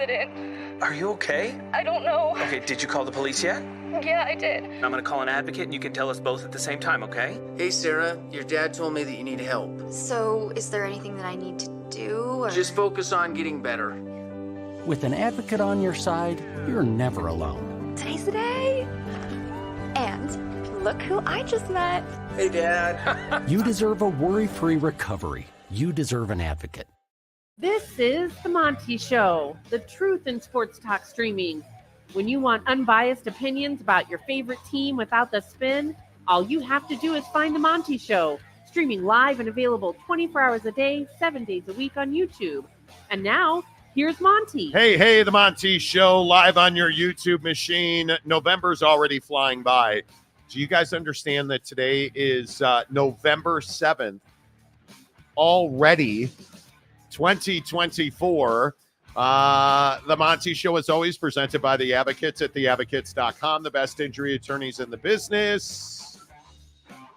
didn't. Are you okay? I don't know. Okay, did you call the police yet? Yeah, I did. I'm gonna call an advocate and you can tell us both at the same time, okay? Hey, Sarah, your dad told me that you need help. So, is there anything that I need to do? Or... Just focus on getting better. With an advocate on your side, you're never alone. Today's the day. And look who I just met. Hey, Dad. You deserve a worry-free recovery. You deserve an advocate. This is The Monty Show, the truth in sports talk streaming. When you want unbiased opinions about your favorite team without the spin, all you have to do is find The Monty Show, streaming live and available 24 hours a day, 7 days a week on YouTube. And now, here's Monty. Hey, The Monty Show, live on your YouTube machine. November's already flying by. Do you guys understand that today is November 7th? Already 2024. The Monty Show is always presented by the Advocates at theadvocates.com, the best injury attorneys in the business.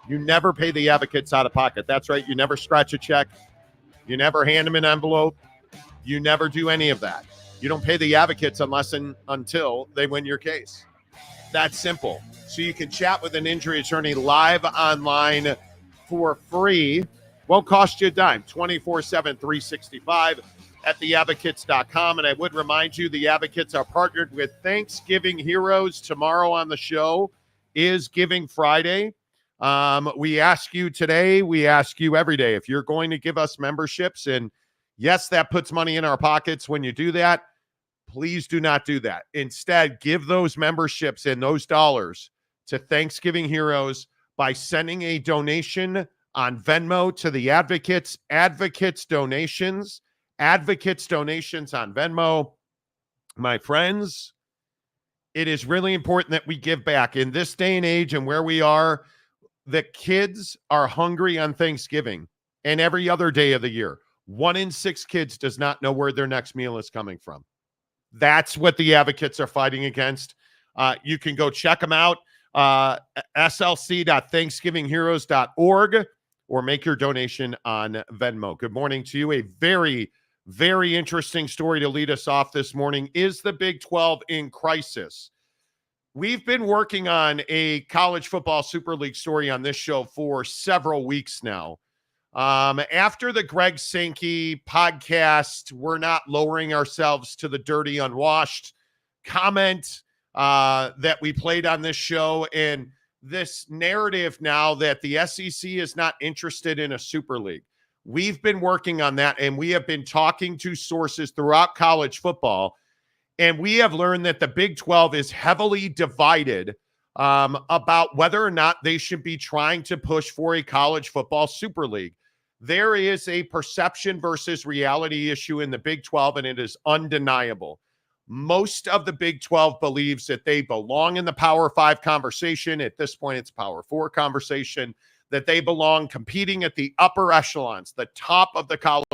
You never pay the Advocates out of pocket. That's right. You never scratch a check. You never hand them an envelope. You never do any of that. You don't pay the Advocates unless and until they win your case. That's simple. So you can chat with an injury attorney live online for free. Won't cost you a dime. 24/7, 365 at theadvocates.com. And I would remind you, the Advocates are partnered with Thanksgiving Heroes. Tomorrow on the show is Giving Friday. We ask you today, we ask you every day, if you're going to give us memberships, and yes, that puts money in our pockets when you do that, please do not do that. Instead, give those memberships and those dollars to Thanksgiving Heroes by sending a donation on Venmo to the Advocates. Advocates donations on Venmo. My friends, it is really important that we give back. In this day and age and where we are, the kids are hungry on Thanksgiving and every other day of the year. 1 in 6 kids does not know where their next meal is coming from. That's what the Advocates are fighting against. You can go check them out, slc.thanksgivingheroes.org, or make your donation on Venmo. Good morning to you. A very, very interesting story to lead us off this morning. Is the Big 12 in crisis? We've been working on a college football Super League story on this show for several weeks now. After the Greg Sankey podcast, we're not lowering ourselves to the dirty, unwashed comment that we played on this show, and this narrative now that the SEC is not interested in a Super League. We've been working on that, and we have been talking to sources throughout college football, and we have learned that the Big 12 is heavily divided about whether or not they should be trying to push for a college football Super League. There is a perception versus reality issue in the Big 12, and it is undeniable. Most of the Big 12 believes that they belong in the Power 5 conversation. At this point, it's Power 4 conversation, that they belong competing at the upper echelons, the top of the college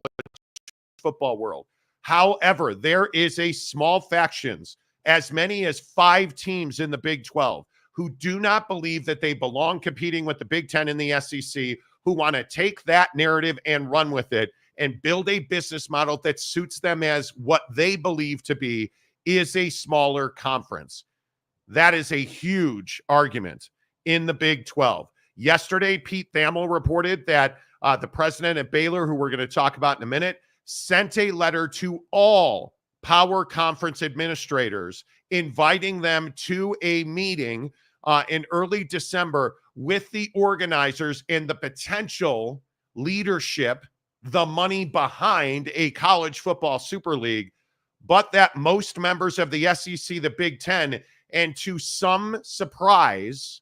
football world. However, there is a small factions, as many as 5 teams in the Big 12, who do not believe that they belong competing with the Big 10 and the SEC, who want to take that narrative and run with it and build a business model that suits them as what they believe to be is a smaller conference. That is a huge argument in the Big 12. Yesterday, Pete Thamel reported that the president at Baylor, who we're going to talk about in a minute, sent a letter to all Power Conference administrators inviting them to a meeting in early December with the organizers and the potential leadership, the money behind a college football Super League, but that most members of the SEC, the Big 10, and to some surprise,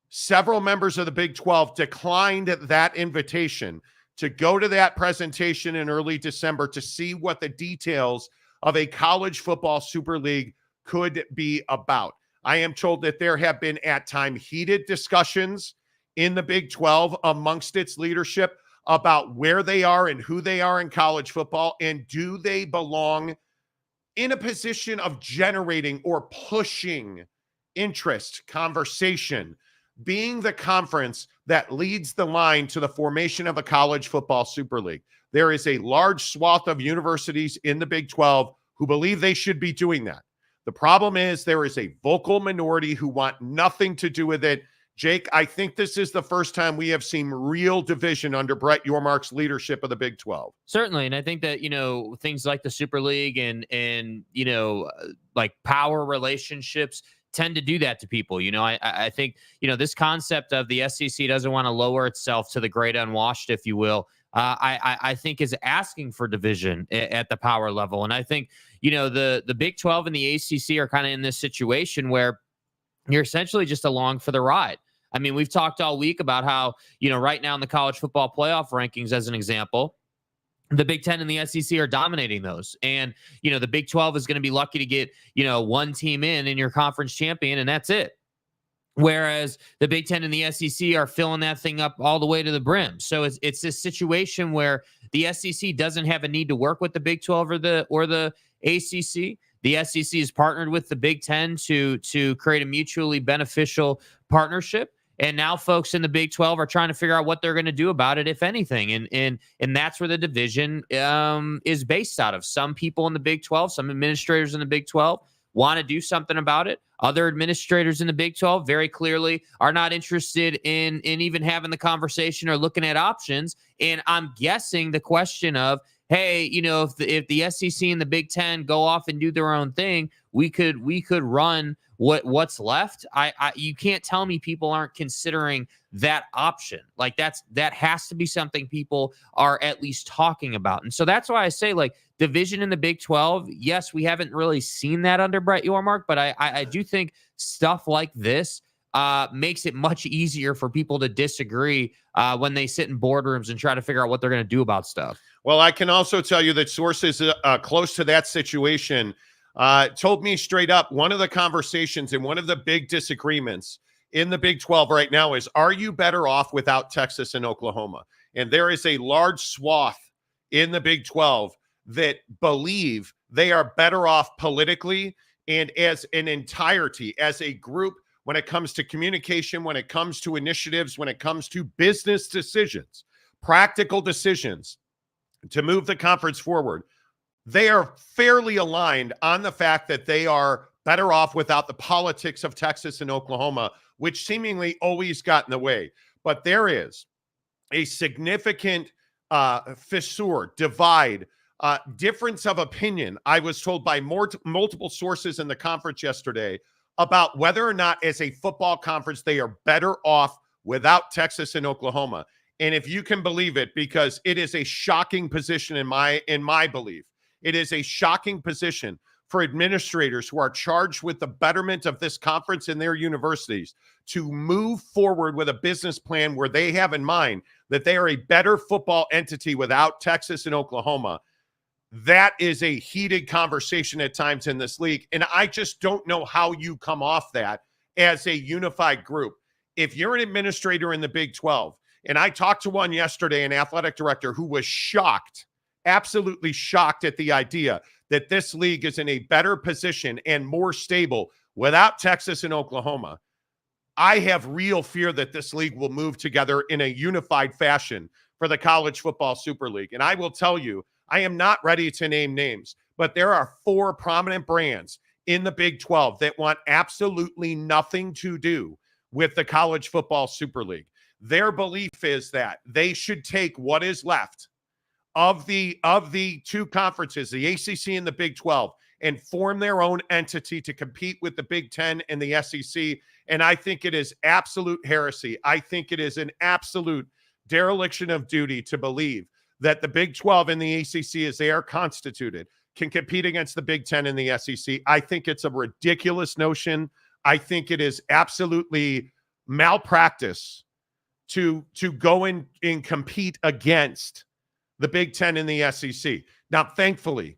several members of the Big 12 declined that invitation to go to that presentation in early December to see what the details of a college football Super League could be about. I am told that there have been at times heated discussions in the Big 12 amongst its leadership about where they are and who they are in college football, and do they belong in a position of generating or pushing interest, conversation, being the conference that leads the line to the formation of a college football Super League. There is a large swath of universities in the Big 12 who believe they should be doing that. The problem is there is a vocal minority who want nothing to do with it. Jake, I think this is the first time we have seen real division under Brett Yormark's leadership of the Big 12. Certainly. And I think that, things like the Super League and like power relationships tend to do that to people. I think, this concept of the SEC doesn't want to lower itself to the great unwashed, if you will, I think is asking for division at the power level. And I think, the Big 12 and the ACC are kind of in this situation where you're essentially just along for the ride. I mean, we've talked all week about how, right now in the college football playoff rankings, as an example, the Big 10 and the SEC are dominating those. And, the Big 12 is going to be lucky to get, one team in your conference champion, and that's it. Whereas the Big 10 and the SEC are filling that thing up all the way to the brim. So it's this situation where the SEC doesn't have a need to work with the Big 12 or the ACC. The SEC is partnered with the Big 10 to create a mutually beneficial partnership. And now folks in the Big 12 are trying to figure out what they're going to do about it, if anything. And that's where the division is based out of. Some people in the Big 12, some administrators in the Big 12 want to do something about it. Other administrators in the Big 12 very clearly are not interested in even having the conversation or looking at options. And I'm guessing the question of, hey, if the SEC and the Big 10 go off and do their own thing, we could run what's left. You can't tell me people aren't considering that option. Like that has to be something people are at least talking about. And so that's why I say, like, division in the Big 12. Yes, we haven't really seen that under Brett Yormark, but I do think stuff like this makes it much easier for people to disagree when they sit in boardrooms and try to figure out what they're going to do about stuff. Well, I can also tell you that sources close to that situation told me straight up, one of the conversations and one of the big disagreements in the Big 12 right now is, are you better off without Texas and Oklahoma? And there is a large swath in the Big 12 that believe they are better off politically and as an entirety, as a group, when it comes to communication, when it comes to initiatives, when it comes to business decisions, practical decisions to move the conference forward. They are fairly aligned on the fact that they are better off without the politics of Texas and Oklahoma, which seemingly always got in the way. But there is a significant fissure, divide, difference of opinion, I was told by multiple sources in the conference yesterday, about whether or not as a football conference they are better off without Texas and Oklahoma. And if you can believe it, because it is a shocking position in my belief, it is a shocking position for administrators who are charged with the betterment of this conference and their universities to move forward with a business plan where they have in mind that they are a better football entity without Texas and Oklahoma. That is a heated conversation at times in this league. And I just don't know how you come off that as a unified group. If you're an administrator in the Big 12, and I talked to one yesterday, an athletic director, who was shocked, absolutely shocked at the idea that this league is in a better position and more stable without Texas and Oklahoma. I have real fear that this league will move together in a unified fashion for the College Football Super League. And I will tell you, I am not ready to name names, but there are 4 prominent brands in the Big 12 that want absolutely nothing to do with the College Football Super League. Their belief is that they should take what is left of the 2 conferences, the ACC and the Big 12, and form their own entity to compete with the Big 10 and the SEC. And I think it is absolute heresy. I think it is an absolute dereliction of duty to believe that the Big 12 and the ACC, as they are constituted, can compete against the Big 10 and the SEC. I think it's a ridiculous notion. I think it is absolutely malpractice to go in and compete against the Big 10 and the SEC. Now, thankfully,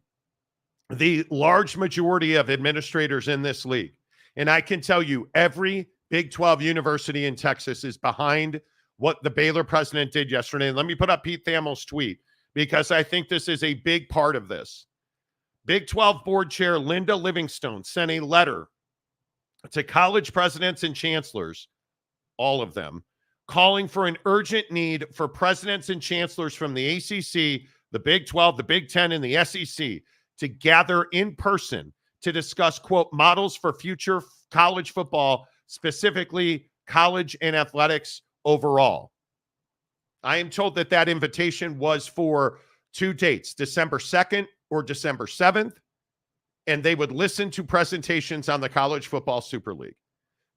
the large majority of administrators in this league, and I can tell you every Big 12 university in Texas is behind what the Baylor president did yesterday. And let me put up Pete Thamel's tweet, because I think this is a big part of this. Big 12 board chair Linda Livingstone sent a letter to college presidents and chancellors, all of them, calling for an urgent need for presidents and chancellors from the ACC, the Big 12, the Big 10, and the SEC to gather in person to discuss, quote, models for future college football, specifically college and athletics overall. I am told that that invitation was for 2 dates, December 2nd or December 7th, and they would listen to presentations on the College Football Super League,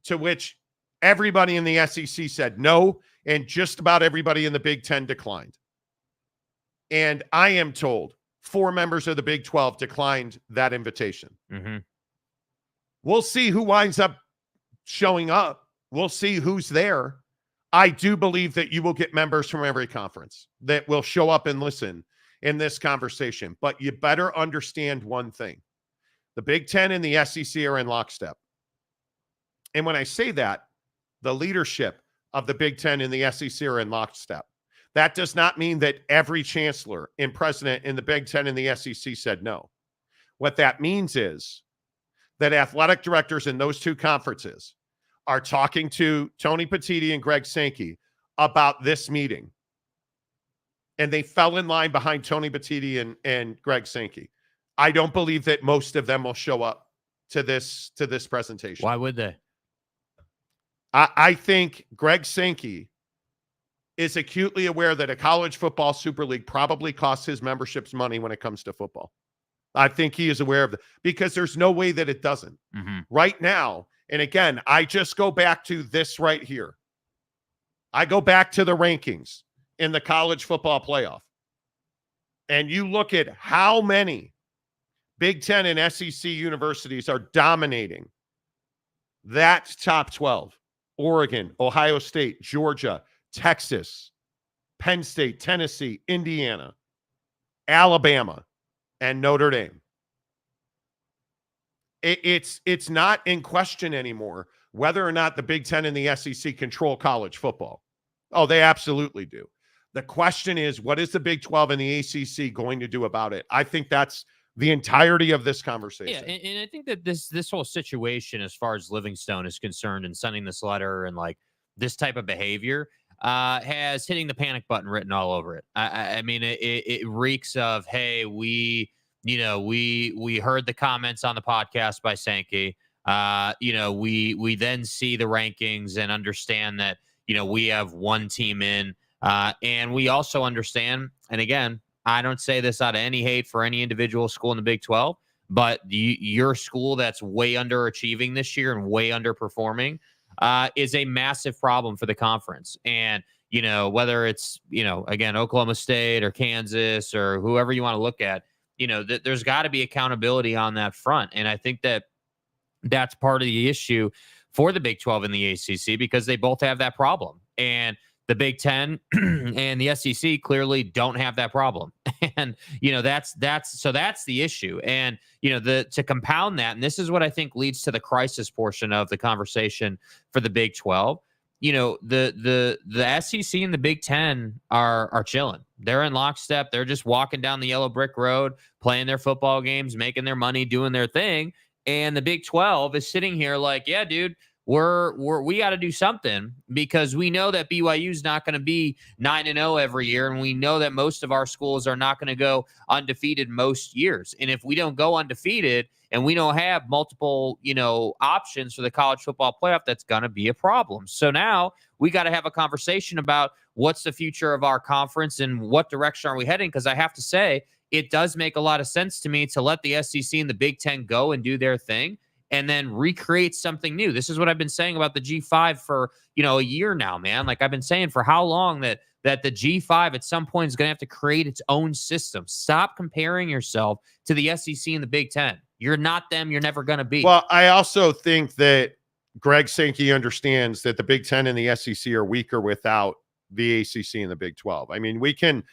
to which everybody in the SEC said no, and just about everybody in the Big Ten declined. And I am told 4 members of the Big 12 declined that invitation. Mm-hmm. We'll see who winds up showing up. We'll see who's there. I do believe that you will get members from every conference that will show up and listen in this conversation. But you better understand one thing. The Big Ten and the SEC are in lockstep. And when I say that, the leadership of the Big Ten and the SEC are in lockstep. That does not mean that every chancellor and president in the Big Ten and the SEC said no. What that means is that athletic directors in those 2 conferences are talking to Tony Petitti and Greg Sankey about this meeting. And they fell in line behind Tony Petitti and Greg Sankey. I don't believe that most of them will show up to this presentation. Why would they? I think Greg Sankey is acutely aware that a college football super league probably costs his memberships money when it comes to football. I think he is aware of that because there's no way that it doesn't. Mm-hmm. Right now, and again, I just go back to this right here. I go back to the rankings in the college football playoff. And you look at how many Big Ten and SEC universities are dominating that top 12. Oregon, Ohio State, Georgia, Texas, Penn State, Tennessee, Indiana, Alabama, and Notre Dame. It's not in question anymore whether or not the Big Ten and the SEC control college football. Oh, they absolutely do. The question is, what is the Big 12 and the ACC going to do about it? I think that's the entirety of this conversation. Yeah, and I think that this whole situation, as far as Livingstone is concerned, and sending this letter and like this type of behavior, has hitting the panic button written all over it. I mean, it reeks of, hey, we heard the comments on the podcast by Sankey. We then see the rankings and understand that, we have one team in, and we also understand, and again, I don't say this out of any hate for any individual school in the Big 12, but your school that's way underachieving this year and way underperforming is a massive problem for the conference. And, whether it's, again, Oklahoma State or Kansas or whoever you want to look at, there's got to be accountability on that front. And I think that that's part of the issue for the Big 12 and the ACC, because they both have that problem. And the Big Ten and the SEC clearly don't have that problem. And, that's the issue. And, to compound that, and this is what I think leads to the crisis portion of the conversation for the Big 12. The SEC and the Big Ten are chilling. They're in lockstep. They're just walking down the yellow brick road, playing their football games, making their money, doing their thing. And the Big 12 is sitting here like, yeah, dude, we got to do something, because we know that BYU is not going to be 9-0 every year. And we know that most of our schools are not going to go undefeated most years. And if we don't go undefeated and we don't have multiple, options for the college football playoff, that's going to be a problem. So now we got to have a conversation about what's the future of our conference and what direction are we heading? Because I have to say, it does make a lot of sense to me to let the SEC and the Big Ten go and do their thing, and then recreate something new. This is what I've been saying about the G5 for, a year now, man. Like, I've been saying for how long that the G5 at some point is going to have to create its own system. Stop comparing yourself to the SEC and the Big Ten. You're not them. You're never going to be. Well, I also think that Greg Sankey understands that the Big Ten and the SEC are weaker without the ACC and the Big 12. I mean, we can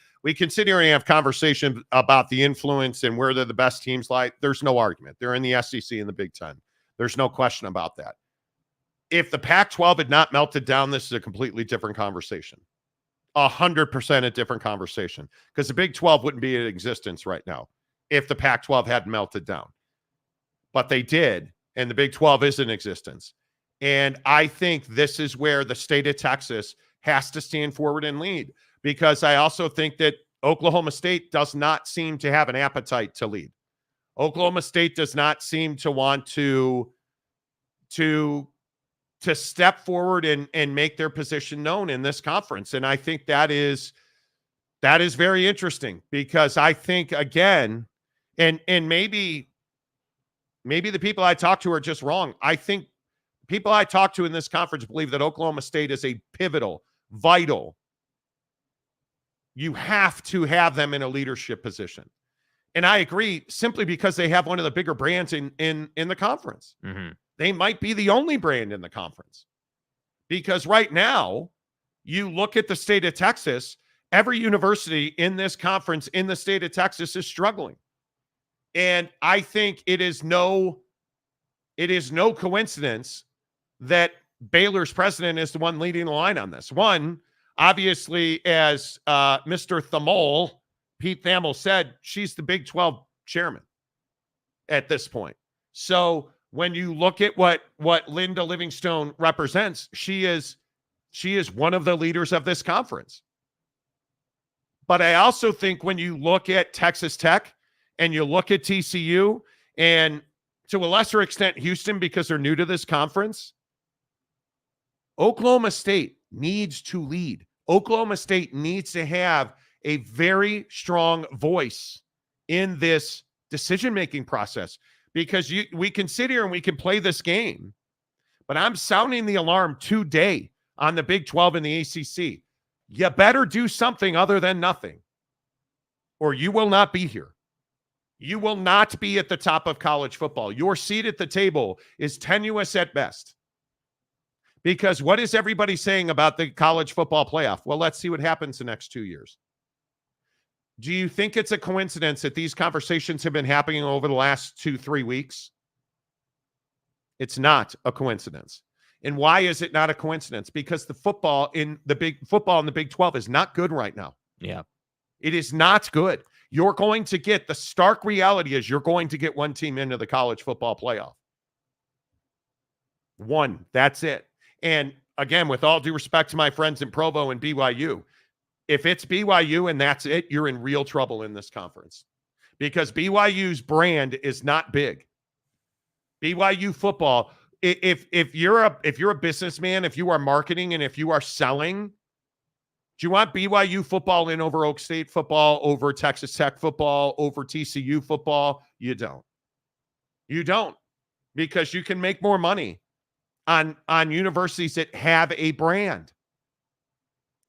sit here and have conversation about the influence and where they're the best teams lie. There's no argument. They're in the SEC and the Big Ten. There's no question about that. If the Pac-12 had not melted down, this is a completely different conversation. 100% a different conversation, because the Big 12 wouldn't be in existence right now if the Pac-12 hadn't melted down. But they did, and the Big 12 is in existence. And I think this is where the state of Texas has to stand forward and lead, because I also think that Oklahoma State does not seem to have an appetite to lead. Oklahoma State does not seem to want to step forward and make their position known in this conference. And I think that is very interesting, because I think, again, and maybe the people I talk to are just wrong. I think people I talk to in this conference believe that Oklahoma State is a pivotal, vital. You have to have them in a leadership position. And I agree, simply because they have one of the bigger brands in the conference. Mm-hmm. They might be the only brand in the conference, because right now, you look at the state of Texas, every university in this conference in the state of Texas is struggling. And I think it is no coincidence that Baylor's president is the one leading the line on this. One, obviously, as Mr. Pete Thamel said, she's the Big 12 chairman at this point. So when you look at what Linda Livingstone represents, she is one of the leaders of this conference. But I also think when you look at Texas Tech and you look at TCU and to a lesser extent Houston, because they're new to this conference, Oklahoma State needs to lead. Oklahoma State needs to have a very strong voice in this decision-making process, because we can sit here and we can play this game, but I'm sounding the alarm today on the Big 12 and the ACC. You better do something other than nothing, or you will not be here. You will not be at the top of college football. Your seat at the table is tenuous at best. Because what is everybody saying about the college football playoff? Well, let's see what happens the next 2 years. Do you think it's a coincidence that these conversations have been happening over the last 2-3 weeks? It's not a coincidence. And why is it not a coincidence? Because the football in the Big 12 is not good right now. Yeah. It is not good. You're going to get, the stark reality is you're going to get one team into the college football playoff. One, that's it. And again, with all due respect to my friends in Provo and BYU, if it's BYU and that's it, you're in real trouble in this conference, because BYU's brand is not big. BYU football, if you're a businessman, if you are marketing and if you are selling, do you want BYU football in over Oak State football, over Texas Tech football, over TCU football? You don't. You don't, because you can make more money on universities that have a brand.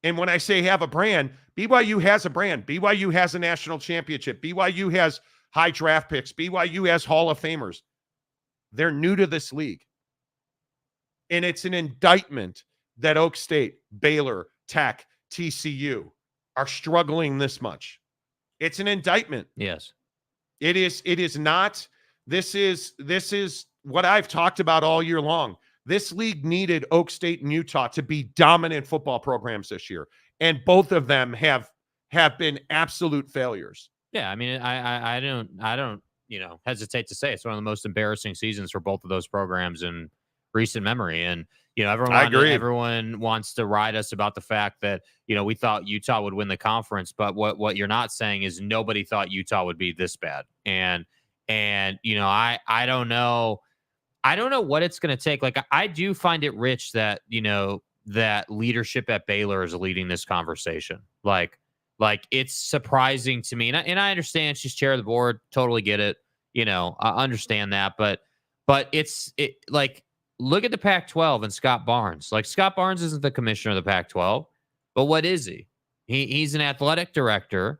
And when I say have a brand, BYU has a brand. BYU has a national championship. BYU has high draft picks. BYU has Hall of Famers. They're new to this league. And it's an indictment that Oak State, Baylor, Tech, TCU are struggling this much. It's an indictment. Yes. It is not. This is what I've talked about all year long. This league needed Oak State and Utah to be dominant football programs this year, and both of them have been absolute failures. Yeah, I mean, I don't hesitate to say it's one of the most embarrassing seasons for both of those programs in recent memory. And everyone wants to ride us about the fact that we thought Utah would win the conference, but what you're not saying is nobody thought Utah would be this bad. And I don't know. I don't know what it's going to take. Like, I do find it rich that, that leadership at Baylor is leading this conversation. Like it's surprising to me. And I understand she's chair of the board. Totally get it. I understand that. But look at the Pac-12 and Scott Barnes. Like, Scott Barnes isn't the commissioner of the Pac-12, but what is he? He's an athletic director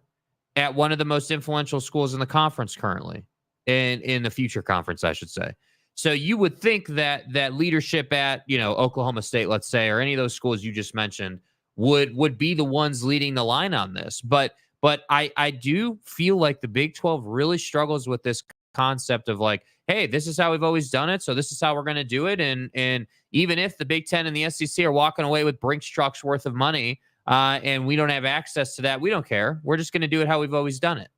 at one of the most influential schools in the conference currently, in the future conference, I should say. So you would think that leadership at, Oklahoma State, let's say, or any of those schools you just mentioned would be the ones leading the line on this. But I do feel like the Big 12 really struggles with this concept of like, hey, this is how we've always done it, so this is how we're going to do it. And even if the Big 10 and the SEC are walking away with Brinks trucks worth of money and we don't have access to that, we don't care. We're just going to do it how we've always done it.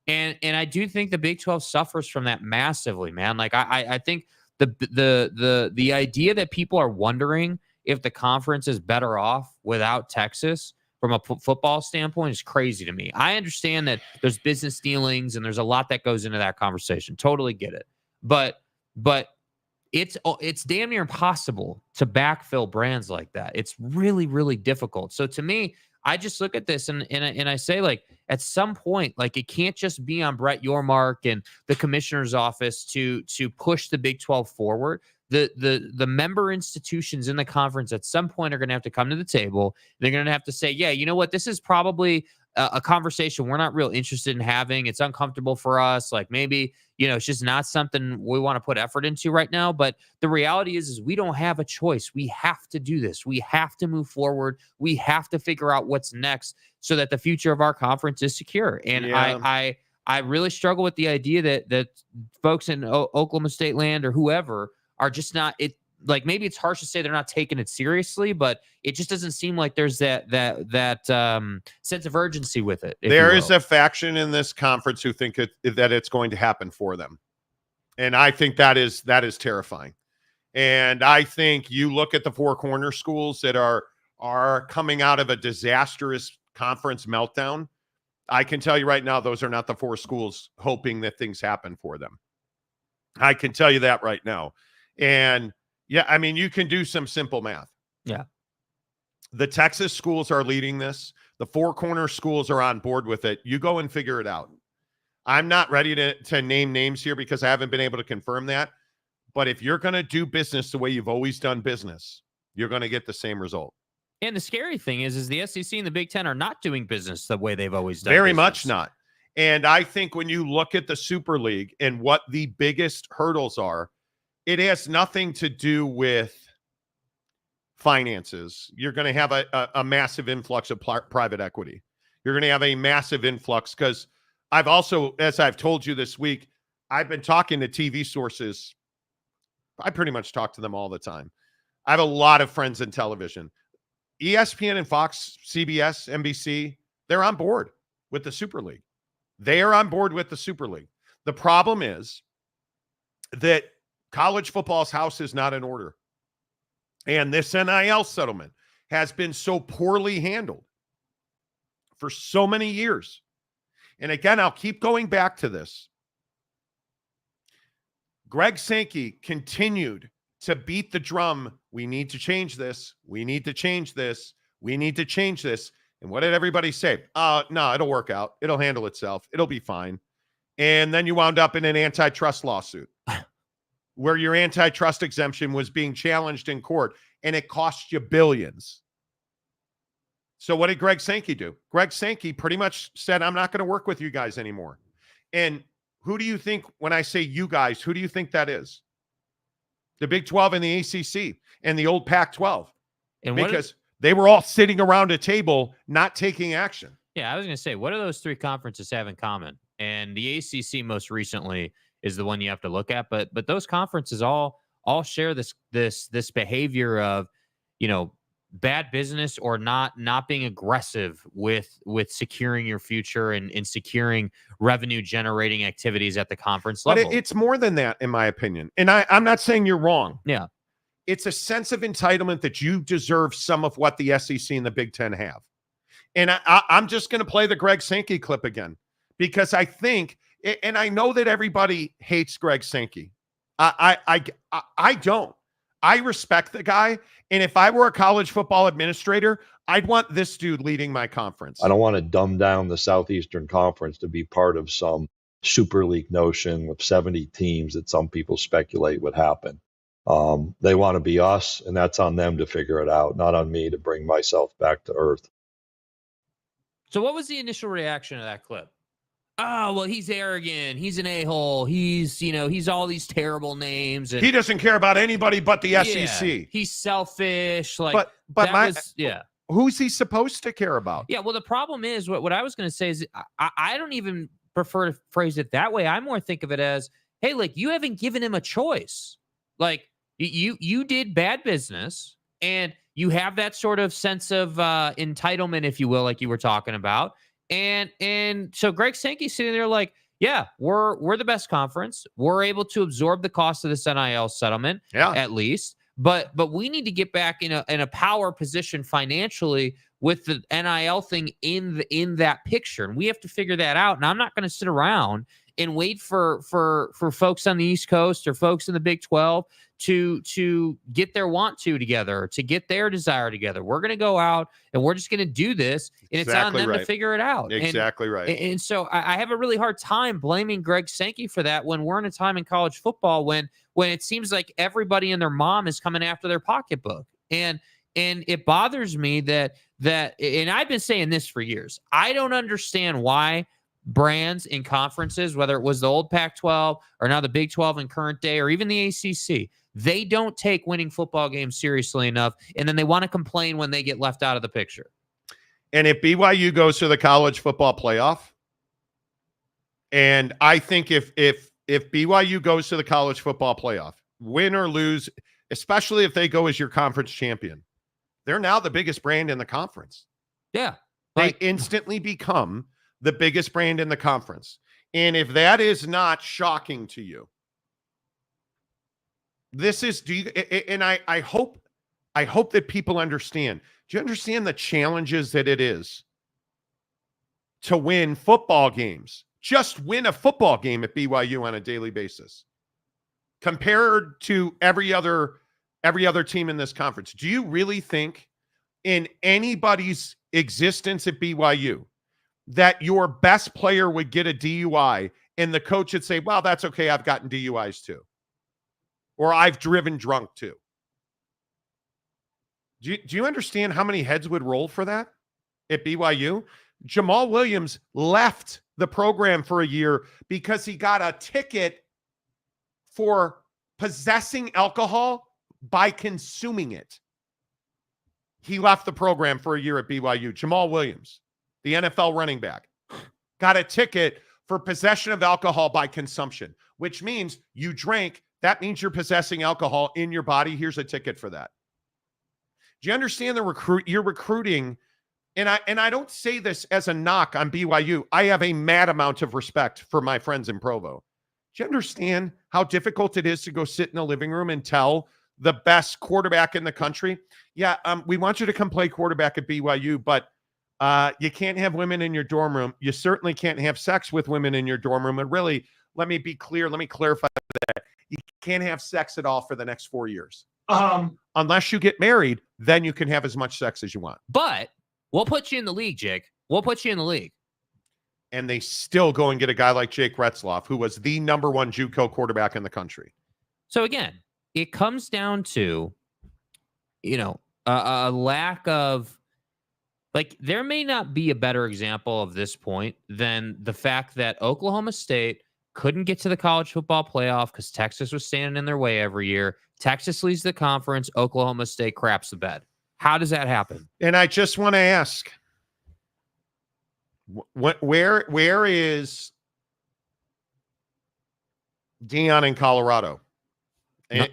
And I do think the Big 12 suffers from that massively, man. Like, I think the idea that people are wondering if the conference is better off without Texas from a football standpoint is crazy to me. I understand that there's business dealings and there's a lot that goes into that conversation. Totally get it. But it's damn near impossible to backfill brands like that. It's really, really difficult. So to me, I just look at this and I say, like, at some point, like, it can't just be on Brett Yormark and the commissioner's office to push the Big 12 forward. The member institutions in the conference at some point are going to have to come to the table. They're going to have to say, yeah, you know what, this is probably a conversation we're not real interested in having. It's uncomfortable for us. Like, maybe, it's just not something we want to put effort into right now. But the reality is we don't have a choice. We have to do this. We have to move forward. We have to figure out what's next so that the future of our conference is secure. And I really struggle with the idea that folks in Oklahoma State land or whoever are just not it. Like, maybe it's harsh to say they're not taking it seriously, but it just doesn't seem like there's that sense of urgency with it. There is a faction in this conference who think that it's going to happen for them. And I think that is terrifying. And I think you look at the Four Corner schools that are coming out of a disastrous conference meltdown. I can tell you right now, those are not the four schools hoping that things happen for them. I can tell you that right now. And yeah, I mean, you can do some simple math. Yeah. The Texas schools are leading this. The Four Corner schools are on board with it. You go and figure it out. I'm not ready to name names here because I haven't been able to confirm that. But if you're going to do business the way you've always done business, you're going to get the same result. And the scary thing is the SEC and the Big Ten are not doing business the way they've always done. Very business. much not. And I think when you look at the Super League and what the biggest hurdles are, it has nothing to do with finances. You're going to have a massive influx of private equity. You're going to have a massive influx because I've also, as I've told you this week, I've been talking to TV sources. I pretty much talk to them all the time. I have a lot of friends in television. ESPN and Fox, CBS, NBC, they're on board with the Super League. They are on board with the Super League. The problem is that college football's house is not in order. And this NIL settlement has been so poorly handled for so many years. And again, I'll keep going back to this. Greg Sankey continued to beat the drum. We need to change this. We need to change this. We need to change this. And what did everybody say? No, it'll work out. It'll handle itself. It'll be fine. And then you wound up in an antitrust lawsuit where your antitrust exemption was being challenged in court, and it cost you billions. So what did Greg Sankey do? Greg Sankey pretty much said, I'm not going to work with you guys anymore. And who do you think, when I say you guys, who do you think that is? The Big 12 and the ACC and the old Pac-12. And because they were all sitting around a table not taking action. Yeah, I was going to say, what do those three conferences have in common? And the ACC most recently is the one you have to look at, but those conferences all share this behavior of, bad business or not being aggressive with securing your future and securing revenue generating activities at the conference level. But it's more than that, in my opinion. And I'm not saying you're wrong. Yeah. It's a sense of entitlement that you deserve some of what the SEC and the Big Ten have. And I'm just going to play the Greg Sankey clip again, because I think, and I know that everybody hates Greg Sankey. I don't. I respect the guy. And if I were a college football administrator, I'd want this dude leading my conference. I don't want to dumb down the Southeastern Conference to be part of some Super League notion with 70 teams that some people speculate would happen. They want to be us, and that's on them to figure it out, not on me to bring myself back to earth. So what was the initial reaction to that clip? Oh, well, he's arrogant. He's an a-hole. He's all these terrible names. And he doesn't care about anybody but the SEC. He's selfish. Who's he supposed to care about? Yeah, well, the problem is what I was going to say is I don't even prefer to phrase it that way. I more think of it as, hey, like, you haven't given him a choice. Like, you did bad business, and you have that sort of sense of entitlement, if you will, like you were talking about. And so Greg Sankey's sitting there like, yeah, we're the best conference. We're able to absorb the cost of this NIL settlement, at least. but we need to get back in a power position financially with the NIL thing in that picture, and we have to figure that out. And I'm not going to sit around and wait for folks on the East Coast or folks in the Big 12 to get their want to together, to get their desire together. We're going to go out and we're just going to do this, and it's on them to figure it out. Exactly right. And so I have a really hard time blaming Greg Sankey for that when we're in a time in college football when it seems like everybody and their mom is coming after their pocketbook. And it bothers me that and I've been saying this for years. I don't understand why brands in conferences, whether it was the old Pac-12 or now the Big 12 in current day, or even the ACC, they don't take winning football games seriously enough, and then they want to complain when they get left out of the picture. And if BYU goes to the college football playoff, and I think if BYU goes to the college football playoff, win or lose, especially if they go as your conference champion, they're now the biggest brand in the conference. Yeah. They instantly become the biggest brand in the conference. And if that is not shocking to you, this is, I hope that people understand. Do you understand the challenges that it is to win football games? Just win a football game at BYU on a daily basis compared to every other team in this conference. Do you really think in anybody's existence at BYU that your best player would get a DUI and the coach would say, well, that's okay, I've gotten DUIs too, or I've driven drunk too? Do you understand how many heads would roll for that at BYU? Jamal Williams left the program for a year because he got a ticket for possessing alcohol by consuming it. He left the program for a year at BYU. Jamal Williams, the NFL running back, got a ticket for possession of alcohol by consumption, which means you drank. That means you're possessing alcohol in your body. Here's a ticket for that. Do you understand you're recruiting? And I don't say this as a knock on BYU. I have a mad amount of respect for my friends in Provo. Do you understand how difficult it is to go sit in a living room and tell the best quarterback in the country, yeah, we want you to come play quarterback at BYU, but you can't have women in your dorm room. You certainly can't have sex with women in your dorm room. And really, let me be clear. Let me clarify that. You can't have sex at all for the next 4 years. Unless you get married, then you can have as much sex as you want. But we'll put you in the league, Jake. We'll put you in the league. And they still go and get a guy like Jake Retzloff, who was the number one JUCO quarterback in the country. So again, it comes down to, a lack of, like, there may not be a better example of this point than the fact that Oklahoma State couldn't get to the college football playoff because Texas was standing in their way every year. Texas leads the conference. Oklahoma State craps the bed. How does that happen? And I just want to ask, where is Deion in Colorado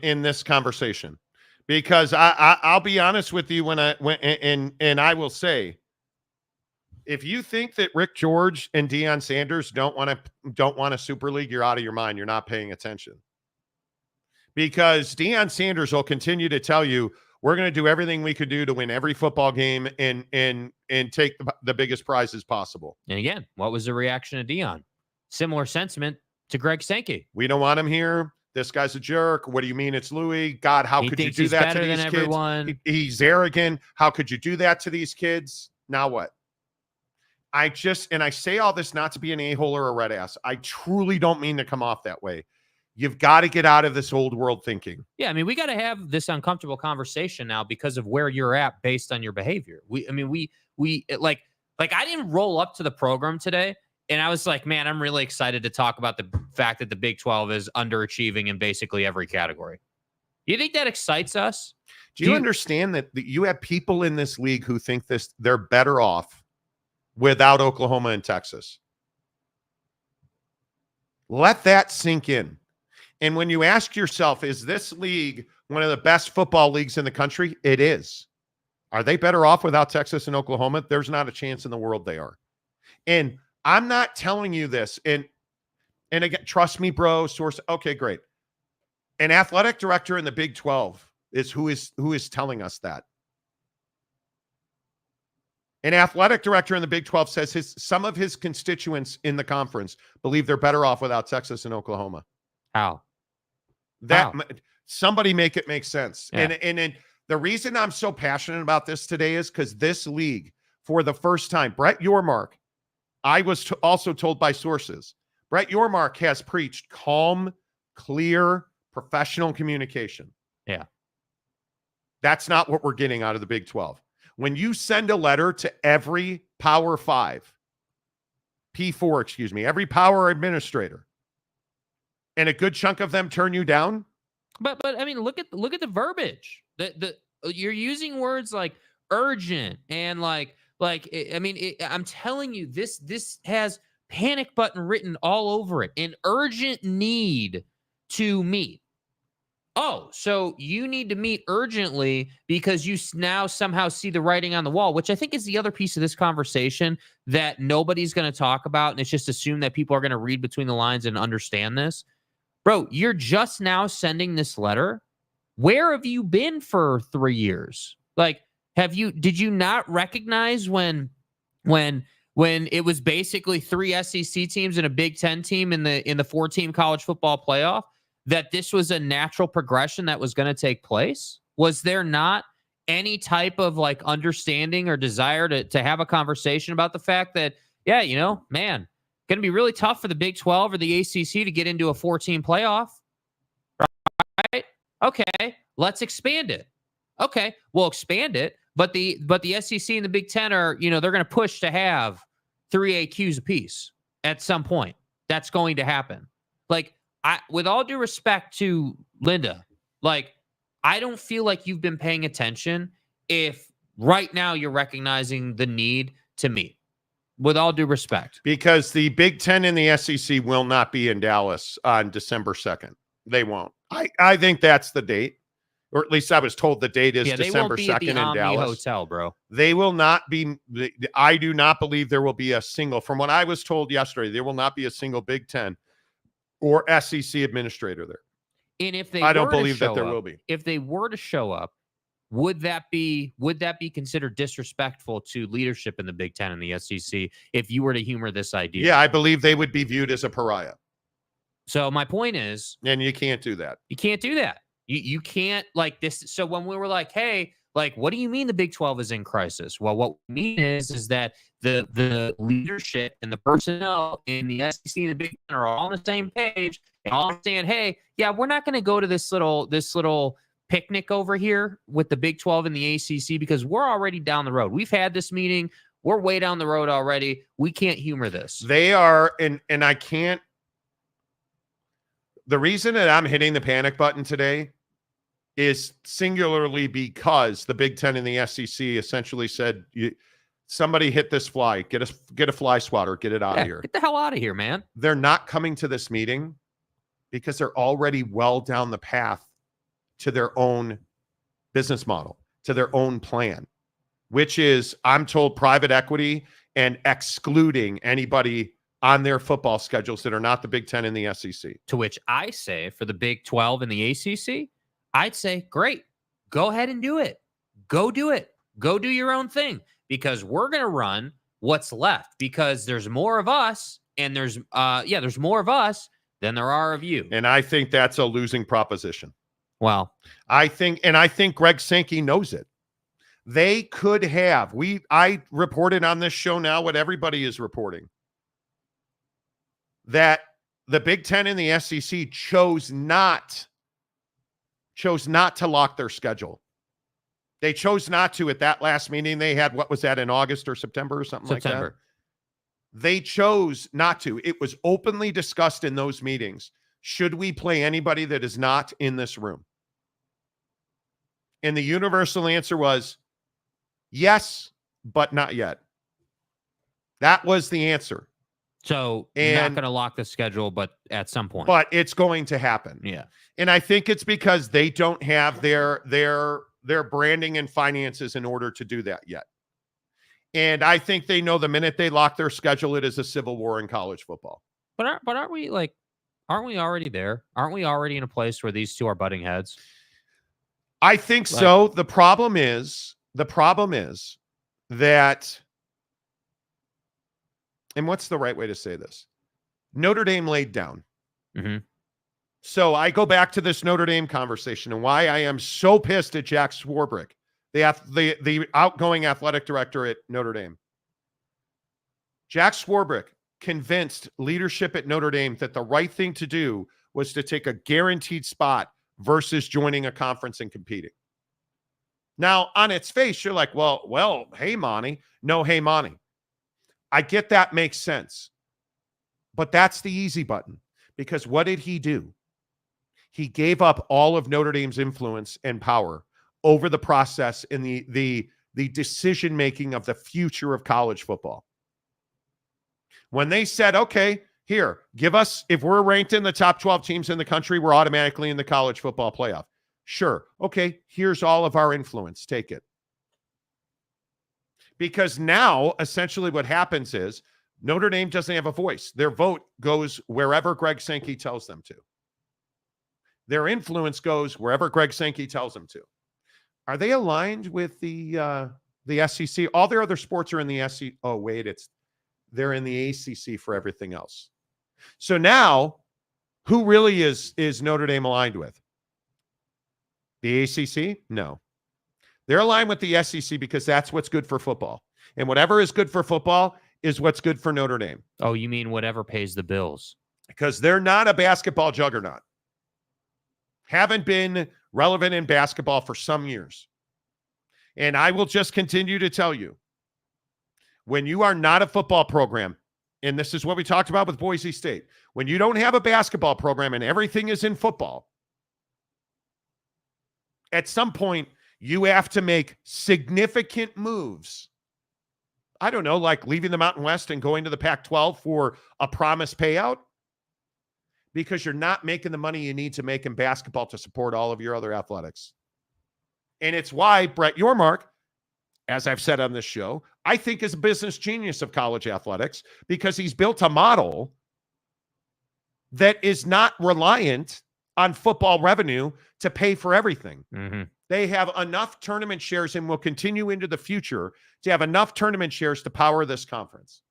in this conversation? Because I'll be honest with you and I will say, if you think that Rick George and Deion Sanders don't want a super league, you're out of your mind. You're not paying attention. Because Deion Sanders will continue to tell you, we're going to do everything we could do to win every football game and take the biggest prizes possible. And again, what was the reaction of Deion? Similar sentiment to Greg Sankey. We don't want him here. This guy's a jerk. What do you mean it's Louis? God, how could you do that to these kids? He's arrogant. How could you do that to these kids? Now what? I say all this not to be an a-hole or a red ass. I truly don't mean to come off that way. You've got to get out of this old world thinking. Yeah, I mean, we got to have this uncomfortable conversation now because of where you're at based on your behavior. I didn't roll up to the program today and I was like, man, I'm really excited to talk about the fact that the Big 12 is underachieving in basically every category. Do you think that excites us? Do you understand that you have people in this league who think they're better off without Oklahoma and Texas? Let that sink in. And when you ask yourself, is this league one of the best football leagues in the country? It is. Are they better off without Texas and Oklahoma? There's not a chance in the world they are. And I'm not telling you this. And again, trust me, bro, source. Okay, great. An athletic director in the Big 12 is who is telling us that. An athletic director in the Big 12 says some of his constituents in the conference believe they're better off without Texas and Oklahoma. How? Somebody make it make sense. Yeah. And the reason I'm so passionate about this today is because this league, for the first time, Brett Yormark, I was also told by sources, Brett Yormark has preached calm, clear, professional communication. Yeah. That's not what we're getting out of the Big 12. When you send a letter to every Power 5, P4, excuse me, every power administrator, and a good chunk of them turn you down. But I mean, look at the verbiage. You're using words like urgent and like I mean, I'm telling you, this has panic button written all over it. An urgent need to meet. Oh, so you need to meet urgently because you now somehow see the writing on the wall, which I think is the other piece of this conversation that nobody's going to talk about. And it's just assumed that people are going to read between the lines and understand this. Bro, you're just now sending this letter. Where have you been for 3 years? Like, did you not recognize when it was basically 3 SEC teams and a Big Ten team in the 4-team college football playoff, that this was a natural progression that was going to take place? Was there not any type of like understanding or desire to have a conversation about the fact that, yeah, man, going to be really tough for the Big 12 or the ACC to get into a 4-team playoff, right? Okay, let's expand it. Okay, we'll expand it, but the SEC and the Big 10 are, they're going to push to have 3 AQs apiece at some point. That's going to happen. Like, with all due respect to Linda, like, I don't feel like you've been paying attention if right now you're recognizing the need to meet. With all due respect. Because the Big Ten and the SEC will not be in Dallas on December 2nd. They won't. I think that's the date. Or at least I was told the date is December 2nd in Dallas. Hotel, bro. They will not be. I do not believe there will be a single, from what I was told yesterday, there will not be a single Big Ten or SEC administrator there. And if they I don't believe that there will be. If they were to show up, would that be considered disrespectful to leadership in the Big Ten and the SEC if you were to humor this idea? Yeah, I believe they would be viewed as a pariah. So my point is, and you can't do that. You can't do that. You can't like this. So when we were like, hey, like, what do you mean the Big 12 is in crisis? Well, what we mean is that the leadership and the personnel in the SEC and the Big Ten are all on the same page and all understand, hey, yeah, we're not going to go to this little picnic over here with the Big 12 and the ACC because we're already down the road. We've had this meeting. We're way down the road already. We can't humor this. They are, and I can't. The reason that I'm hitting the panic button today is singularly because the Big Ten and the SEC essentially said, somebody hit this fly, get a fly swatter, get it out of here. Get the hell out of here, man. They're not coming to this meeting because they're already well down the path to their own business model, to their own plan, which is, I'm told, private equity and excluding anybody on their football schedules that are not the Big Ten and the SEC. To which I say, for the Big 12 and the ACC, I'd say, great, go ahead and do it. Go do it. Go do your own thing, because we're going to run what's left, because there's more of us, and there's more of us than there are of you. And I think that's a losing proposition. Well, I think Greg Sankey knows it. They could have. I reported on this show now what everybody is reporting, that the Big Ten and the SEC chose not to lock their schedule. They chose not to at that last meeting they had. What was that, in August or September or something like that? They chose not to. It was openly discussed in those meetings. Should we play anybody that is not in this room? And the universal answer was yes, but not yet. That was the answer. So you're not going to lock the schedule, but at some point. But it's going to happen. Yeah. And I think it's because they don't have their branding and finances in order to do that yet. And I think they know the minute they lock their schedule, it is a civil war in college football. But aren't we already there? Aren't we already in a place where these two are butting heads? I think so. The problem is that, and what's the right way to say this? Notre Dame laid down. Mm-hmm. So I go back to this Notre Dame conversation and why I am so pissed at Jack Swarbrick, the outgoing athletic director at Notre Dame. Jack Swarbrick convinced leadership at Notre Dame that the right thing to do was to take a guaranteed spot versus joining a conference and competing. Now, on its face, you're like, well, hey, Monty. No, hey, Monty. I get that makes sense. But that's the easy button. Because what did he do? He gave up all of Notre Dame's influence and power over the process and the decision-making of the future of college football. When they said, okay, here, give us, if we're ranked in the top 12 teams in the country, we're automatically in the college football playoff. Sure. Okay, here's all of our influence. Take it. Because now, essentially what happens is Notre Dame doesn't have a voice. Their vote goes wherever Greg Sankey tells them to. Their influence goes wherever Greg Sankey tells them to. Are they aligned with the SEC? All their other sports are in the SEC. Oh, wait, they're in the ACC for everything else. So now, who really is Notre Dame aligned with? The ACC? No. They're aligned with the SEC because that's what's good for football. And whatever is good for football is what's good for Notre Dame. Oh, you mean whatever pays the bills? Because they're not a basketball juggernaut. Haven't been relevant in basketball for some years. And I will just continue to tell you, when you are not a football program, and this is what we talked about with Boise State, when you don't have a basketball program and everything is in football, at some point, you have to make significant moves. I don't know, like leaving the Mountain West and going to the Pac-12 for a promised payout, because you're not making the money you need to make in basketball to support all of your other athletics. And it's why Brett Yormark, as I've said on this show, I think is a business genius of college athletics, because he's built a model that is not reliant on football revenue to pay for everything. Mm-hmm. They have enough tournament shares and will continue into the future to have enough tournament shares to power this conference.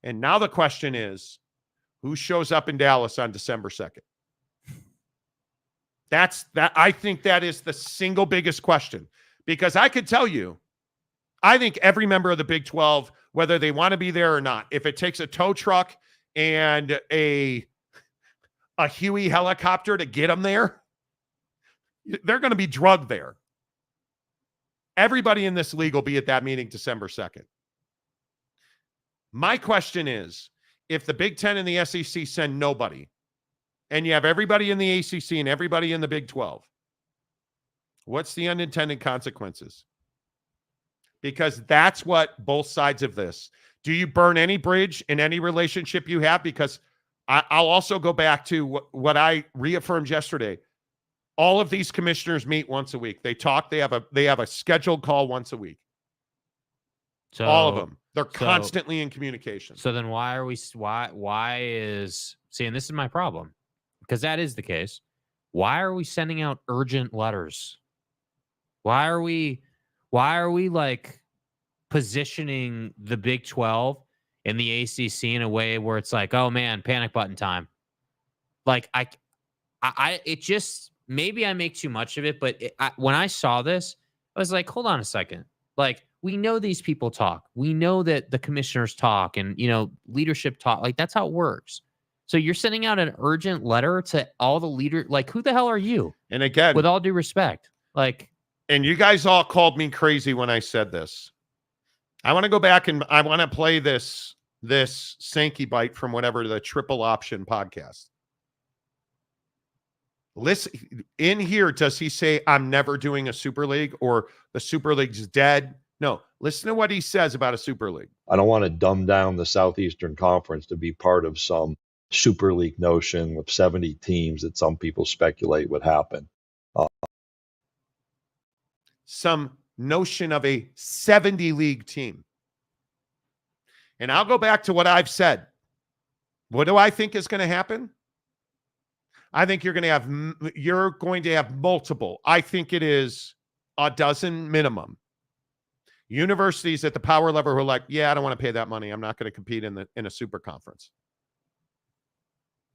And now the question is, who shows up in Dallas on December 2nd? I think that is the single biggest question, because I could tell you, I think every member of the Big 12, whether they want to be there or not, if it takes a tow truck and a Huey helicopter to get them there, they're going to be drugged there. Everybody in this league will be at that meeting December 2nd. My question is, if the Big 10 and the SEC send nobody, and you have everybody in the ACC and everybody in the Big 12, what's the unintended consequences? Because that's what both sides of this. Do you burn any bridge in any relationship you have? Because I'll also go back to what I reaffirmed yesterday. All of these commissioners meet once a week. They talk. They have a scheduled call once a week. So all of them. They're constantly in communication. So then why is, see, and this is my problem, because that is the case. Why are we sending out urgent letters? Why are we like positioning the Big 12 and the ACC in a way where it's like, oh man, panic button time? Like it just, maybe I make too much of it, but when I saw this, I was like, hold on a second. Like, we know these people talk. We know that the commissioners talk and, leadership talk. Like, that's how it works. So you're sending out an urgent letter to all the leaders. Like, who the hell are you? And again, with all due respect, like, and you guys all called me crazy when I said this. I want to go back and I want to play this Sankey bite from whatever, the Triple Option podcast. Listen, in here, does he say, I'm never doing a Super League or the Super League's dead? No. Listen to what he says about a Super League. I don't want to dumb down the Southeastern Conference to be part of some Super League notion with 70 teams that some people speculate would happen. Some notion of a 70 league team. And I'll go back to what I've said. What do I think is going to happen? I think you're going to have multiple. I think it is a dozen minimum universities at the power level who are like, yeah, I don't want to pay that money. I'm not going to compete in a super conference.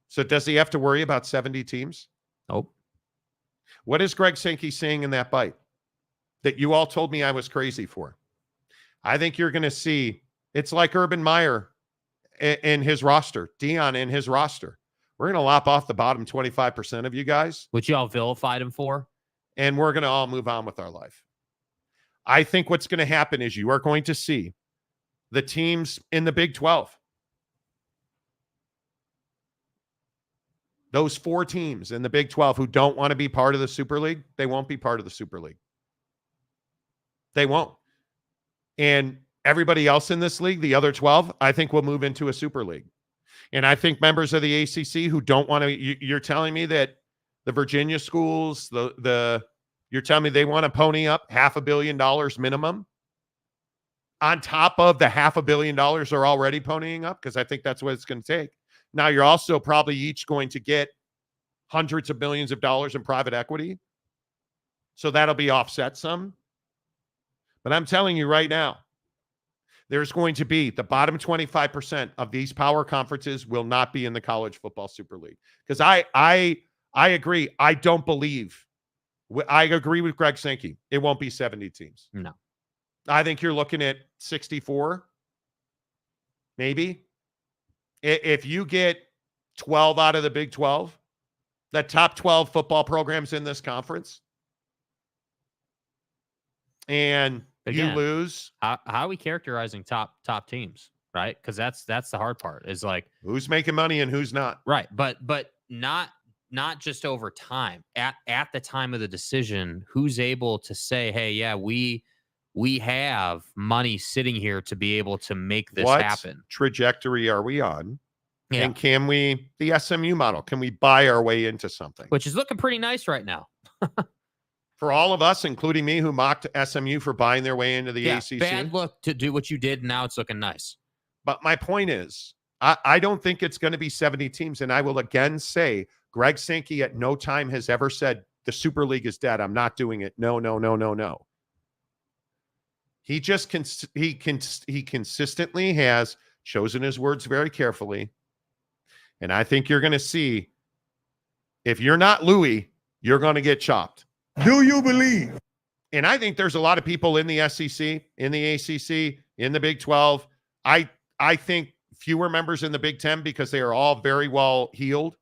So does he have to worry about 70 teams? Nope. What is Greg Sankey saying in that bite that you all told me I was crazy for? I think you're going to see, it's like Urban Meyer in his roster, Dion in his roster. We're going to lop off the bottom 25% of you guys. Which y'all vilified him for. And we're going to all move on with our life. I think what's going to happen is you are going to see the teams in the Big 12. Those 4 teams in the Big 12 who don't want to be part of the Super League, they won't be part of the Super League. They won't. And everybody else in this league, the other 12, I think will move into a Super League. And I think members of the ACC who don't want to, you're telling me that the Virginia schools, you're telling me they want to pony up $500 million minimum on top of the $500 million they're already ponying up? Because I think that's what it's going to take. Now, you're also probably each going to get hundreds of millions of dollars in private equity. So that'll be offset some. But I'm telling you right now, there's going to be the bottom 25% of these power conferences will not be in the College Football Super League. Because I agree. I don't believe. I agree with Greg Sankey. It won't be 70 teams. No. I think you're looking at 64, maybe. If you get 12 out of the Big 12, the top 12 football programs in this conference, and Again, you lose. How are we characterizing top teams, right? Because that's the hard part. Is like who's making money and who's not. Right, but not just over time. At the time of the decision, who's able to say, "Hey, yeah, we have money sitting here to be able to make this happen." Trajectory are we on? Yeah. And can we, the SMU model, can we buy our way into something? Which is looking pretty nice right now. For all of us, including me, who mocked SMU for buying their way into the ACC. Bad look to do what you did, and now it's looking nice. But my point is, I don't think it's going to be 70 teams. And I will again say, Greg Sankey at no time has ever said, the Super League is dead. I'm not doing it. No. He just he consistently has chosen his words very carefully. And I think you're going to see, if you're not Louis, you're going to get chopped. Do you believe? And I think there's a lot of people in the SEC, in the ACC, in the Big 12. I think fewer members in the Big 10 because they are all very well heeled.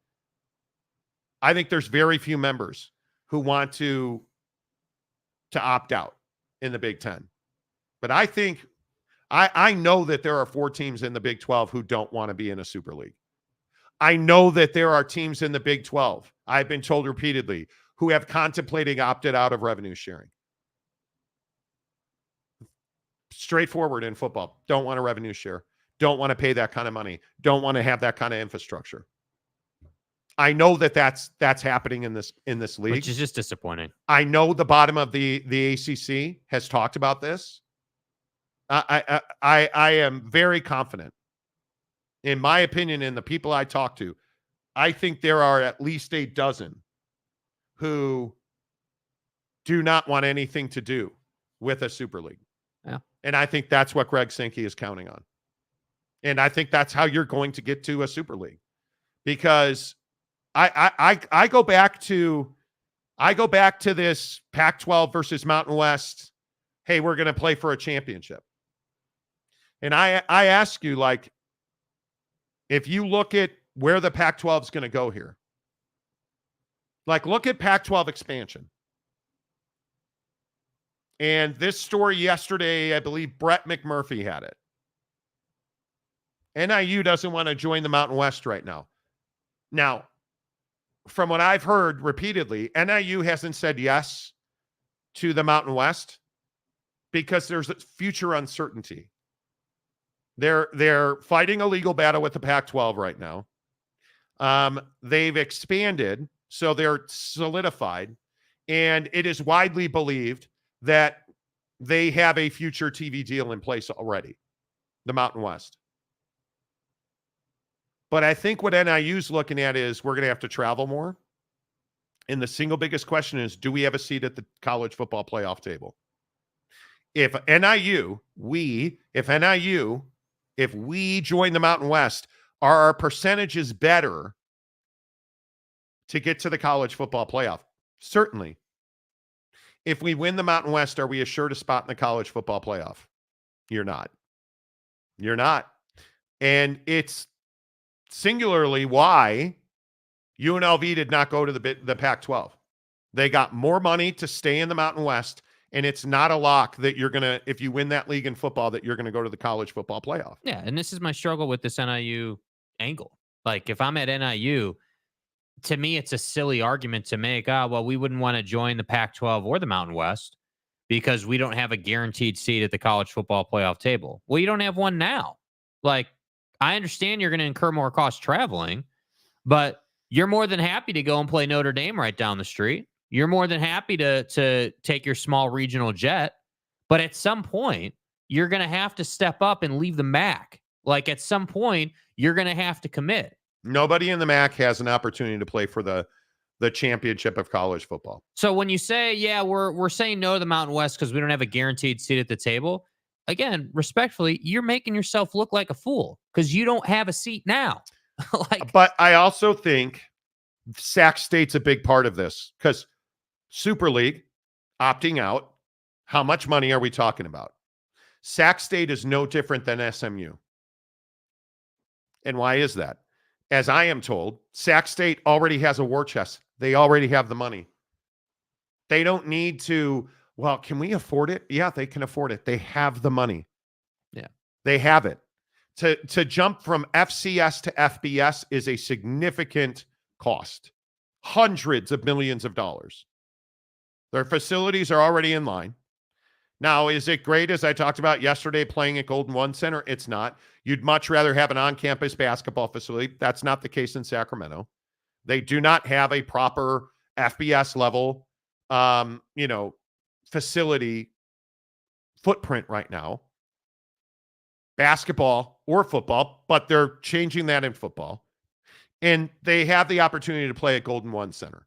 I think there's very few members who want to opt out in the Big 10. But I think I know that there are 4 teams in the Big 12 who don't want to be in a Super League. I know that there are teams in the Big 12, I've been told repeatedly, who have contemplated opted out of revenue sharing. Straightforward in football. Don't want a revenue share. Don't want to pay that kind of money. Don't want to have that kind of infrastructure. I know that that's happening in this league. Which is just disappointing. I know the bottom of the ACC has talked about this. I am very confident. In my opinion, and the people I talk to, I think there are at least a dozen who do not want anything to do with a Super League. Yeah. And I think that's what Greg Sankey is counting on. And I think that's how you're going to get to a Super League. Because I go back to this Pac-12 versus Mountain West. Hey, we're going to play for a championship. And I ask you, like, if you look at where the Pac-12 is going to go here, like, look at Pac-12 expansion. And this story yesterday, I believe Brett McMurphy had it. NIU doesn't want to join the Mountain West right now. Now, from what I've heard repeatedly, NIU hasn't said yes to the Mountain West because there's future uncertainty. They're fighting a legal battle with the Pac-12 right now. They've expanded, so they're solidified, and it is widely believed that they have a future TV deal in place already, the Mountain West. But I think what NIU's looking at is we're going to have to travel more. And the single biggest question is, do we have a seat at the college football playoff table? If we join the Mountain West, are our percentages better to get to the college football playoff? Certainly. If we win the Mountain West, are we assured a spot in the college football playoff? You're not. You're not. And it's singularly why UNLV did not go to the Pac-12. They got more money to stay in the Mountain West, and it's not a lock that you're going to, if you win that league in football, that you're going to go to the college football playoff. Yeah, and this is my struggle with this NIU angle. Like, if I'm at NIU, to me, it's a silly argument to make. Well, we wouldn't want to join the Pac-12 or the Mountain West because we don't have a guaranteed seat at the college football playoff table. Well, you don't have one now. Like, I understand you're going to incur more cost traveling, but you're more than happy to go and play Notre Dame right down the street. You're more than happy to take your small regional jet. But at some point, you're going to have to step up and leave the MAC. Like, at some point, you're going to have to commit. Nobody in the MAC has an opportunity to play for the championship of college football. So when you say, yeah, we're saying no to the Mountain West because we don't have a guaranteed seat at the table, again, respectfully, you're making yourself look like a fool because you don't have a seat now. But I also think Sac State's a big part of this because Super League opting out, how much money are we talking about? Sac State is no different than SMU. And why is that? As I am told, Sac State already has a war chest. They already have the money. They don't need to, well, can we afford it? Yeah, they can afford it. They have the money. Yeah. They have it. To jump from FCS to FBS is a significant cost. Hundreds of millions of dollars. Their facilities are already in line. Now, is it great, as I talked about yesterday, playing at Golden One Center? It's not. You'd much rather have an on-campus basketball facility. That's not the case in Sacramento. They do not have a proper FBS level, facility footprint right now. Basketball or football, but they're changing that in football. And they have the opportunity to play at Golden One Center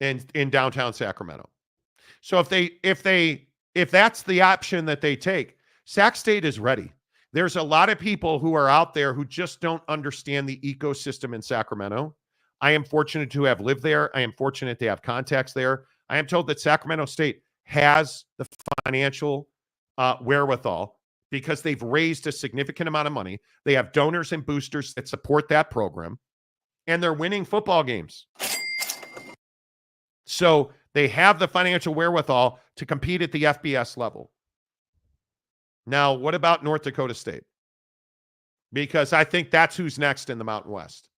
in downtown Sacramento. So if that's the option that they take, Sac State is ready. There's a lot of people who are out there who just don't understand the ecosystem in Sacramento. I am fortunate to have lived there. I am fortunate to have contacts there. I am told that Sacramento State has the financial wherewithal because they've raised a significant amount of money. They have donors and boosters that support that program, and they're winning football games. So they have the financial wherewithal to compete at the FBS level. Now, what about North Dakota State? Because I think that's who's next in the Mountain West.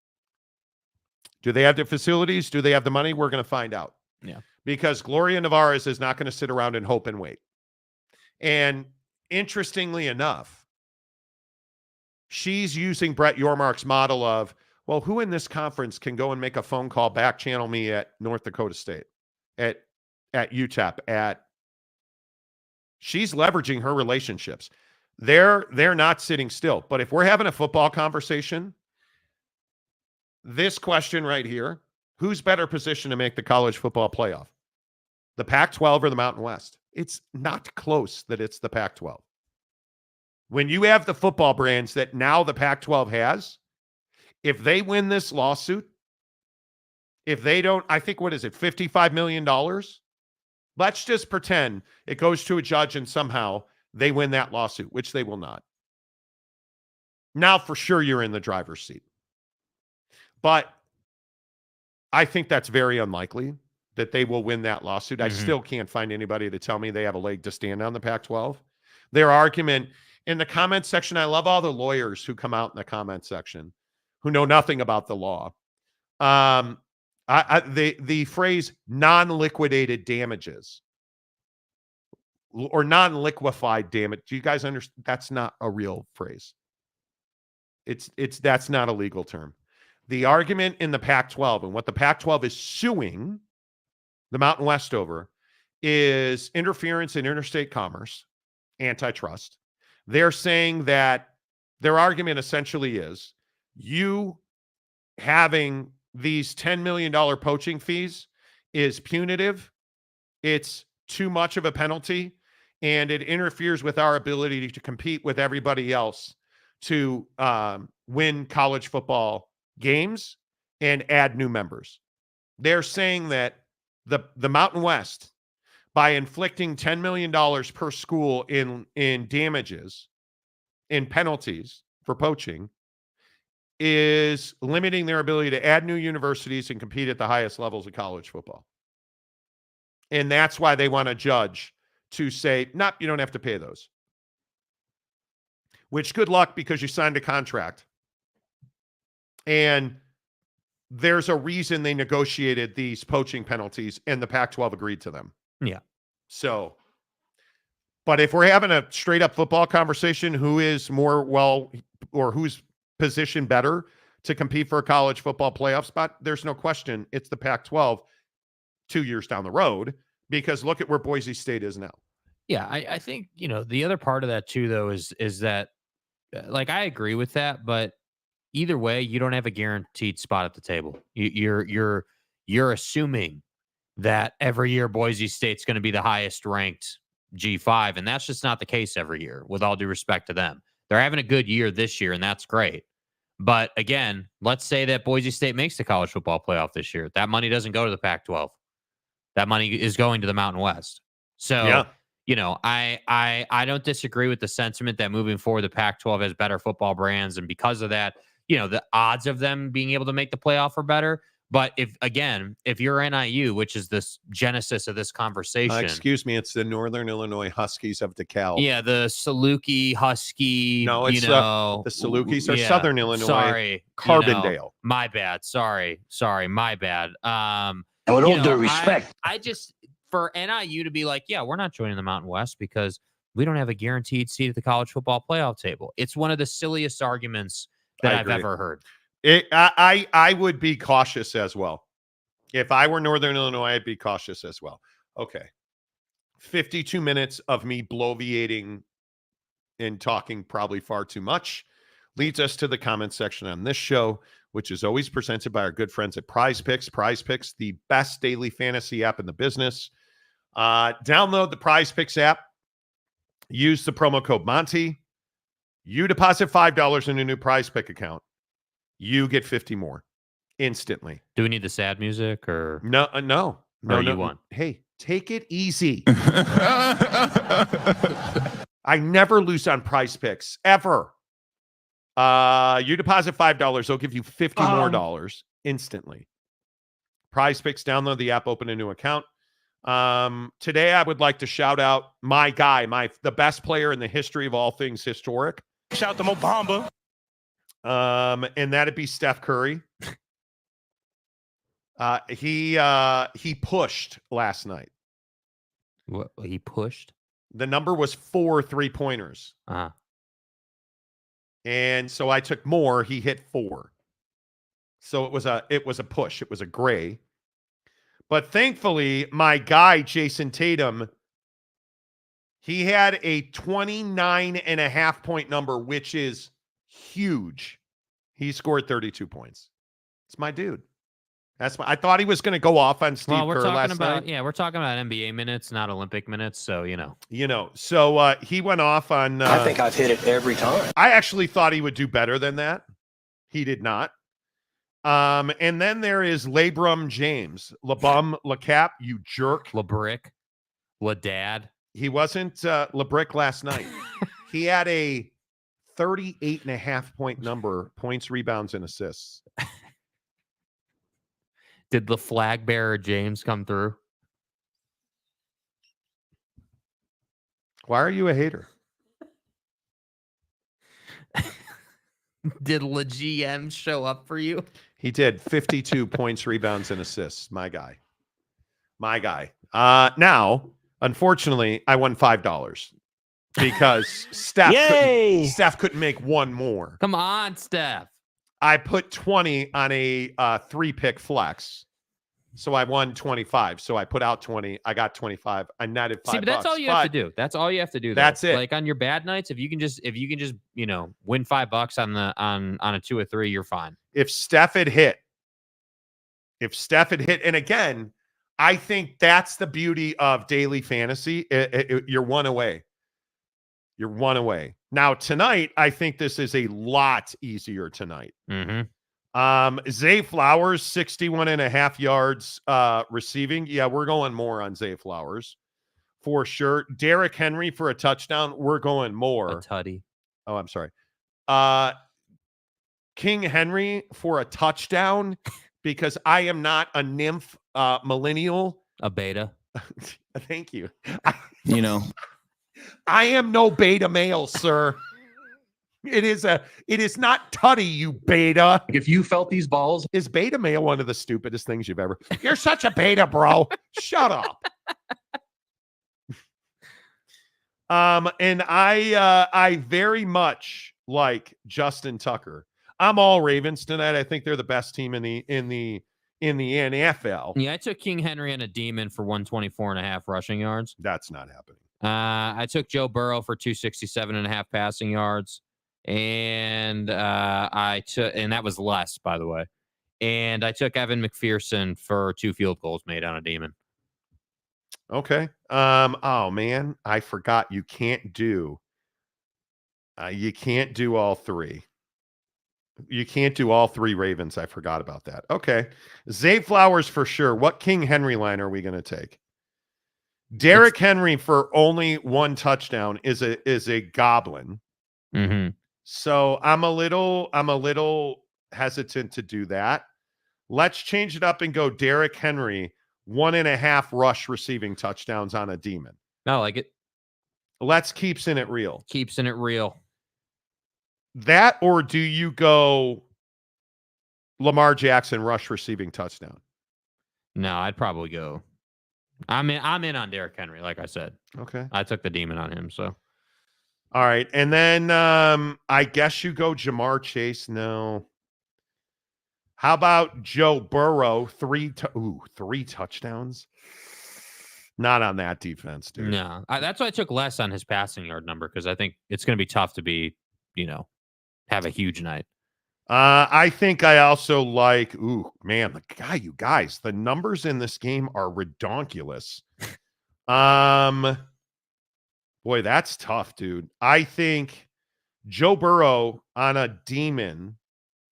Do they have the facilities? Do they have the money? We're going to find out. Yeah. Because Gloria Nevarez is not going to sit around and hope and wait. And interestingly enough, she's using Brett Yormark's model of, well, who in this conference can go and make a phone call, back channel me at North Dakota State, at UTEP, she's leveraging her relationships. They're not sitting still. But if we're having a football conversation, this question right here, who's better positioned to make the college football playoff? The Pac-12 or the Mountain West? It's not close that it's the Pac-12. When you have the football brands that now the Pac-12 has, if they win this lawsuit, if they don't, I think, what is it, $55 million? Let's just pretend it goes to a judge and somehow they win that lawsuit, which they will not. Now, for sure, you're in the driver's seat. But I think that's very unlikely that they will win that lawsuit. I still can't find anybody to tell me they have a leg to stand on the Pac-12. Their argument in the comment section, I love all the lawyers who come out in the comment section who know nothing about the law. The phrase non-liquidated damages or non-liquefied damage. Do you guys understand? That's not a real phrase. That's not a legal term. The argument in the Pac-12 and what the Pac-12 is suing the Mountain West over is interference in interstate commerce, antitrust. They're saying that their argument essentially is you having these $10 million poaching fees is punitive. It's too much of a penalty, and it interferes with our ability to compete with everybody else to win college football games and add new members. They're saying that the Mountain West, by inflicting $10 million per school in damages, in penalties for poaching, is limiting their ability to add new universities and compete at the highest levels of college football. And that's why they want a judge to say, nope, you don't have to pay those. Which, good luck, because you signed a contract. And there's a reason they negotiated these poaching penalties, and the Pac-12 agreed to them. Yeah. So, but if we're having a straight up football conversation, who is who's positioned better to compete for a college football playoff spot, there's no question it's the Pac-12 2 years down the road, because look at where Boise State is now. Yeah, I think, the other part of that too, though, is that, like, I agree with that, but either way, you don't have a guaranteed spot at the table. You're assuming that every year Boise State's going to be the highest ranked G5, and that's just not the case every year, with all due respect to them. They're having a good year this year, and that's great. But again, let's say that Boise State makes the college football playoff this year. That money doesn't go to the Pac-12. That money is going to the Mountain West. So, yeah. I don't disagree with the sentiment that moving forward, the Pac-12 has better football brands, and because of that, the odds of them being able to make the playoff are better. But if you're NIU, which is this genesis of this conversation, excuse me, it's the Northern Illinois Huskies of DeKalb. Yeah, the Saluki Husky. No, it's the Salukis are Southern Illinois. Sorry, Carbondale. My bad. Sorry, my bad. And with all due respect, I just, for NIU to be like, yeah, we're not joining the Mountain West because we don't have a guaranteed seat at the college football playoff table. It's one of the silliest arguments that I've ever heard. I would be cautious as well. If I were Northern Illinois, I'd be cautious as well. Okay. 52 minutes of me bloviating and talking probably far too much leads us to the comment section on this show, which is always presented by our good friends at Prize Picks. Prize Picks, the best daily fantasy app in the business. Download the Prize Picks app. Use the promo code Monty. You deposit $5 in a new Prize Pick account. You get 50 more instantly. Do we need the sad music or no? You won. Hey, take it easy. I never lose on Prize Picks ever. You deposit $5, they'll give you $50 more dollars instantly. Prize Picks, download the app, open a new account. Today I would like to shout out my guy, the best player in the history of all things historic. shout out to Mo Bamba. And that'd be Steph Curry. He pushed last night. What, he pushed? The number was 4 3-pointers. Uh-huh. And so I took more. He hit 4. So it was a push. It was a gray. But thankfully, my guy, Jason Tatum, he had a 29.5-point number, which is huge. He scored 32 points. It's my dude. I thought he was going to go off on Steve Kerr last night. Yeah, we're talking about NBA minutes, not Olympic minutes. So, So he went off on. I think I've hit it every time. I actually thought he would do better than that. He did not. And then there is LeBron James. LeBum, LeCap, you jerk. LeBrick, LeDad. He wasn't LeBrick last night. He had a 38.5-point number, points, rebounds, and assists. Did the flag bearer James come through? Why are you a hater? Did LeGM show up for you? He did. 52 points, rebounds, and assists. My guy. Now, unfortunately, I won $5 because Steph couldn't make one more. Come on, Steph. I put 20 on a 3-pick flex. So I won 25. So I put out 20. I got 25. I netted $5. See, but that's all you have to do. That's all you have to do. That's it. Like on your bad nights, if you can just win $5 on a 2 or 3, you're fine. If Steph had hit, and again, I think that's the beauty of daily fantasy. You're one away. You're one away. Now, tonight, I think this is a lot easier tonight. Zay Flowers, 61.5 yards receiving. Yeah, we're going more on Zay Flowers for sure. Derrick Henry for a touchdown. We're going more. A tutty. Oh, I'm sorry. King Henry for a touchdown because I am not a nymph millennial. A beta. Thank you. I am no beta male, sir. It is not tutty, you beta. If you felt these balls, Is beta male one of the stupidest things you've ever? You're such a beta, bro. Shut up. And I very much like Justin Tucker. I'm all Ravens tonight. I think they're the best team in the NFL. Yeah, I took King Henry and a demon for 124.5 rushing yards. That's not happening. I took Joe Burrow for 267.5 passing yards. And and that was less, by the way. And I took Evan McPherson for 2 field goals made on a demon. Okay. Oh man, I forgot you can't do all three. You can't do all 3 Ravens. I forgot about that. Okay. Zay Flowers for sure. What King Henry line are we going to take? Derrick Henry for only 1 touchdown is a goblin. So I'm a little hesitant to do that. Let's change it up and go Derrick Henry, 1.5 rush receiving touchdowns on a demon. I like it. Let's keeps in it real. Keeps in it real. That, or do you go Lamar Jackson rush receiving touchdown? No, I'd probably go. I'm in on Derrick Henry, like I said. Okay. I took the demon on him, so. All right. And then I guess you go Jamar Chase. No. How about Joe Burrow? 3 touchdowns. Not on that defense, dude. No. That's why I took less on his passing yard number, because I think it's going to be tough to be, have a huge night. I think I also like, you guys, the numbers in this game are redonkulous. Boy, that's tough, dude. I think Joe Burrow on a demon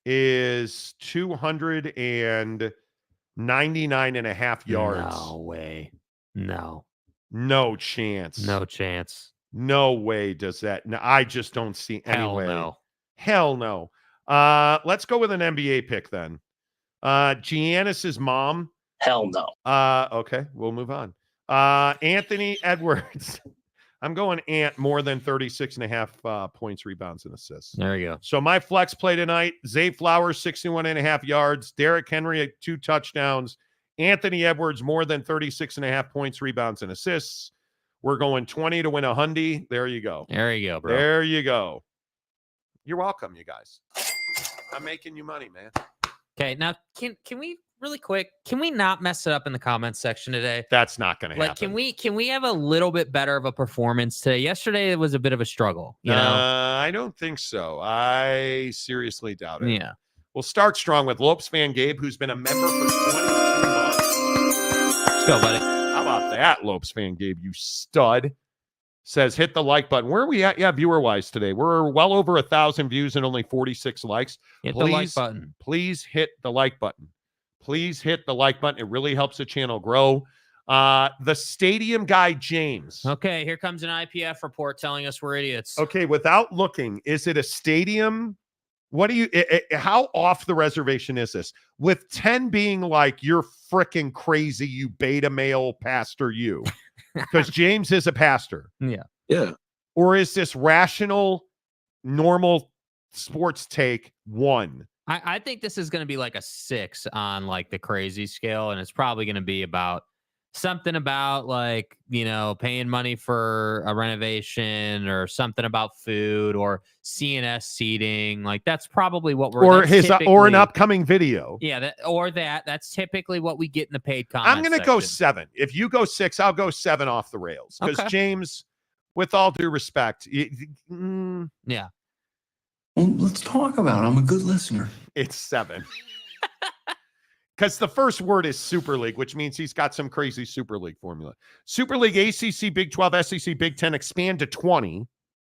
is 299.5 yards. No way. No. No chance. No chance. No way does that. No, I just don't see any way. No. Hell no. Let's go with an NBA pick then. Giannis's mom. Hell no. Okay, we'll move on. Anthony Edwards. I'm going Ant more than 36.5 points, rebounds, and assists. There you go. So my flex play tonight, Zay Flowers, 61.5 yards. Derrick Henry at 2 touchdowns. Anthony Edwards, more than 36.5 points, rebounds, and assists. We're going 20 to win a $100. There you go. There you go, bro. There you go. You're welcome, you guys. I'm making you money, man. Okay, now can we really quick? Can we not mess it up in the comments section today? That's not going to happen. Can we have a little bit better of a performance today? Yesterday it was a bit of a struggle. You know, I don't think so. I seriously doubt it. Yeah. We'll start strong with Lopes Fan Gabe, who's been a member for 22 months. Let's go, buddy. How about that, Lopes Fan Gabe? You stud. Says hit the like button. Where are we at? Yeah, viewer wise today. We're well over 1,000 views and only 46 likes. Hit the like button. Please hit the like button. Please hit the like button. It really helps the channel grow. The stadium guy, James. Okay, here comes an IPF report telling us we're idiots. Okay, without looking, is it a stadium? What do you, how off the reservation is this? With 10 being like, you're freaking crazy, you beta male pastor, you. Because James is a pastor. Yeah. Yeah. Or is this rational, normal sports take 1? I think this is going to be like a 6 on like the crazy scale. And it's probably going to be about something about like, paying money for a renovation or something about food or CNS seating. Like that's probably what we're or an upcoming video. Yeah, that's typically what we get in the paid comments. I'm going to go 7. If you go 6, I'll go 7 off the rails because James, with all due respect, yeah. Well, let's talk about it. I'm a good listener. It's 7. because the first word is Super League, which means he's got some crazy Super League formula. Super League, ACC, Big 12, SEC, Big 10 expand to 20.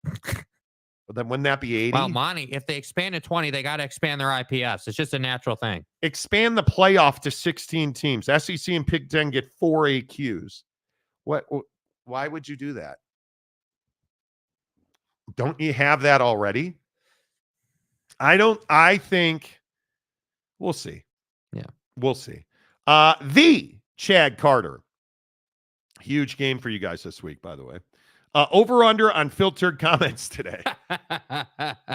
But then wouldn't that be 80? Well, Monty, if they expand to 20, they got to expand their IPFs. It's just a natural thing. Expand the playoff to 16 teams. SEC and Big 10 get 4 AQs. Why would you do that? Don't you have that already? I think we'll see. Yeah. We'll see. The Chad Carter. Huge game for you guys this week, by the way. Over under on filtered comments today.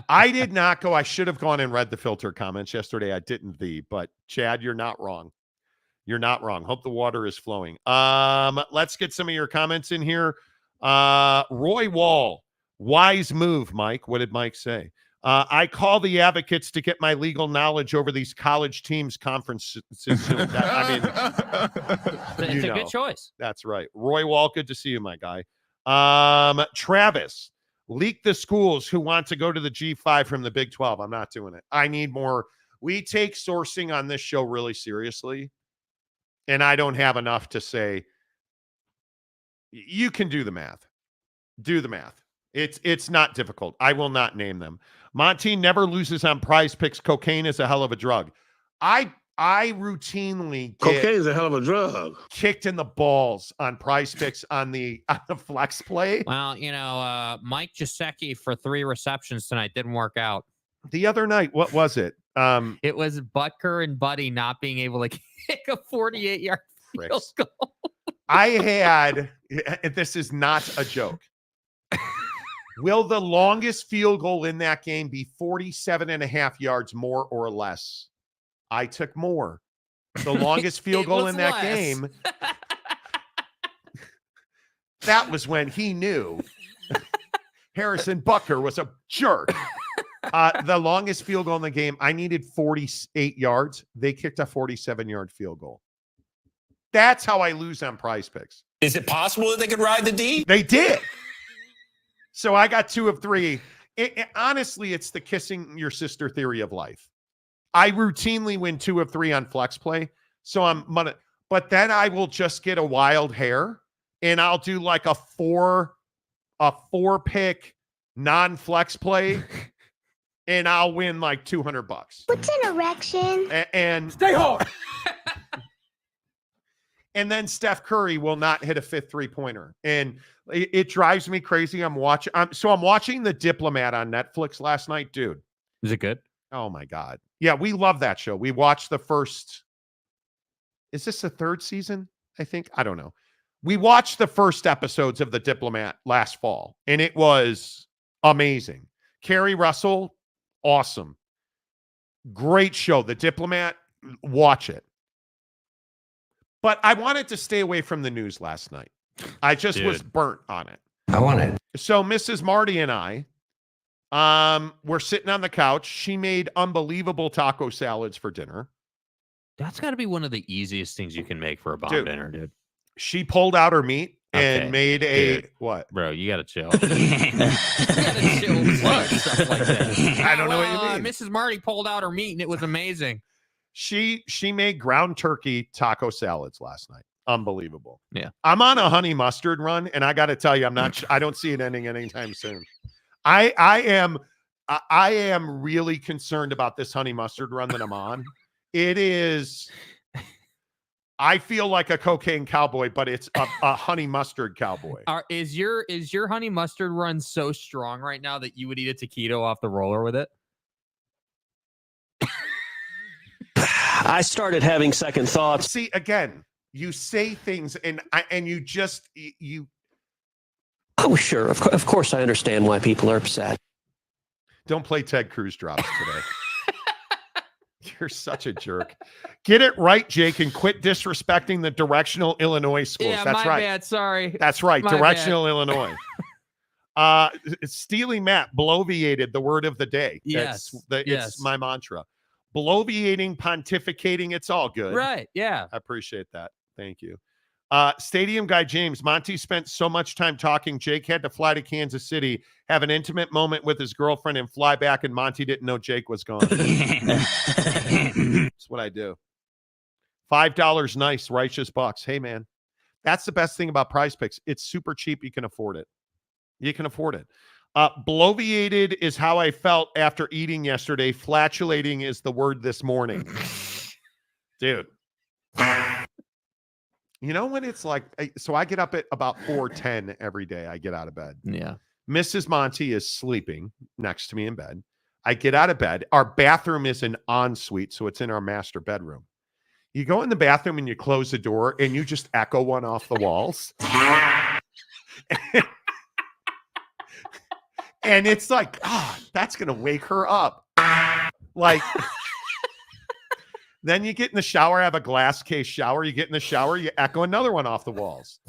I did not go. I should have gone and read the filtered comments yesterday. I didn't but Chad, you're not wrong. You're not wrong. Hope the water is flowing. Let's get some of your comments in here. Roy Wall, wise move, Mike. What did Mike say? I call the advocates to get my legal knowledge over these college teams conferences soon. It's a good choice. That's right. Roy Wall, good to see you, my guy. Travis, leak the schools who want to go to the G5 from the Big 12. I'm not doing it. I need more. We take sourcing on this show really seriously, and I don't have enough to say. You can do the math. Do the math. It's not difficult. I will not name them. Monty never loses on Prize Picks. Cocaine is a hell of a drug. I routinely get Cocaine is a hell of a drug. kicked in the balls on Prize Picks on the flex play. Well, Mike Jasecki for 3 receptions tonight didn't work out. The other night, what was it? It was Butker and Buddy not being able to kick a 48-yard field goal. I had, this is not a joke. Will the longest field goal in that game be 47.5 yards more or less? I took more. The longest field goal in that game. That was when he knew Harrison Butker was a jerk. The longest field goal in the game, I needed 48 yards. They kicked a 47-yard field goal. That's how I lose on Prize Picks. Is it possible that they could ride the D? They did. So I got 2 of 3. Honestly, it's the kissing your sister theory of life. I routinely win 2 of 3 on flex play. So but then I will just get a wild hair and I'll do like a 4-pick non-flex play and I'll win like $200. What's an erection? And Stay home. And then Steph Curry will not hit a 5th 3-pointer. And it drives me crazy. I'm watching The Diplomat on Netflix last night, dude. Is it good? Oh my God. Yeah, we love that show. We watched the first. Is this the 3rd season? I think. I don't know. We watched the first episodes of The Diplomat last fall, and it was amazing. Carrie Russell, awesome. Great show. The Diplomat, watch it. But I wanted to stay away from the news last night. I just was burnt on it. I want it. So Mrs. Marty and I, we're sitting on the couch. She made unbelievable taco salads for dinner. That's got to be one of the easiest things you can make for a bomb dinner, dude. She pulled out her meat and made a what? Bro, you got to chill. You gotta chill with stuff like that. I don't know what you mean. Mrs. Marty pulled out her meat and it was amazing. She made ground turkey taco salads last night. Unbelievable. Yeah. I'm on a honey mustard run, and I got to tell you, I don't see it ending anytime soon. I am really concerned about this honey mustard run that I'm on. It is, I feel like a cocaine cowboy, but it's a honey mustard cowboy. Is your honey mustard run so strong right now that you would eat a taquito off the roller with it? I started having second thoughts. See, again, you say things and you just you. Oh, sure. Of course, I understand why people are upset. Don't play Ted Cruz drops today. You're such a jerk. Get it right, Jake, and quit disrespecting the directional Illinois schools. Yeah, that's my right. bad. Sorry. That's right. My Directional Illinois. Steely Matt bloviated the word of the day. Yes. It's my mantra. Bloviating, pontificating, it's all good. Right. Yeah. I appreciate that. Thank you. Stadium Guy James, Monty spent so much time talking. Jake had to fly to Kansas City, have an intimate moment with his girlfriend, and fly back, and Monty didn't know Jake was gone. That's what I do. $5 nice, righteous bucks. Hey, man, that's the best thing about Prize Picks. It's super cheap. You can afford it. You can afford it. Bloviated is how I felt after eating yesterday. Flatulating is the word this morning. Dude. You know when it's like, so I get up at about 4:10 every day. I get out of bed. Yeah. Mrs. Monty is sleeping next to me in bed. I get out of bed. Our bathroom is an ensuite, so it's in our master bedroom. You go in the bathroom and you close the door and you just echo one off the walls. And it's like, that's going to wake her up. Like, then you get in the shower, have a glass case shower. You get in the shower, you echo another one off the walls.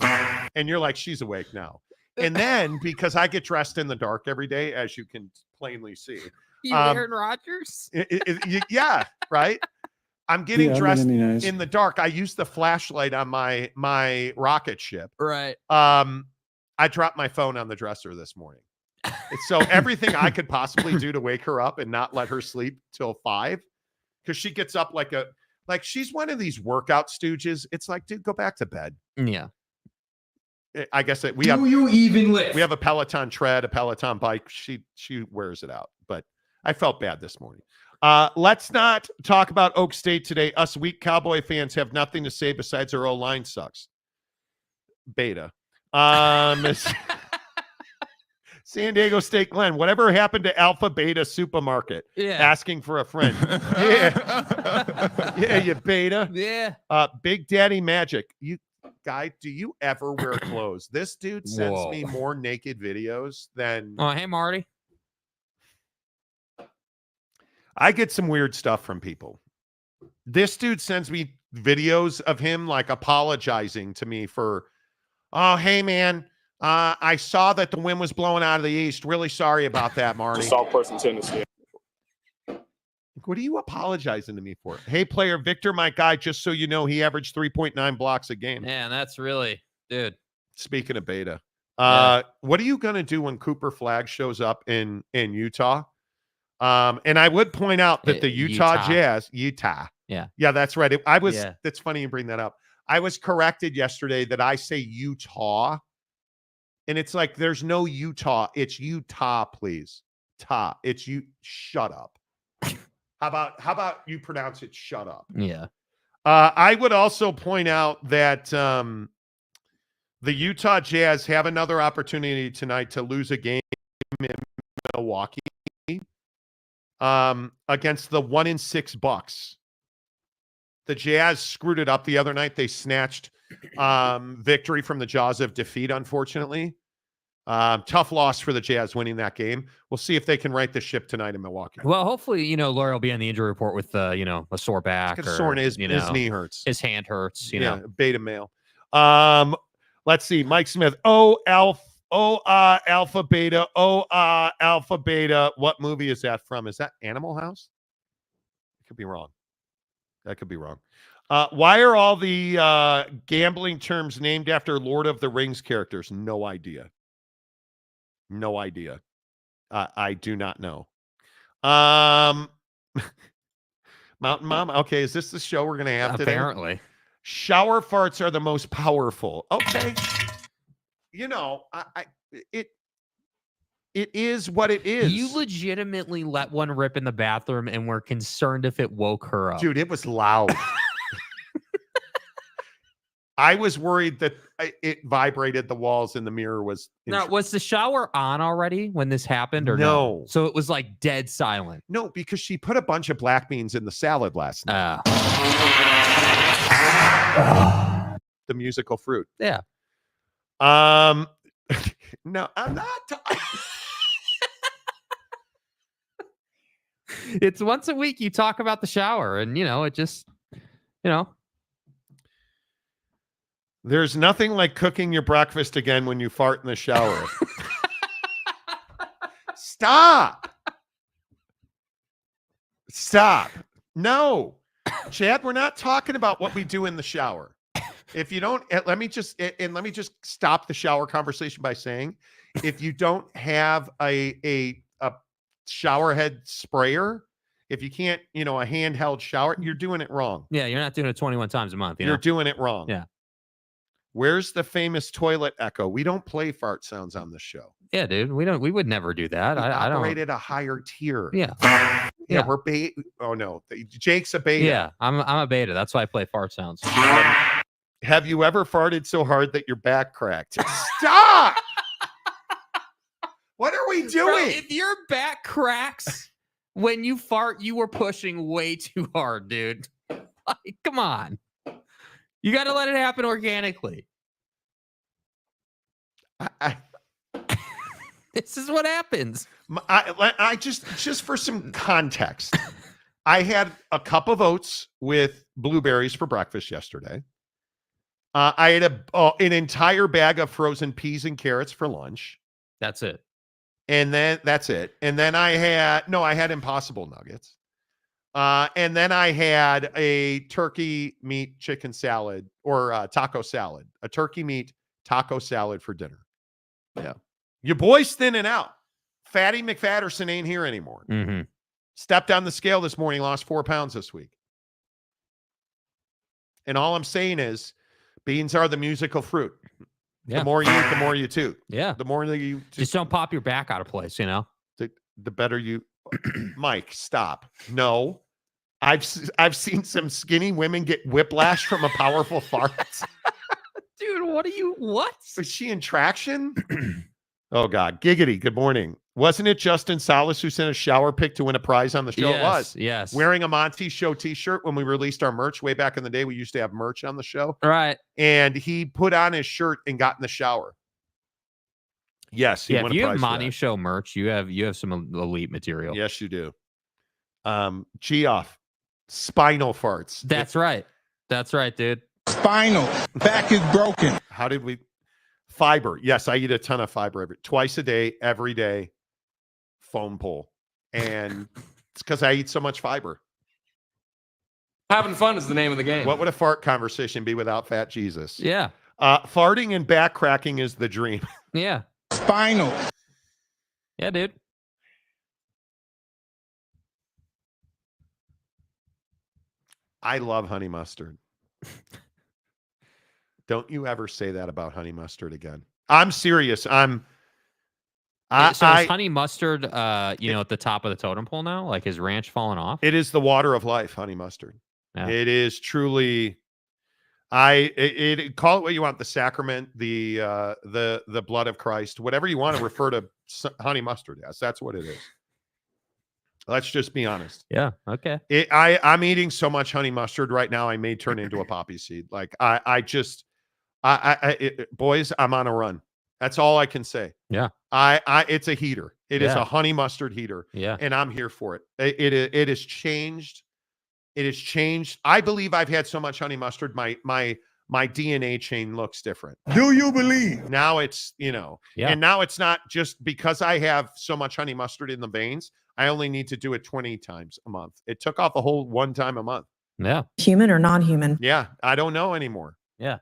And you're like, she's awake now. And then, because I get dressed in the dark every day, as you can plainly see. You Aaron Rodgers? Yeah, right? I'm getting dressed in the dark. I use the flashlight on my rocket ship. Right. I dropped my phone on the dresser this morning. So everything I could possibly do to wake her up and not let her sleep till 5, because she gets up like she's one of these workout stooges. It's like, dude, go back to bed. Yeah. I guess we have a Peloton tread, a Peloton bike. She wears it out, but I felt bad this morning. Let's not talk about Oak State today. Us weak Cowboy fans have nothing to say besides our O-line sucks. Beta. San Diego State Glenn, whatever happened to Alpha Beta Supermarket? Yeah. Asking for a friend. Yeah, you beta. Yeah. Big Daddy Magic. You guy, do you ever wear clothes? This dude sends me more naked videos than. Oh, hey, Marty. I get some weird stuff from people. This dude sends me videos of him like apologizing to me for, oh, hey, man. I saw that the wind was blowing out of the east. Really sorry about that, Marty. Soft person tendency. What are you apologizing to me for? Hey, player Victor, my guy, just so you know, he averaged 3.9 blocks a game. Man, that's really, dude. Speaking of beta, Yeah. what are you going to do when Cooper Flagg shows up in Utah? And I would point out that the Utah Jazz, Yeah. Yeah, that's right. That's funny you bring that up. I was corrected yesterday that I say Utah. And it's like, there's no Utah. It's Utah, please. It's you. Shut up. How about you pronounce it? Shut up. Yeah. I would also point out that the Utah Jazz have another opportunity tonight to lose a game in Milwaukee against the 1-6 Bucks. The Jazz screwed it up the other night. They snatched victory from the jaws of defeat, unfortunately. Tough loss for the Jazz winning that game. We'll see if they can right the ship tonight in Milwaukee. Well, hopefully, Laurie will be on the injury report with, a sore back. Or, sore his knee hurts. His hand hurts, beta male. Let's see. Mike Smith. Alpha Beta. Alpha Beta. What movie is that from? Is that Animal House? I could be wrong. That could be wrong. Why are all the gambling terms named after Lord of the Rings characters? No idea. No idea. I do not know. Mountain Mom. Okay, is this the show we're going to have today? Apparently. Shower farts are the most powerful. Okay. It is what it is. You legitimately let one rip in the bathroom and were concerned if it woke her up. Dude, it was loud. I was worried that it vibrated the walls and the mirror was. Now, was the shower on already when this happened or no? So it was like dead silent. No, because she put a bunch of black beans in the salad last night. The musical fruit. Yeah. No, I'm not. It's once a week you talk about the shower and, it just, There's nothing like cooking your breakfast again when you fart in the shower. Stop. No. Chad, we're not talking about what we do in the shower. If you don't, let me just stop the shower conversation by saying, if you don't have a shower head sprayer, if you can't, a handheld shower, you're doing it wrong. Yeah, you're not doing it 21 times a month. You're doing it wrong. Yeah. Where's the famous toilet echo? We don't play fart sounds on this show. Yeah, dude. We would never do that. I don't. Operate at a higher tier. Yeah. Yeah, we're beta. Oh no, Jake's a beta. Yeah, I'm a beta. That's why I play fart sounds. Have you ever farted so hard that your back cracked? Stop! What are we doing? Bro, if your back cracks when you fart, you were pushing way too hard, dude. Like, come on. You got to let it happen organically. This is what happens. I just for some context, I had a cup of oats with blueberries for breakfast yesterday. I had an entire bag of frozen peas and carrots for lunch. That's it. And then that's it. And then I had Impossible Nuggets. And then I had a turkey meat chicken salad or taco salad, a turkey meat taco salad for dinner. Yeah. Your boy's thinning out. Fatty McFatterson ain't here anymore. Mm-hmm. Stepped on the scale this morning, lost 4 pounds this week. And all I'm saying is beans are the musical fruit. Yeah. The more you eat, the more you toot. Yeah. The more that you just don't pop your back out of place, The better you Mike, stop. No. I've seen some skinny women get whiplash from a powerful fart. Dude, what? Was she in traction? Oh God. Giggity. Good morning. Wasn't it Justin Salas who sent a shower pic to win a prize on the show? Yes, it was. Yes. Wearing a Monty Show t-shirt when we released our merch way back in the day. We used to have merch on the show. Right. And he put on his shirt and got in the shower. Yes. Yeah, if you have Monty Show merch, you have some elite material. Yes, you do. Geoff, spinal farts. That's right. That's right, dude. Spinal. Back is broken. How did we? Fiber. Yes, I eat a ton of fiber twice a day, every day. Foam pull. And it's because I eat so much fiber. Having fun is the name of the game. What would a fart conversation be without Fat Jesus? Yeah. Farting and back cracking is the dream. Yeah. Spinal. Yeah, dude. I love honey mustard. Don't you ever say that about honey mustard again. I'm serious. So is honey mustard, at the top of the totem pole now? Like, is ranch falling off? It is the water of life, honey mustard. Yeah. It is truly. Call it what you want. The sacrament, the blood of Christ, whatever you want to refer to honey mustard as. That's what it is. Let's just be honest. Yeah. Okay. I'm eating so much honey mustard right now. I may turn into a poppy seed. Like boys, I'm on a run. That's all I can say. Yeah. It's a heater. It is a honey mustard heater. Yeah. And I'm here for it. It has changed. It has changed. I believe I've had so much honey mustard. My DNA chain looks different. Do you believe? Now it's, and now it's not just because I have so much honey mustard in the veins. I only need to do it 20 times a month. It took off a whole one time a month. Yeah. Human or non-human? Yeah. I don't know anymore. Yeah.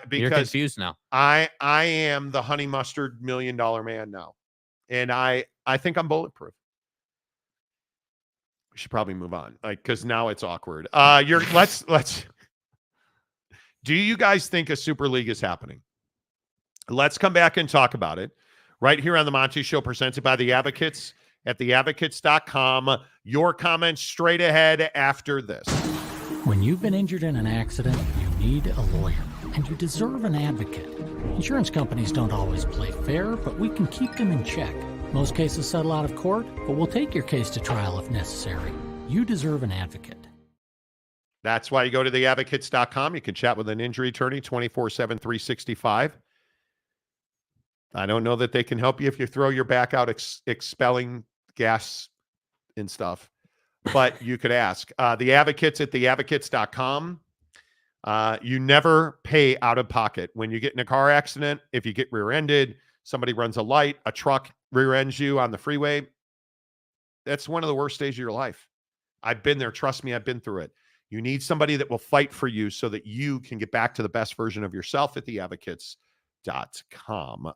Because you're confused now. I am the honey mustard $1 million man now. And I think I'm bulletproof. We should probably move on. Because now it's awkward. Let's do you guys think a super league is happening? Let's come back and talk about it right here on the Monty Show, presented by the Advocates at theadvocates.com. Your comments straight ahead after this. When you've been injured in an accident, you need a lawyer, and you deserve an advocate. Insurance companies don't always play fair, but we can keep them in check. Most cases settle out of court, but we'll take your case to trial if necessary. You deserve an advocate. That's why you go to theadvocates.com. You can chat with an injury attorney 24/7, 365. I don't know that they can help you if you throw your back out expelling gas and stuff, but you could ask. The Advocates at theadvocates.com. You never pay out of pocket. When you get in a car accident, if you get rear-ended, somebody runs a light, a truck rear-ends you on the freeway, that's one of the worst days of your life. I've been there. Trust me, I've been through it. You need somebody that will fight for you so that you can get back to the best version of yourself at theadvocates.com.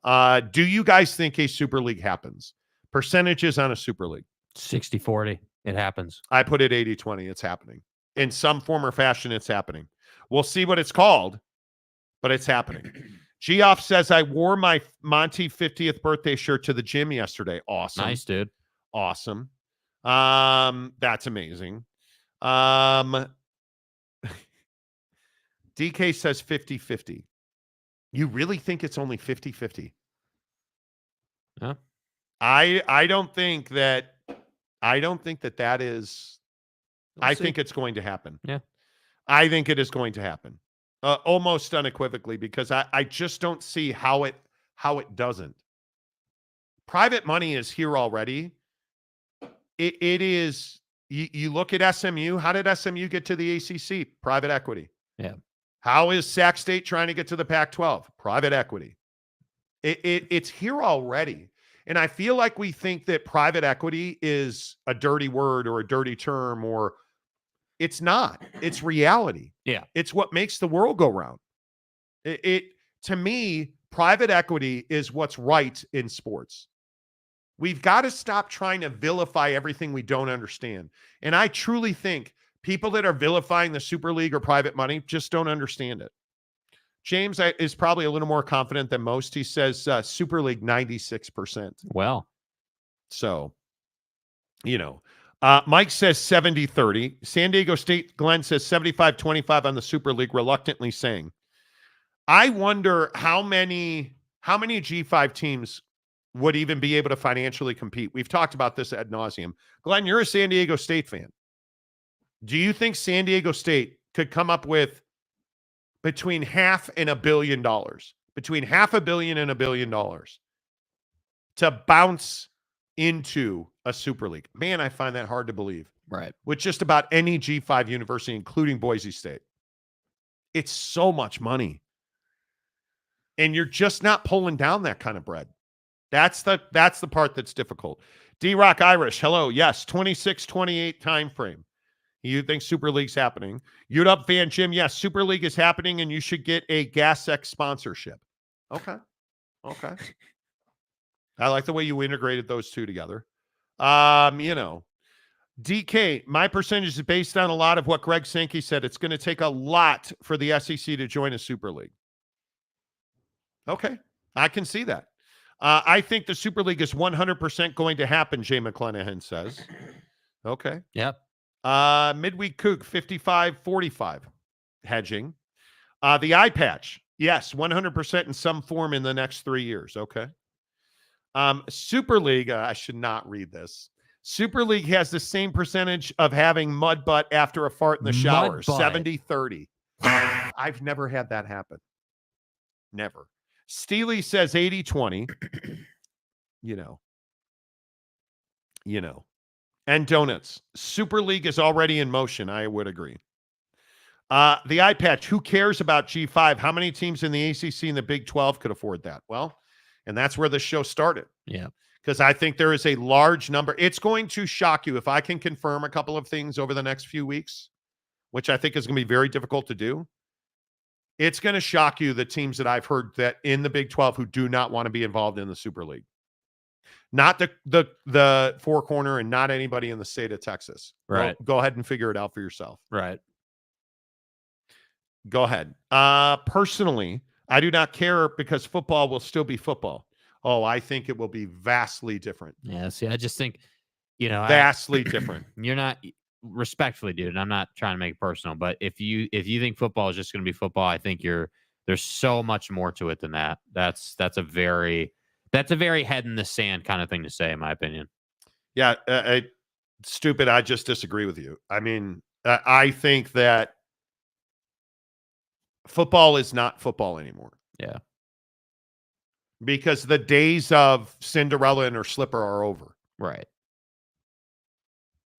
Do you guys think a super league happens? Percentages on a super league? 60-40. It happens. I put it 80-20. It's happening. In some form or fashion, it's happening. We'll see what it's called, but it's happening. Geoff says, I wore my Monty 50th birthday shirt to the gym yesterday. Awesome. Nice, dude. Awesome. That's amazing. DK says 50-50. You really think it's only 50-50? Yeah. I don't think that that is. We'll I see. think it's going to happen. Yeah. I think it is going to happen. Almost unequivocally, because I just don't see how it doesn't. Private money is here already. It is. You look at SMU. How did SMU get to the ACC? Private equity. Yeah. How is Sac State trying to get to the Pac-12? Private equity. It's here already. And I feel like we think that private equity is a dirty word or a dirty term, or it's not. It's reality. Yeah. It's what makes the world go round. To me, private equity is what's right in sports. We've got to stop trying to vilify everything we don't understand. And I truly think people that are vilifying the Super League or private money just don't understand it. James is probably a little more confident than most. He says Super League 96%. Well. So, Mike says 70-30. San Diego State, Glenn says 75-25 on the Super League, reluctantly saying. I wonder how many G5 teams would even be able to financially compete. We've talked about this ad nauseum. Glenn, you're a San Diego State fan. Do you think San Diego State could come up with between $500 and $1 billion, between $500 million and $1 billion to bounce into a Super League? Man, I find that hard to believe. Right. With just about any G5 university, including Boise State. It's so much money. And you're just not pulling down that kind of bread. That's the part that's difficult. D-Rock Irish, hello. Yes, 26-28 time frame. You think Super League's happening. You'd up fan Jim, yes, Super League is happening, and you should get a GasX sponsorship. Okay. I like the way you integrated those two together. DK, my percentage is based on a lot of what Greg Sankey said. It's going to take a lot for the SEC to join a Super League. Okay, I can see that. I think the Super League is 100% going to happen, Jay McClanahan says. Okay. Yep. Midweek Kook, 55-45 hedging. The eye patch, yes, 100% in some form in the next 3 years. Okay. Super League, I should not read this. Super League has the same percentage of having mud butt after a fart in the shower, 70-30. I've never had that happen. Never. Steely says 80-20. And donuts. Super League is already in motion. I would agree. The eye patch. Who cares about G5? How many teams in the ACC and the Big 12 could afford that? Well, and that's where the show started. Yeah. Because I think there is a large number. It's going to shock you if I can confirm a couple of things over the next few weeks, which I think is going to be very difficult to do. It's going to shock you the teams that I've heard that in the Big 12 who do not want to be involved in the Super League. Not the Four Corner and not anybody in the state of Texas. Right. Go ahead and figure it out for yourself. Right. Go ahead. Personally, I do not care because football will still be football. Oh, I think it will be vastly different. Yeah. See, I just think, vastly different. You're not respectfully, dude. And I'm not trying to make it personal, but if you think football is just going to be football, I think there's so much more to it than that. That's a very head in the sand kind of thing to say, in my opinion. Yeah. Stupid. I just disagree with you. I mean, I think that football is not football anymore. Yeah. Because the days of Cinderella and her slipper are over. Right.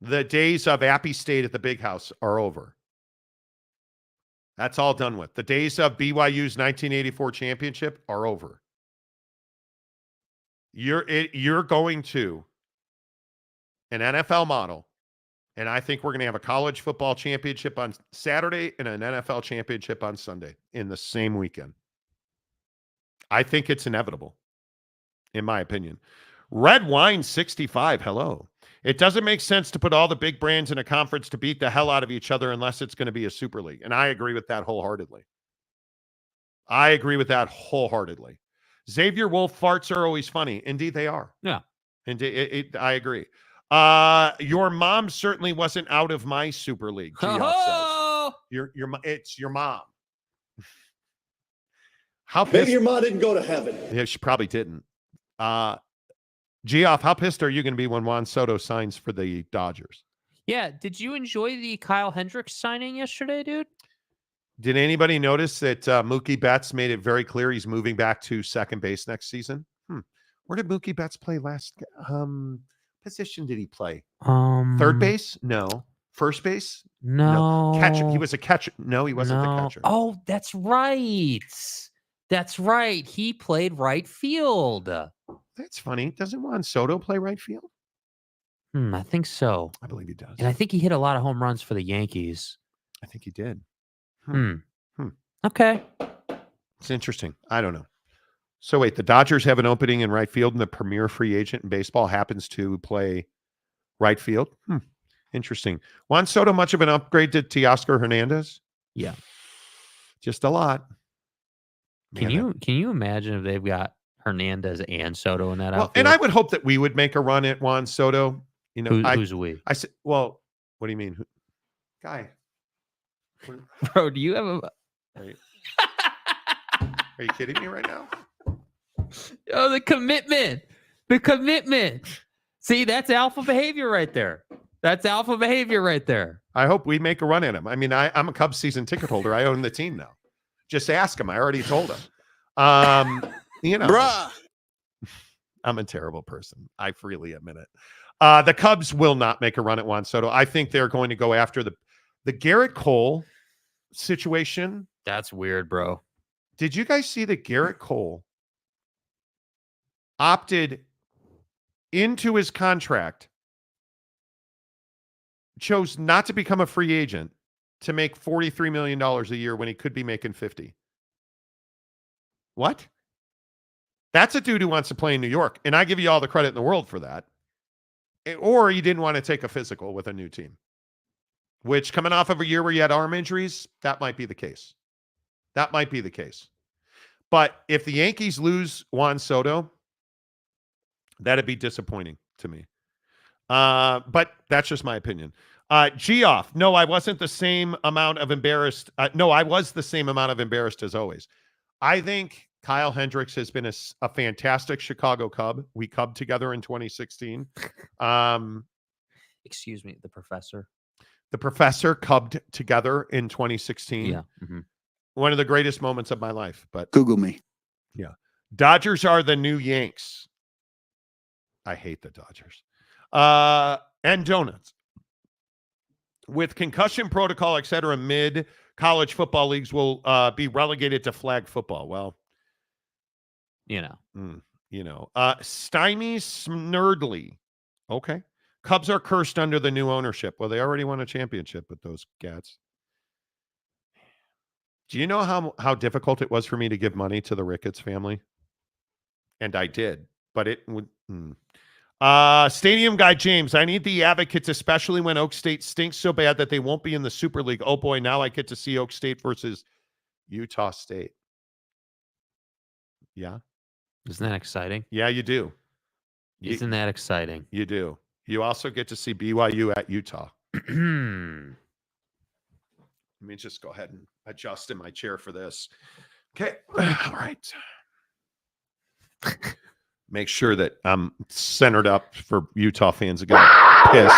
The days of Appy State at the Big House are over. That's all done with. The days of BYU's 1984 championship are over. You're going to an NFL model, and I think we're going to have a college football championship on Saturday and an NFL championship on Sunday in the same weekend. I think it's inevitable, in my opinion. Red Wine 65, hello. It doesn't make sense to put all the big brands in a conference to beat the hell out of each other unless it's going to be a super league. And I agree with that wholeheartedly. Xavier Wolf, farts are always funny. Indeed, they are. Yeah. Indeed, I agree. Your mom certainly wasn't out of my super league, Geoff says. It's your mom. Maybe your mom didn't go to heaven. Yeah, she probably didn't. Geoff, how pissed are you going to be when Juan Soto signs for the Dodgers? Yeah. Did you enjoy the Kyle Hendricks signing yesterday, dude? Did anybody notice that Mookie Betts made it very clear he's moving back to second base next season? Where did Mookie Betts play last? Position did he play? Third base? No. First base? No. Catcher. He was a catcher. No, he wasn't the catcher. Oh, that's right. That's right. He played right field. That's funny. Doesn't Juan Soto play right field? I think so. I believe he does. And I think he hit a lot of home runs for the Yankees. I think he did. Okay. It's interesting. I don't know. So wait, the Dodgers have an opening in right field, and the premier free agent in baseball happens to play right field. Interesting. Juan Soto, much of an upgrade to Teoscar Hernandez? Yeah. Just a lot. Can you imagine if they've got Hernandez and Soto in that outfield? And I would hope that we would make a run at Juan Soto. You know, who's we? I said, well, what do you mean? Guy. Bro, do you have a... Are you kidding me right now? Oh, the commitment. See, that's alpha behavior right there. I hope we make a run at him. I mean, I'm a Cubs season ticket holder. I own the team now. Just ask him. I already told him. You know, Bruh. I'm a terrible person. I freely admit it. The Cubs will not make a run at Juan Soto. I think they're going to go after the Garrett Cole situation. That's weird, bro. Did you guys see that Garrett Cole opted into his contract, chose not to become a free agent to make $43 million a year when he could be making 50? What? That's a dude who wants to play in New York, and I give you all the credit in the world for that. Or he didn't want to take a physical with a new team, which, coming off of a year where you had arm injuries, that might be the case. But if the Yankees lose Juan Soto, that'd be disappointing to me. But that's just my opinion. Geoff, no, I wasn't the same amount of embarrassed. No, I was the same amount of embarrassed as always. I think Kyle Hendricks has been a fantastic Chicago Cub. We cubbed together in 2016. Excuse me, the professor. The professor cubbed together in 2016. Yeah. Mm-hmm. One of the greatest moments of my life. But Google me. Yeah. Dodgers are the new Yanks. I hate the Dodgers. And donuts. With concussion protocol, et cetera, mid-college football leagues will be relegated to flag football. Well, Stymie Snerdley. Okay. Cubs are cursed under the new ownership. Well, they already won a championship with those cats. Do you know how difficult it was for me to give money to the Ricketts family? And I did, but it would... Stadium Guy James, I need the advocates, especially when Oak State stinks so bad that they won't be in the Super League. Oh boy, now I get to see Oak State versus Utah State. Yeah. Isn't that exciting? Yeah, you do. Isn't that exciting? You do. You also get to see BYU at Utah. Let me just go ahead and adjust in my chair for this. Okay. All right. Make sure that I'm centered up for Utah fans that got pissed.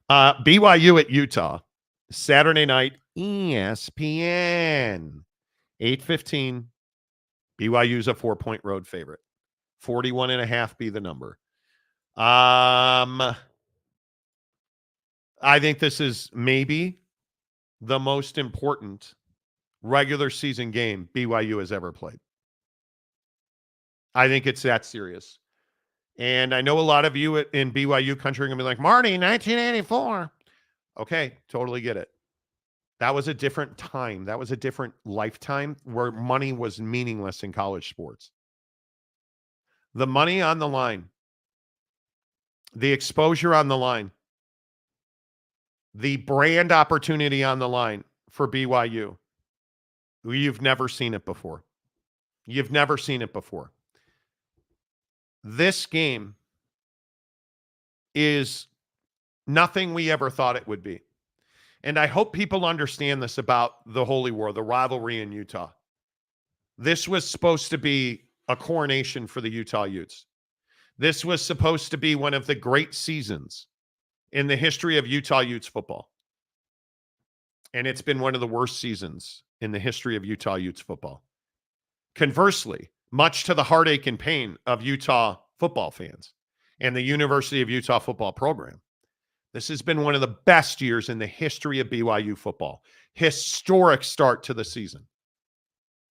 BYU at Utah, Saturday night, ESPN, 8:15. BYU's a 4-point road favorite. 41.5 be the number. I think this is maybe the most important regular season game BYU has ever played. I think it's that serious. And I know a lot of you in BYU country are going to be like, Marty, 1984. Okay, totally get it. That was a different time. That was a different lifetime where money was meaningless in college sports. The money on the line the exposure on the line, the brand opportunity on the line for BYU. You've never seen it before. You've never seen it before. This game is nothing we ever thought it would be. And I hope people understand this about the Holy War, the rivalry in Utah. This was supposed to be a coronation for the Utah Utes. This was supposed to be one of the great seasons in the history of Utah Utes football. And it's been one of the worst seasons in the history of Utah Utes football. Conversely, much to the heartache and pain of Utah football fans and the University of Utah football program, this has been one of the best years in the history of BYU football. Historic start to the season.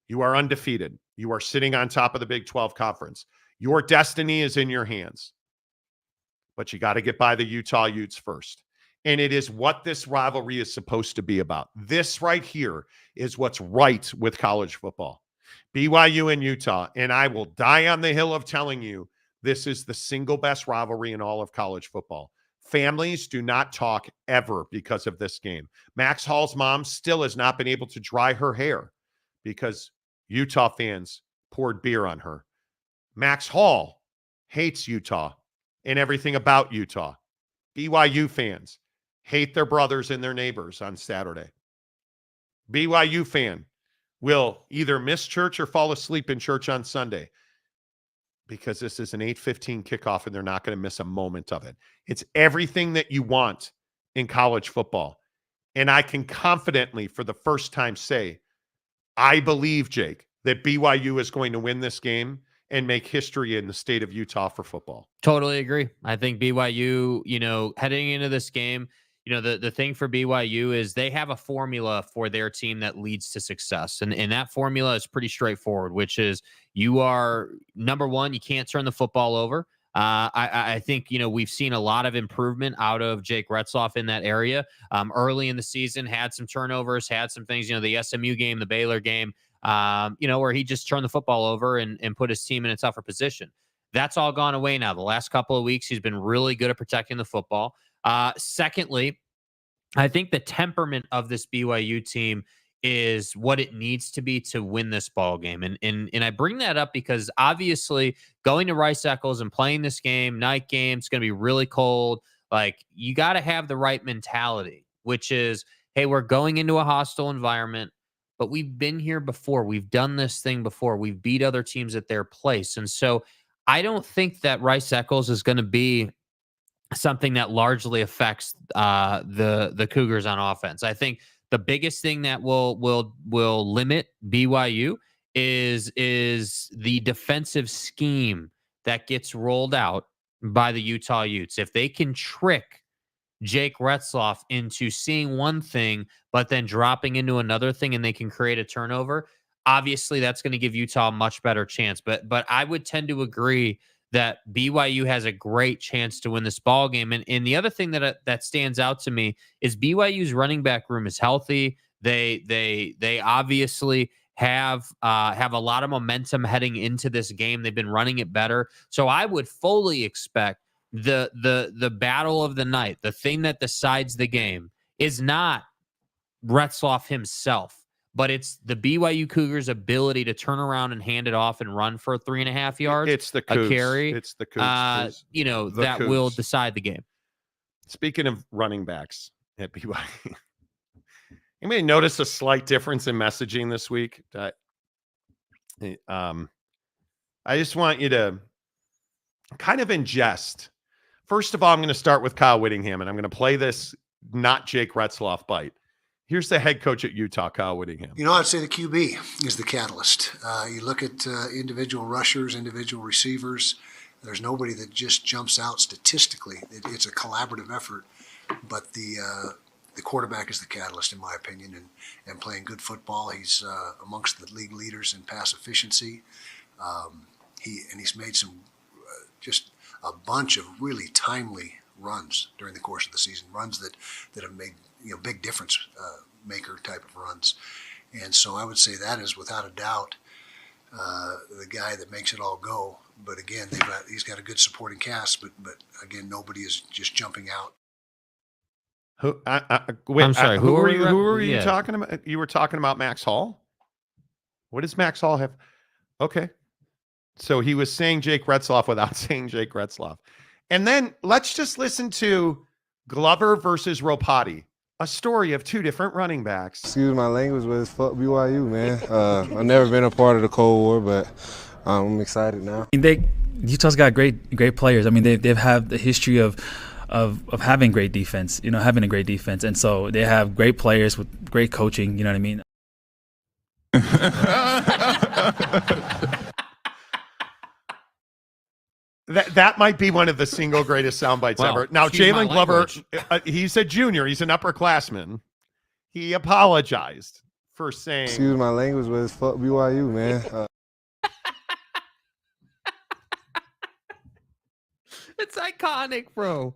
You are undefeated. You are sitting on top of the Big 12 conference. Your destiny is in your hands. But you got to get by the Utah Utes first. And it is what this rivalry is supposed to be about. This right here is what's right with college football. BYU and Utah, and I will die on the hill of telling you, this is the single best rivalry in all of college football. Families do not talk ever because of this game. Max Hall's mom still has not been able to dry her hair because Utah fans poured beer on her. Max Hall hates Utah and everything about Utah. BYU fans hate their brothers and their neighbors on Saturday. BYU fan will either miss church or fall asleep in church on Sunday because this is an 8:15 kickoff and they're not going to miss a moment of it. It's everything that you want in college football. And I can confidently, for the first time, say, I believe, Jake, that BYU is going to win this game and make history in the state of Utah for football. Totally agree. I think BYU, heading into this game, the thing for BYU is they have a formula for their team that leads to success. And that formula is pretty straightforward, which is you are, number one, you can't turn the football over. I think, we've seen a lot of improvement out of Jake Retzloff in that area. Early in the season, had some turnovers, had some things, the SMU game, the Baylor game, where he just turned the football over and put his team in a tougher position. That's all gone away now. The last couple of weeks, he's been really good at protecting the football. Secondly, I think the temperament of this BYU team is what it needs to be to win this ball game. And I bring that up because obviously going to Rice Eccles and playing this game, night game, it's going to be really cold. Like, you got to have the right mentality, which is, hey, we're going into a hostile environment, but we've been here before. We've done this thing before. We've beat other teams at their place. And so I don't think that Rice Eccles is going to be something that largely affects the Cougars on offense. I think the biggest thing that will limit BYU is the defensive scheme that gets rolled out by the Utah Utes. If they can trick Jake Retzloff into seeing one thing, but then dropping into another thing, and they can create a turnover, obviously that's going to give Utah a much better chance. But I would tend to agree that BYU has a great chance to win this ball game. And the other thing that stands out to me is BYU's running back room is healthy. They obviously have a lot of momentum heading into this game. They've been running it better. So I would fully expect the battle of the night, the thing that decides the game, is not Retzloff himself, but it's the BYU Cougars' ability to turn around and hand it off and run for 3.5 yards. It's the Cougs. A carry. It's the Cougs. That Cougs will decide the game. Speaking of running backs at BYU, you may notice a slight difference in messaging this week. I just want you to kind of ingest. First of all, I'm going to start with Kyle Whittingham, and I'm going to play this not Jake Retzloff bite. Here's the head coach at Utah, Kyle Whittingham. I'd say the QB is the catalyst. You look at individual rushers, individual receivers. There's nobody that just jumps out statistically. It's a collaborative effort, but the quarterback is the catalyst, in my opinion, and playing good football. He's amongst the league leaders in pass efficiency. He's made some just a bunch of really timely runs during the course of the season, runs that have made big difference maker type of runs. And so I would say that is without a doubt the guy that makes it all go. But again, he's got a good supporting cast, but again, nobody is just jumping out. Wait, I'm sorry. who were you talking about? You were talking about Max Hall? What does Max Hall have? Okay. So he was saying Jake Retzloff without saying Jake Retzloff. And then let's just listen to Glover versus Ropati, a story of two different running backs. Excuse my language, but it's fuck BYU, man. I've never been a part of the Cold War, but I'm excited now. Utah's got great players. I mean, they've had the history of having great defense, having a great defense. And so they have great players with great coaching, you know what I mean? That might be one of the single greatest sound bites ever. Now, Jalen Glover, he's a junior. He's an upperclassman. He apologized for saying... Excuse my language, but it's fuck BYU, man. It's iconic, bro.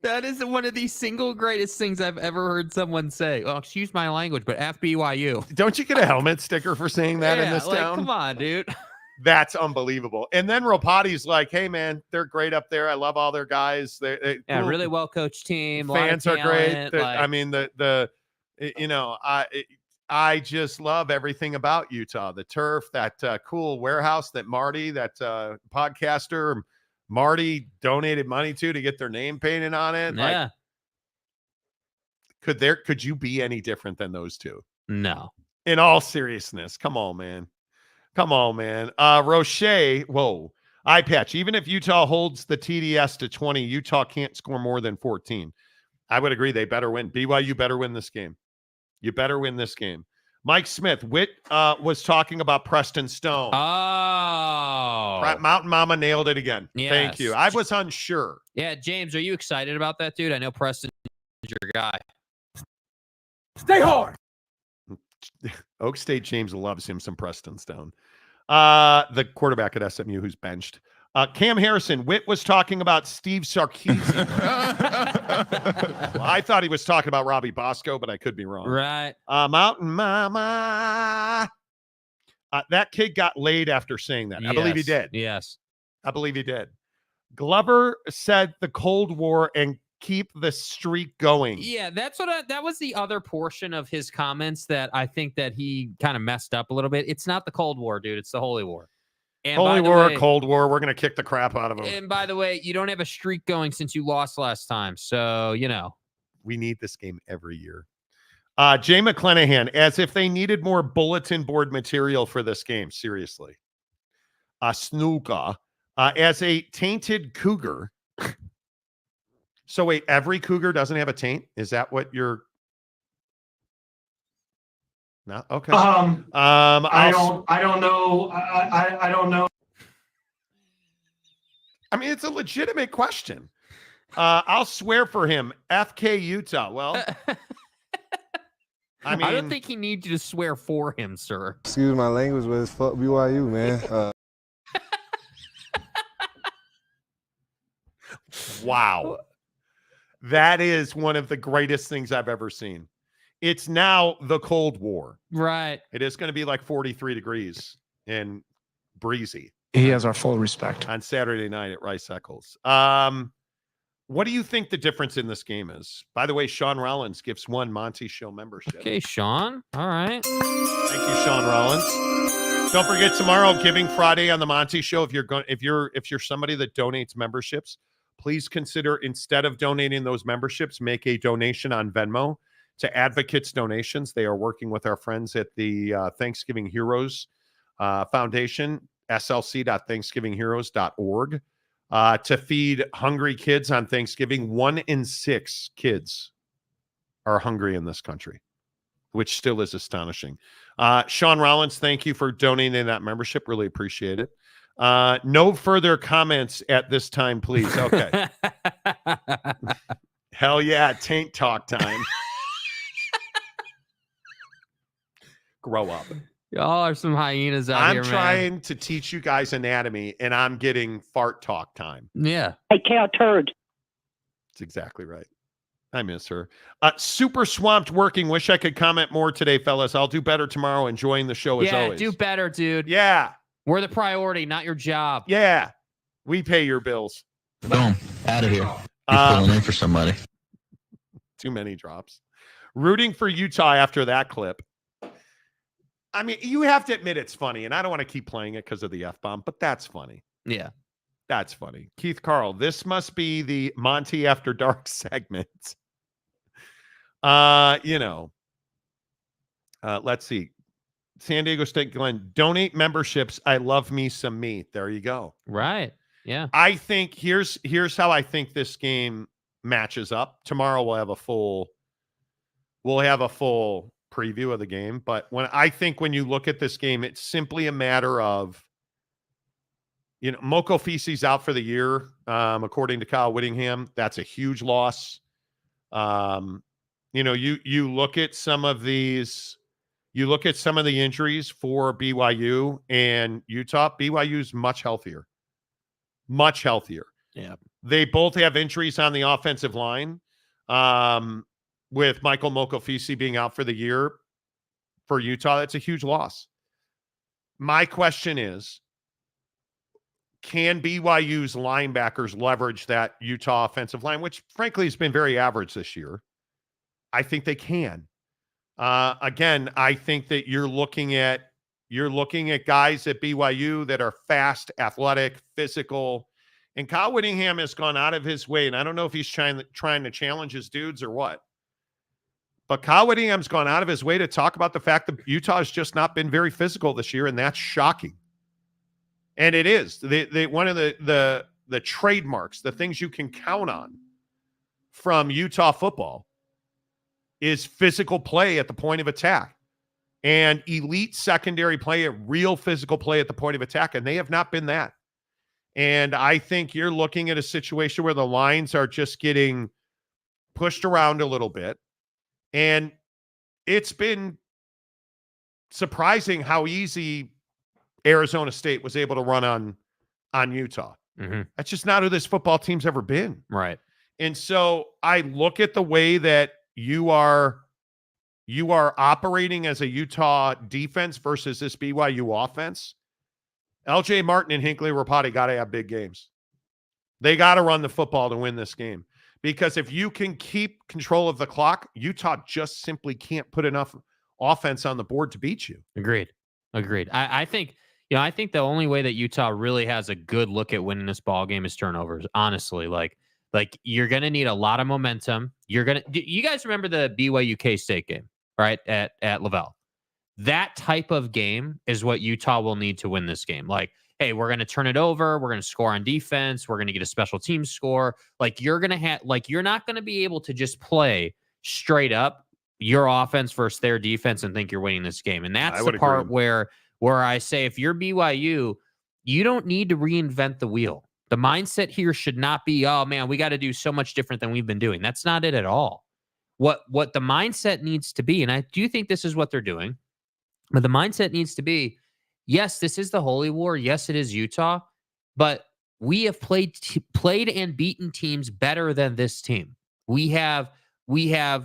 That is one of the single greatest things I've ever heard someone say. Well, excuse my language, but F BYU. Don't you get a helmet sticker for saying that in this town? Come on, dude. That's unbelievable. And then Ropati's like, hey, man, they're great up there. I love all their guys. They cool. Really well-coached team. Fans are great. I mean, I just love everything about Utah. The turf, that cool warehouse that Marty, that podcaster, Marty donated money to get their name painted on it. Yeah. Like, could you be any different than those two? No. In all seriousness. Come on, man. Roche, whoa. Eye patch. Even if Utah holds the TDS to 20, Utah can't score more than 14. I would agree. They better win. BYU better win this game. You better win this game. Mike Smith, Witt was talking about Preston Stone. Oh. Mountain Mama nailed it again. Yes. Thank you. I was unsure. Yeah, James, are you excited about that, dude? I know Preston is your guy. Stay hard. Oak State James loves him some Preston Stone. The quarterback at SMU who's benched. Cam Harrison, Witt was talking about Steve Sarkisian. Well, I thought he was talking about Robbie Bosco, but I could be wrong. Right. Mountain Mama. That kid got laid after saying that. Yes. I believe he did. Yes. I believe he did. Glover said the Cold War and keep the streak going. Yeah, that was the other portion of his comments that I think that he kind of messed up a little bit. It's not the Cold War, dude. It's the Holy War. And Holy War, Cold War. We're going to kick the crap out of them. And by the way, you don't have a streak going since you lost last time. So, we need this game every year. Jay McClanahan, as if they needed more bulletin board material for this game. Seriously. Snuka, as a tainted Cougar. So wait, every Cougar doesn't have a taint? Is that what you're... No? Okay. I don't know. I don't know. I mean, it's a legitimate question. I'll swear for him. FK Utah. Well, I don't think he needs you to swear for him, sir. Excuse my language, but it's fuck BYU, man. Wow. That is one of the greatest things I've ever seen. It's now the Cold War. Right. It is going to be like 43 degrees and breezy. He has our full respect. On Saturday night at Rice Eccles. What do you think the difference in this game is? By the way, Sean Rollins gives one Monty Show membership. Okay, Sean. All right. Thank you, Sean Rollins. Don't forget tomorrow, Giving Friday on the Monty Show. If you're somebody that donates memberships, please consider, instead of donating those memberships, make a donation on Venmo to Advocates Donations. They are working with our friends at the Thanksgiving Heroes Foundation, slc.thanksgivingheroes.org, to feed hungry kids on Thanksgiving. 1 in 6 kids are hungry in this country, which still is astonishing. Sean Rollins, thank you for donating that membership. Really appreciate it. No further comments at this time, please. Okay. Hell yeah, taint talk time. Grow up. Y'all are some hyenas out here, man. I'm trying to teach you guys anatomy, and I'm getting fart talk time. Yeah. I can't turd. That's exactly right. I miss her. Super swamped working. Wish I could comment more today, fellas. I'll do better tomorrow. Enjoying the show as always. Yeah, do better, dude. Yeah. We're the priority, not your job. Yeah. We pay your bills. Boom. Out of here. You're filling in for somebody. Too many drops. Rooting for Utah after that clip. I mean, you have to admit it's funny, and I don't want to keep playing it because of the F-bomb, but that's funny. Yeah. That's funny. Keith Carl, this must be the Monty After Dark segment. Let's see. San Diego State Glenn, donate memberships. I love me some meat. There you go. Right. Yeah. I think here's how I think this game matches up. Tomorrow we'll have a full preview of the game. But when you look at this game, it's simply a matter of, Moko Fisi's out for the year, according to Kyle Whittingham. That's a huge loss. You look at some of these, the injuries for BYU and Utah. BYU's much healthier. Much healthier. Yeah. They both have injuries on the offensive line. With Michael Mokofisi being out for the year for Utah, that's a huge loss. My question is, can BYU's linebackers leverage that Utah offensive line, which frankly has been very average this year? I think they can. Again, I think that you're looking at guys at BYU that are fast, athletic, physical, and Kyle Whittingham has gone out of his way, and I don't know if he's trying to challenge his dudes or what, but Kyle Whittingham's gone out of his way to talk about the fact that Utah has just not been very physical this year, and that's shocking. And it is. One of the trademarks, the things you can count on from Utah football is physical play at the point of attack and elite secondary play, a real physical play at the point of attack, and they have not been that. And I think you're looking at a situation where the lines are just getting pushed around a little bit. And it's been surprising how easy Arizona State was able to run on Utah. Mm-hmm. That's just not who this football team's ever been. Right. And so I look at the way that you are operating as a Utah defense versus this BYU offense. LJ Martin and Hinckley Rapati got to have big games. They got to run the football to win this game. Because if you can keep control of the clock, Utah just simply can't put enough offense on the board to beat you. Agreed. I think the only way that Utah really has a good look at winning this ball game is turnovers. Honestly, like you're going to need a lot of momentum. You guys remember the BYU K-State game, right? At Lavelle. That type of game is what Utah will need to win this game. Like, hey, we're going to turn it over. We're going to score on defense. We're going to get a special team score. Like you're not going to be able to just play straight up your offense versus their defense and think you're winning this game. And that's the part where I say, if you're BYU, you don't need to reinvent the wheel. The mindset here should not be, oh man, we got to do so much different than we've been doing. That's not it at all. What the mindset needs to be, and I do think this is what they're doing, but the mindset needs to be, yes, this is the Holy War. Yes, it is Utah, but we have played and beaten teams better than this team. We have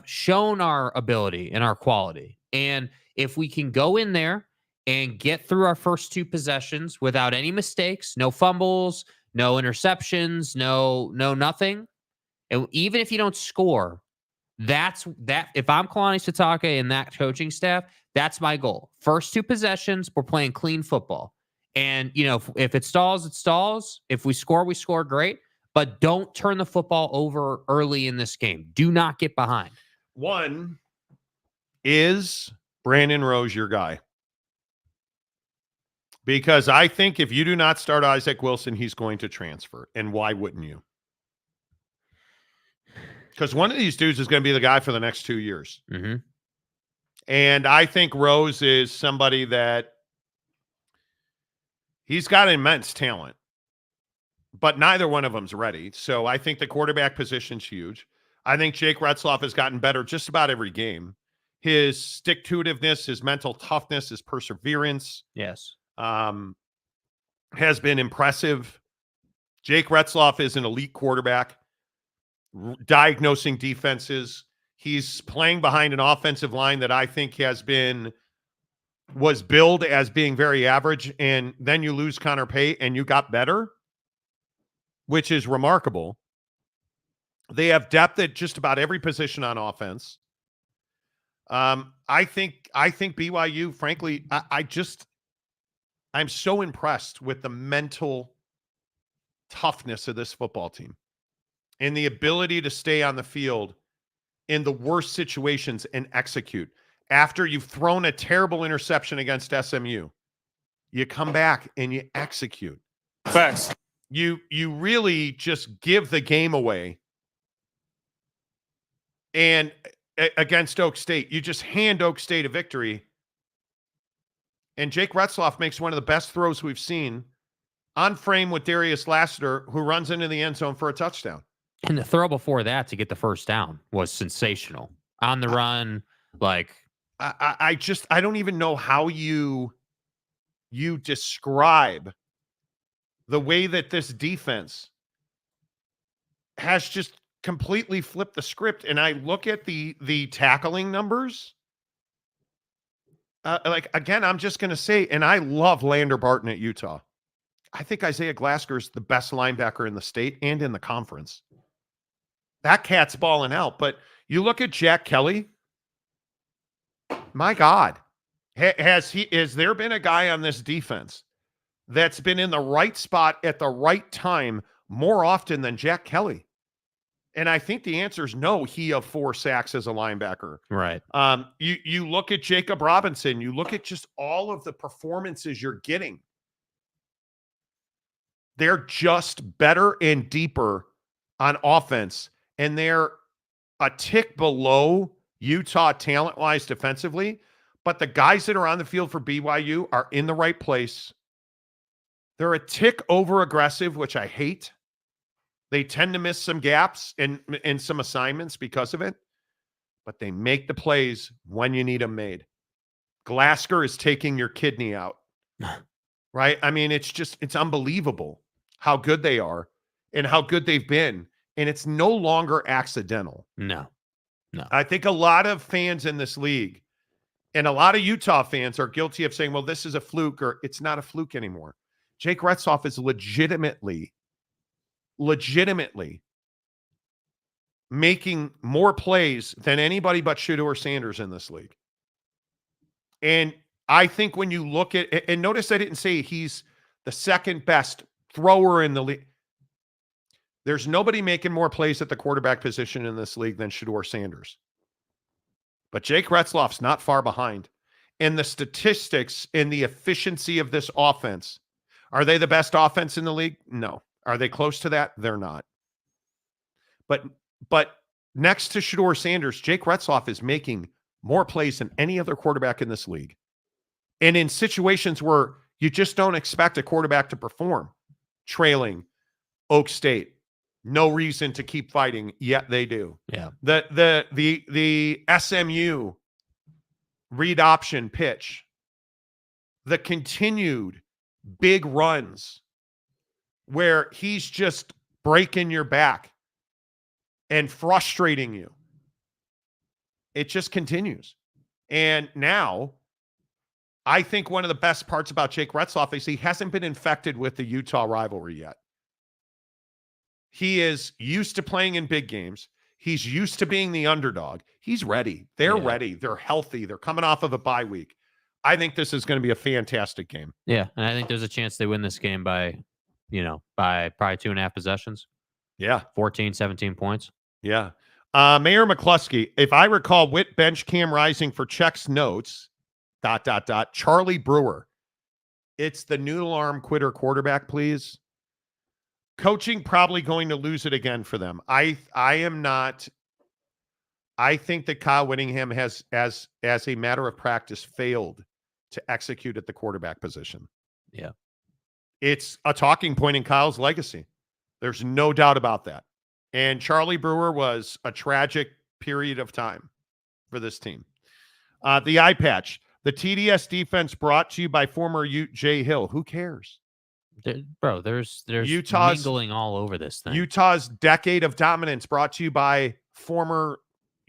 shown our ability and our quality. And if we can go in there and get through our first two possessions without any mistakes, no fumbles, no interceptions, no nothing, and even if you don't score, that's that. If I'm Kalani Sitake and that coaching staff, that's my goal. First two possessions, we're playing clean football. And, if it stalls, it stalls. If we score, we score, great. But don't turn the football over early in this game. Do not get behind. One, is Brandon Rose your guy? Because I think if you do not start Isaac Wilson, he's going to transfer. And why wouldn't you? Because one of these dudes is going to be the guy for the next 2 years. Mm-hmm. And I think Rose is somebody that he's got immense talent, but neither one of them's ready. So I think the quarterback position's huge. I think Jake Retzloff has gotten better just about every game. His stick-to-itiveness, his mental toughness, his perseverance. Yes. Has been impressive. Jake Retzloff is an elite quarterback. diagnosing defenses. He's playing behind an offensive line that I think was billed as being very average, and then you lose Connor Pate and you got better, which is remarkable. They have depth at just about every position on offense. I think BYU, frankly, I'm so impressed with the mental toughness of this football team and the ability to stay on the field in the worst situations and execute. After you've thrown a terrible interception against SMU, you come back and you execute. Facts. You really just give the game away. And against Oak State, you just hand Oak State a victory. And Jake Retzloff makes one of the best throws we've seen on frame with Darius Lassiter, who runs into the end zone for a touchdown. And the throw before that to get the first down was sensational. On the run, like... I don't even know how you describe the way that this defense has just completely flipped the script. And I look at the tackling numbers. Again, I'm just going to say, and I love Lander Barton at Utah. I think Isaiah Glasgow is the best linebacker in the state and in the conference. That cat's balling out. But you look at Jack Kelly. My God, has there been a guy on this defense that's been in the right spot at the right time more often than Jack Kelly? And I think the answer is no. He of 4 sacks as a linebacker. Right. You look at Jacob Robinson. You look at just all of the performances you're getting. They're just better and deeper on offense, and they're a tick below Utah talent-wise defensively, but the guys that are on the field for BYU are in the right place. They're a tick over-aggressive, which I hate. They tend to miss some gaps and some assignments because of it, but they make the plays when you need them made. Glasgow is taking your kidney out, right? I mean, it's unbelievable how good they are and how good they've been, and it's no longer accidental. No. I think a lot of fans in this league and a lot of Utah fans are guilty of saying, well, this is a fluke, or it's not a fluke anymore. Jake Retzloff is legitimately making more plays than anybody but Shedeur Sanders in this league. And I think when you look at, and notice I didn't say he's the second best thrower in the league. There's nobody making more plays at the quarterback position in this league than Shedeur Sanders. But Jake Retzloff's not far behind. And the statistics and the efficiency of this offense, are they the best offense in the league? No. Are they close to that? They're not. But next to Shedeur Sanders, Jake Retzloff is making more plays than any other quarterback in this league. And in situations where you just don't expect a quarterback to perform, trailing Oak State. No reason to keep fighting, yet they do. Yeah. The SMU read option pitch, the continued big runs where he's just breaking your back and frustrating you. It just continues. And now, I think one of the best parts about Jake Retzloff is he hasn't been infected with the Utah rivalry yet. He is used to playing in big games. He's used to being the underdog. He's ready. They're ready. They're healthy. They're coming off of a bye week. I think this is going to be a fantastic game. Yeah, and I think there's a chance they win this game by probably 2.5 possessions. Yeah. 14, 17 points. Yeah. Mayor McCluskey, if I recall, Witt bench Cam Rising for checks notes, ... Charlie Brewer. It's the noodle arm quitter quarterback, please. Coaching probably going to lose it again for them. I am not. I think that Kyle Whittingham has, as a matter of practice, failed to execute at the quarterback position. Yeah. It's a talking point in Kyle's legacy. There's no doubt about that. And Charlie Brewer was a tragic period of time for this team. The eye patch. The TDS defense brought to you by former Ute Jay Hill. Who cares? Bro, there's mingling all over this thing. Utah's decade of dominance brought to you by former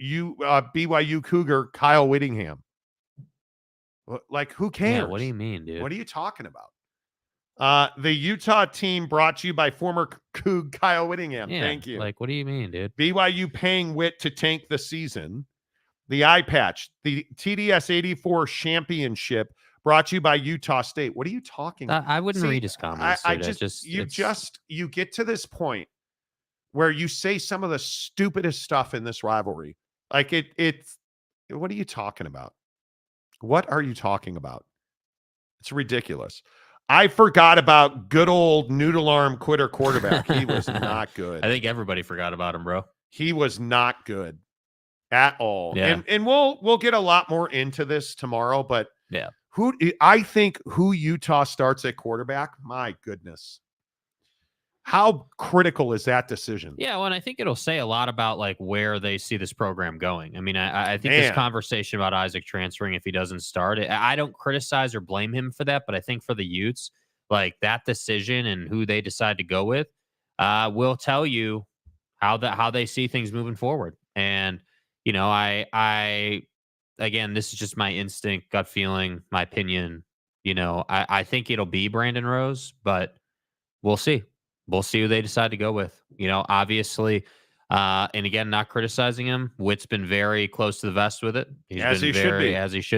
BYU Cougar Kyle Whittingham. Like, who cares? Yeah, what do you mean, dude? What are you talking about? The Utah team brought to you by former Coug Kyle Whittingham. Yeah, Thank you. Like, what do you mean, dude? BYU paying Witt to tank the season. The eye patch, the TDS 84 championship brought to you by Utah State. What are you talking about? I wouldn't read his comments. You get to this point where you say some of the stupidest stuff in this rivalry. Like it's what are you talking about? What are you talking about? It's ridiculous. I forgot about good old noodle arm quitter quarterback. He was not good. I think everybody forgot about him, bro. He was not good at all. Yeah. And we'll get a lot more into this tomorrow, but yeah. Who Utah starts at quarterback, my goodness. How critical is that decision? Yeah, well, and I think it'll say a lot about like where they see this program going. I mean, I think this conversation about Isaac transferring if he doesn't start, I don't criticize or blame him for that, but I think for the Utes, like that decision and who they decide to go with will tell you how they see things moving forward. And you know, I again, this is just my instinct, gut feeling, my opinion. You know, I think it'll be Brandon Rose, but we'll see. We'll see who they decide to go with. You know, obviously, and again, not criticizing him. Witt's been very close to the vest with it. As he should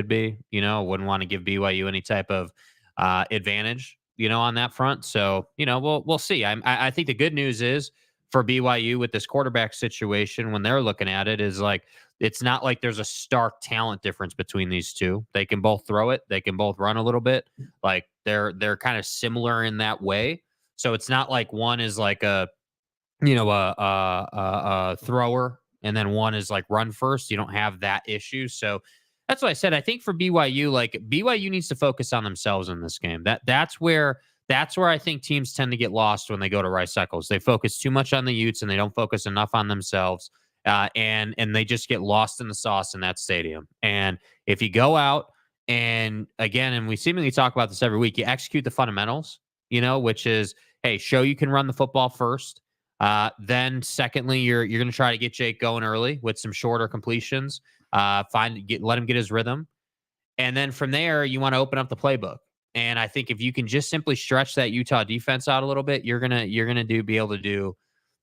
be. You know, wouldn't want to give BYU any type of advantage, you know, on that front. So, you know, we'll see. I think the good news is for BYU with this quarterback situation, when they're looking at it, is like it's not like there's a stark talent difference between these two. They can both throw it. They can both run a little bit. Like they're kind of similar in that way. So it's not like one is like a thrower and then one is like run first. You don't have that issue. So that's what I said. I think for BYU, like BYU needs to focus on themselves in this game. That's where I think teams tend to get lost when they go to Rice Eccles. They focus too much on the Utes and they don't focus enough on themselves. And they just get lost in the sauce in that stadium. And if you go out and again, and we seemingly talk about this every week, you execute the fundamentals, you know, which is, hey, show you can run the football first. Then secondly, you're going to try to get Jake going early with some shorter completions. Let him get his rhythm. And then from there, you want to open up the playbook. And I think if you can just simply stretch that Utah defense out a little bit, you're gonna be able to do,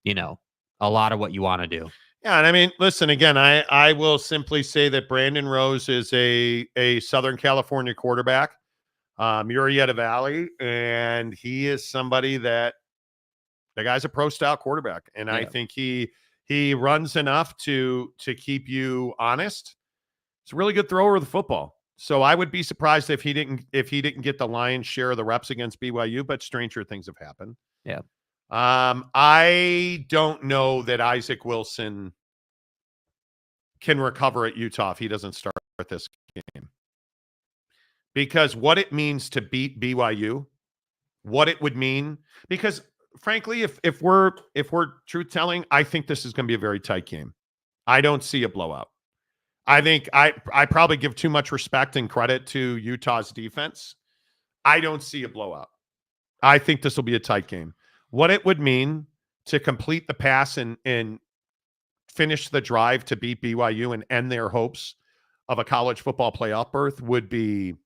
you know, a lot of what you want to do. Yeah, and I mean, listen, again, I will simply say that Brandon Rose is a Southern California quarterback, Murrieta Valley, and he is somebody that the guy's a pro-style quarterback, and yeah. I think he runs enough to keep you honest. He's a really good thrower of the football. So I would be surprised if he didn't get the lion's share of the reps against BYU, but stranger things have happened. Yeah. I don't know that Isaac Wilson can recover at Utah if he doesn't start this game. Because what it means to beat BYU, what it would mean, because frankly, if we're truth telling, I think this is going to be a very tight game. I don't see a blowout. I think I probably give too much respect and credit to Utah's defense. I don't see a blowout. I think this will be a tight game. What it would mean to complete the pass and finish the drive to beat BYU and end their hopes of a college football playoff berth would be.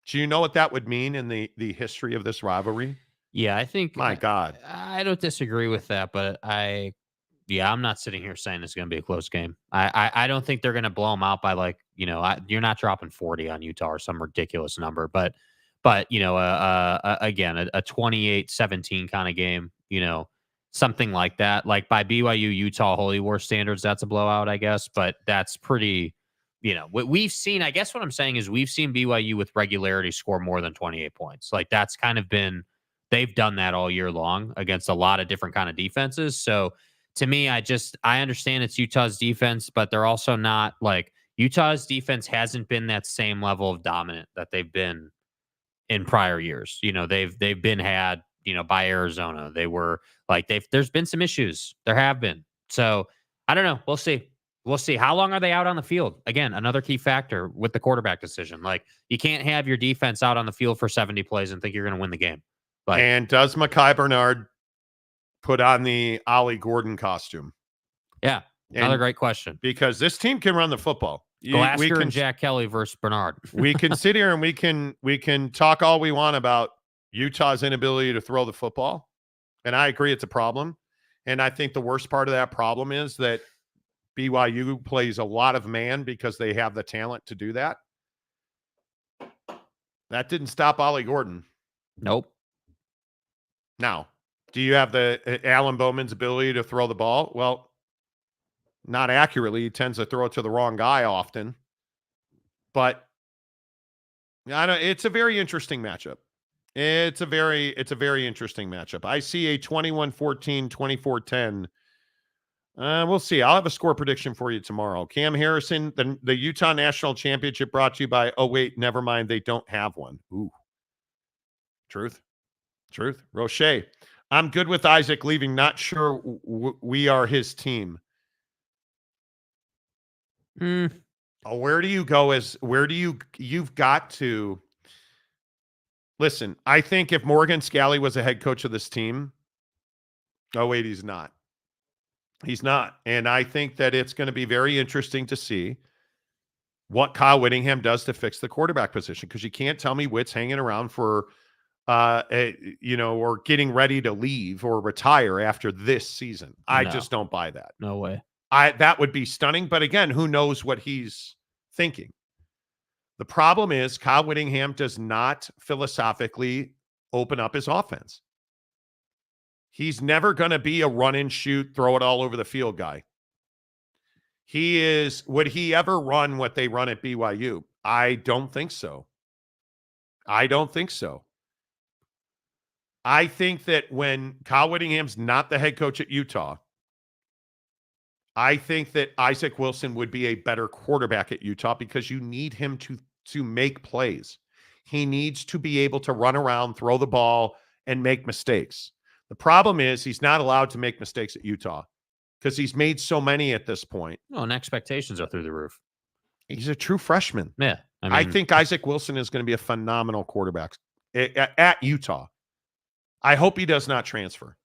Do you know what that would mean in the history of this rivalry? Yeah, I think. My God. I don't disagree with that, but I'm not sitting here saying it's going to be a close game. I don't think they're going to blow them out by like, you know, you're not dropping 40 on Utah or some ridiculous number, but you know, again, a 28-17 kind of game, you know, something like that. Like by BYU Utah Holy War standards, that's a blowout, I guess. But that's pretty, you know, what we've seen. I guess what I'm saying is we've seen BYU with regularity score more than 28 points. Like that's kind of been, they've done that all year long against a lot of different kind of defenses. So to me, I understand it's Utah's defense, but they're also not like Utah's defense hasn't been that same level of dominant that they've been in prior years. You know, they've been had, you know, by Arizona. They were like, there's been some issues. There have been. So I don't know. We'll see. We'll see. How long are they out on the field? Again, another key factor with the quarterback decision. Like, you can't have your defense out on the field for 70 plays and think you're going to win the game. Like, and does Mekhi Bernard put on the Ollie Gordon costume? Yeah, another great question. Because this team can run the football. Glasgow and Jack Kelly versus Bernard. We can sit here and we can talk all we want about Utah's inability to throw the football. And I agree it's a problem. And I think the worst part of that problem is that BYU plays a lot of man because they have the talent to do that. That didn't stop Ollie Gordon. Nope. Now, do you have the Alan Bowman's ability to throw the ball? Well, not accurately. He tends to throw it to the wrong guy often. But it's a very interesting matchup. It's a very interesting matchup. I see a 21-14, 24-10. We'll see. I'll have a score prediction for you tomorrow. Cam Harrison, the Utah National Championship brought to you by, oh, wait, never mind. They don't have one. Ooh. Truth. Roche, I'm good with Isaac leaving. Not sure we are his team. Where do you go you've got to listen. I think if Morgan Scalley was a head coach of this team, oh, wait, he's not. He's not. And I think that it's going to be very interesting to see what Kyle Whittingham does to fix the quarterback position, because you can't tell me Witt's hanging around for, or getting ready to leave or retire after this season. I just don't buy that. No way. That would be stunning. But again, who knows what he's thinking? The problem is Kyle Whittingham does not philosophically open up his offense. He's never going to be a run and shoot, throw it all over the field guy. Would he ever run what they run at BYU? I don't think so. I think that when Kyle Whittingham's not the head coach at Utah, I think that Isaac Wilson would be a better quarterback at Utah, because you need him to make plays. He needs to be able to run around, throw the ball, and make mistakes. The problem is he's not allowed to make mistakes at Utah because he's made so many at this point. Oh, and expectations are through the roof. He's a true freshman. Yeah. I think Isaac Wilson is going to be a phenomenal quarterback at Utah. I hope he does not transfer.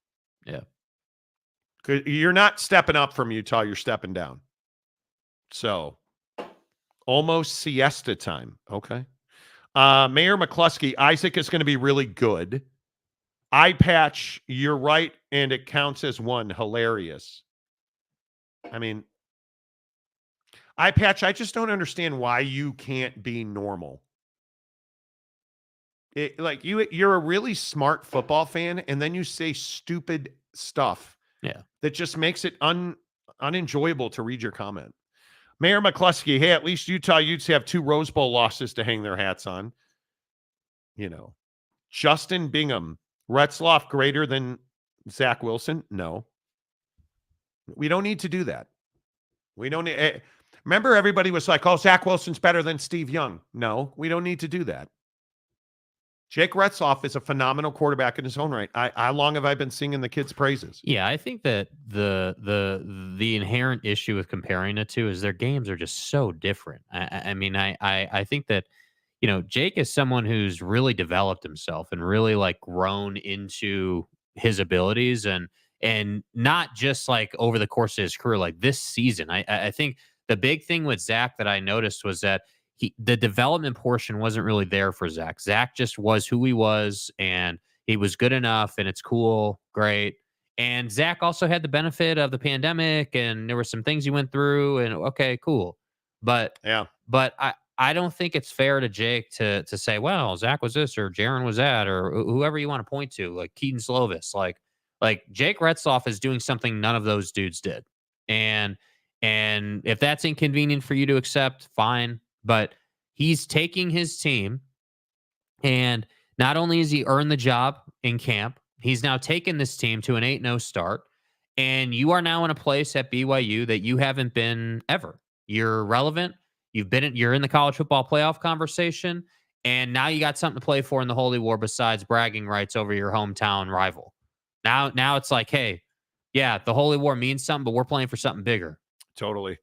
Yeah. You're not stepping up from Utah. You're stepping down. So almost siesta time. Okay. Mayor McCluskey, Isaac is going to be really good. Eye patch, you're right, and it counts as one. Hilarious. I mean, eye patch, I just don't understand why you can't be normal. You're a really smart football fan, and then you say stupid stuff. Yeah. That just makes it unenjoyable to read your comment. Mayor McCluskey, hey, at least Utah Utes have 2 Rose Bowl losses to hang their hats on. Justin Bingham, Retzloff greater than Zach Wilson? No. We don't need to do that. We don't need. Remember, everybody was like, oh, Zach Wilson's better than Steve Young. No, we don't need to do that. Jake Retzloff is a phenomenal quarterback in his own right. How long have I been singing the kid's praises? Yeah, I think that the inherent issue with comparing the two is their games are just so different. I think that, Jake is someone who's really developed himself and really like grown into his abilities and not just like over the course of his career, like this season. I think the big thing with Zach that I noticed was that the development portion wasn't really there for Zach. Zach just was who he was, and he was good enough, and it's cool, great. And Zach also had the benefit of the pandemic, and there were some things he went through, and okay, cool. But I don't think it's fair to Jake to say, well, Zach was this or Jaron was that, or whoever you want to point to, like Keaton Slovis. Like Jake Retzloff is doing something none of those dudes did. And if that's inconvenient for you to accept, fine. But he's taking his team, and not only has he earned the job in camp, he's now taken this team to an 8-0 start. And you are now in a place at BYU that you haven't been ever. You're relevant. You're in the college football playoff conversation, and now you got something to play for in the Holy War besides bragging rights over your hometown rival. Now it's like, hey, yeah, the Holy War means something, but we're playing for something bigger. Totally.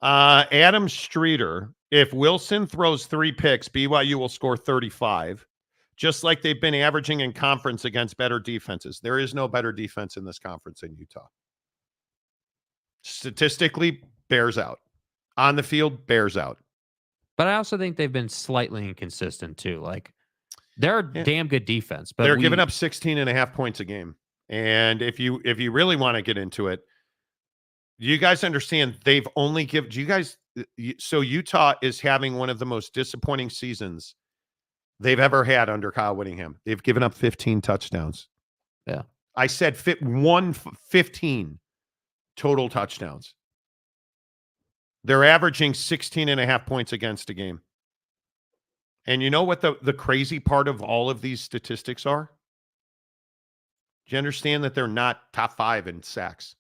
Adam Streeter, if Wilson throws 3 picks, BYU will score 35, just like they've been averaging in conference against better defenses. There is no better defense in this conference in Utah. Statistically, bears out. On the field, bears out. But I also think they've been slightly inconsistent too. Like, they're a damn good defense, but they're giving up 16.5 points a game. And if you really want to get into it, you guys understand they've only given you guys. So Utah is having one of the most disappointing seasons they've ever had under Kyle Whittingham. They've given up 15 touchdowns. Yeah. I said 15 total touchdowns. They're averaging 16.5 points against a game. And you know what the crazy part of all of these statistics are? Do you understand that they're not top 5 in sacks?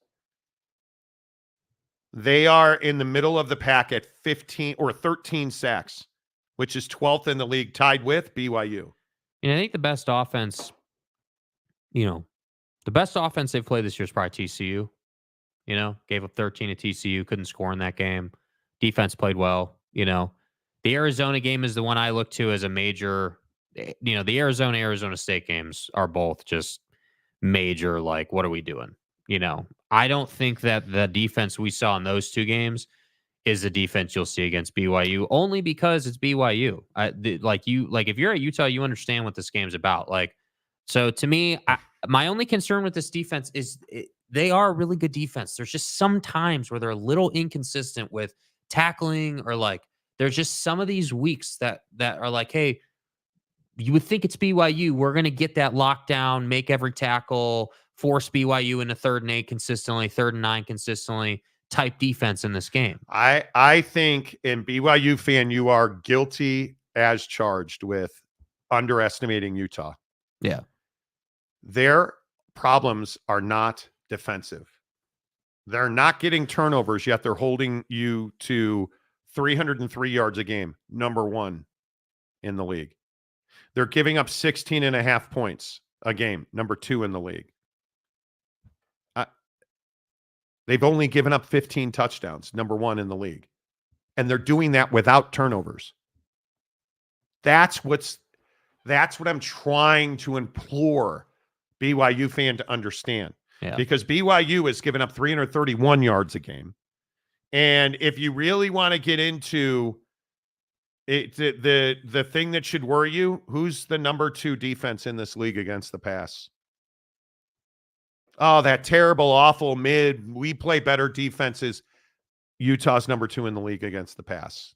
They are in the middle of the pack at 15 or 13 sacks, which is 12th in the league, tied with BYU. I think the best offense, the best offense they've played this year is probably TCU. Gave up 13 to TCU, couldn't score in that game. Defense played well. The Arizona game is the one I look to as a major. The Arizona State games are both just major. Like, what are we doing? I don't think that the defense we saw in those 2 games is the defense you'll see against BYU, only because it's BYU. If you're at Utah, you understand what this game's about. So to me, my only concern with this defense is they are a really good defense. There's just some times where they're a little inconsistent with tackling, or there's just some of these weeks that are like, hey, you would think it's BYU. We're going to get that lockdown, make every tackle, force BYU into 3rd and 8 consistently, 3rd and 9 consistently type defense in this game. I think, in BYU fan, you are guilty as charged with underestimating Utah. Yeah. Their problems are not defensive. They're not getting turnovers, yet they're holding you to 303 yards a game, number 1 in the league. They're giving up 16.5 points a game, number 2 in the league. They've only given up 15 touchdowns, number 1 in the league. And they're doing that without turnovers. That's what I'm trying to implore BYU fan to understand. Yeah. Because BYU has given up 331 yards a game. And if you really want to get into it, the thing that should worry you, who's the number 2 defense in this league against the pass? Oh, that terrible, awful mid. We play better defenses. Utah's number 2 in the league against the pass.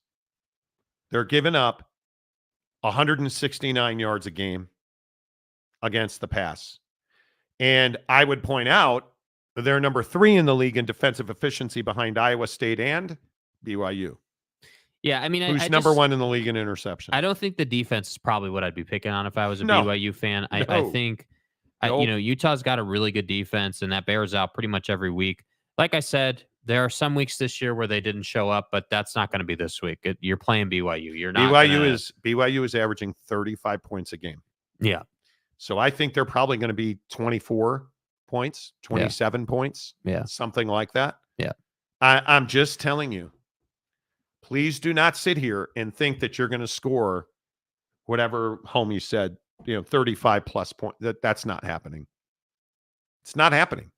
They're giving up 169 yards a game against the pass. And I would point out they're number 3 in the league in defensive efficiency behind Iowa State and BYU. Yeah, I mean, who's number 1 in the league in interception? I don't think the defense is probably what I'd be picking on if I was a BYU fan. I think Utah's got a really good defense, and that bears out pretty much every week. Like I said, there are some weeks this year where they didn't show up, but that's not going to be this week. You're playing BYU. You're not. BYU is averaging 35 points a game. Yeah. So I think they're probably going to be 24 points, 27 points, something like that. Yeah. I'm just telling you, please do not sit here and think that you're going to score whatever Homie said, 35 plus points. That's not happening. It's not happening,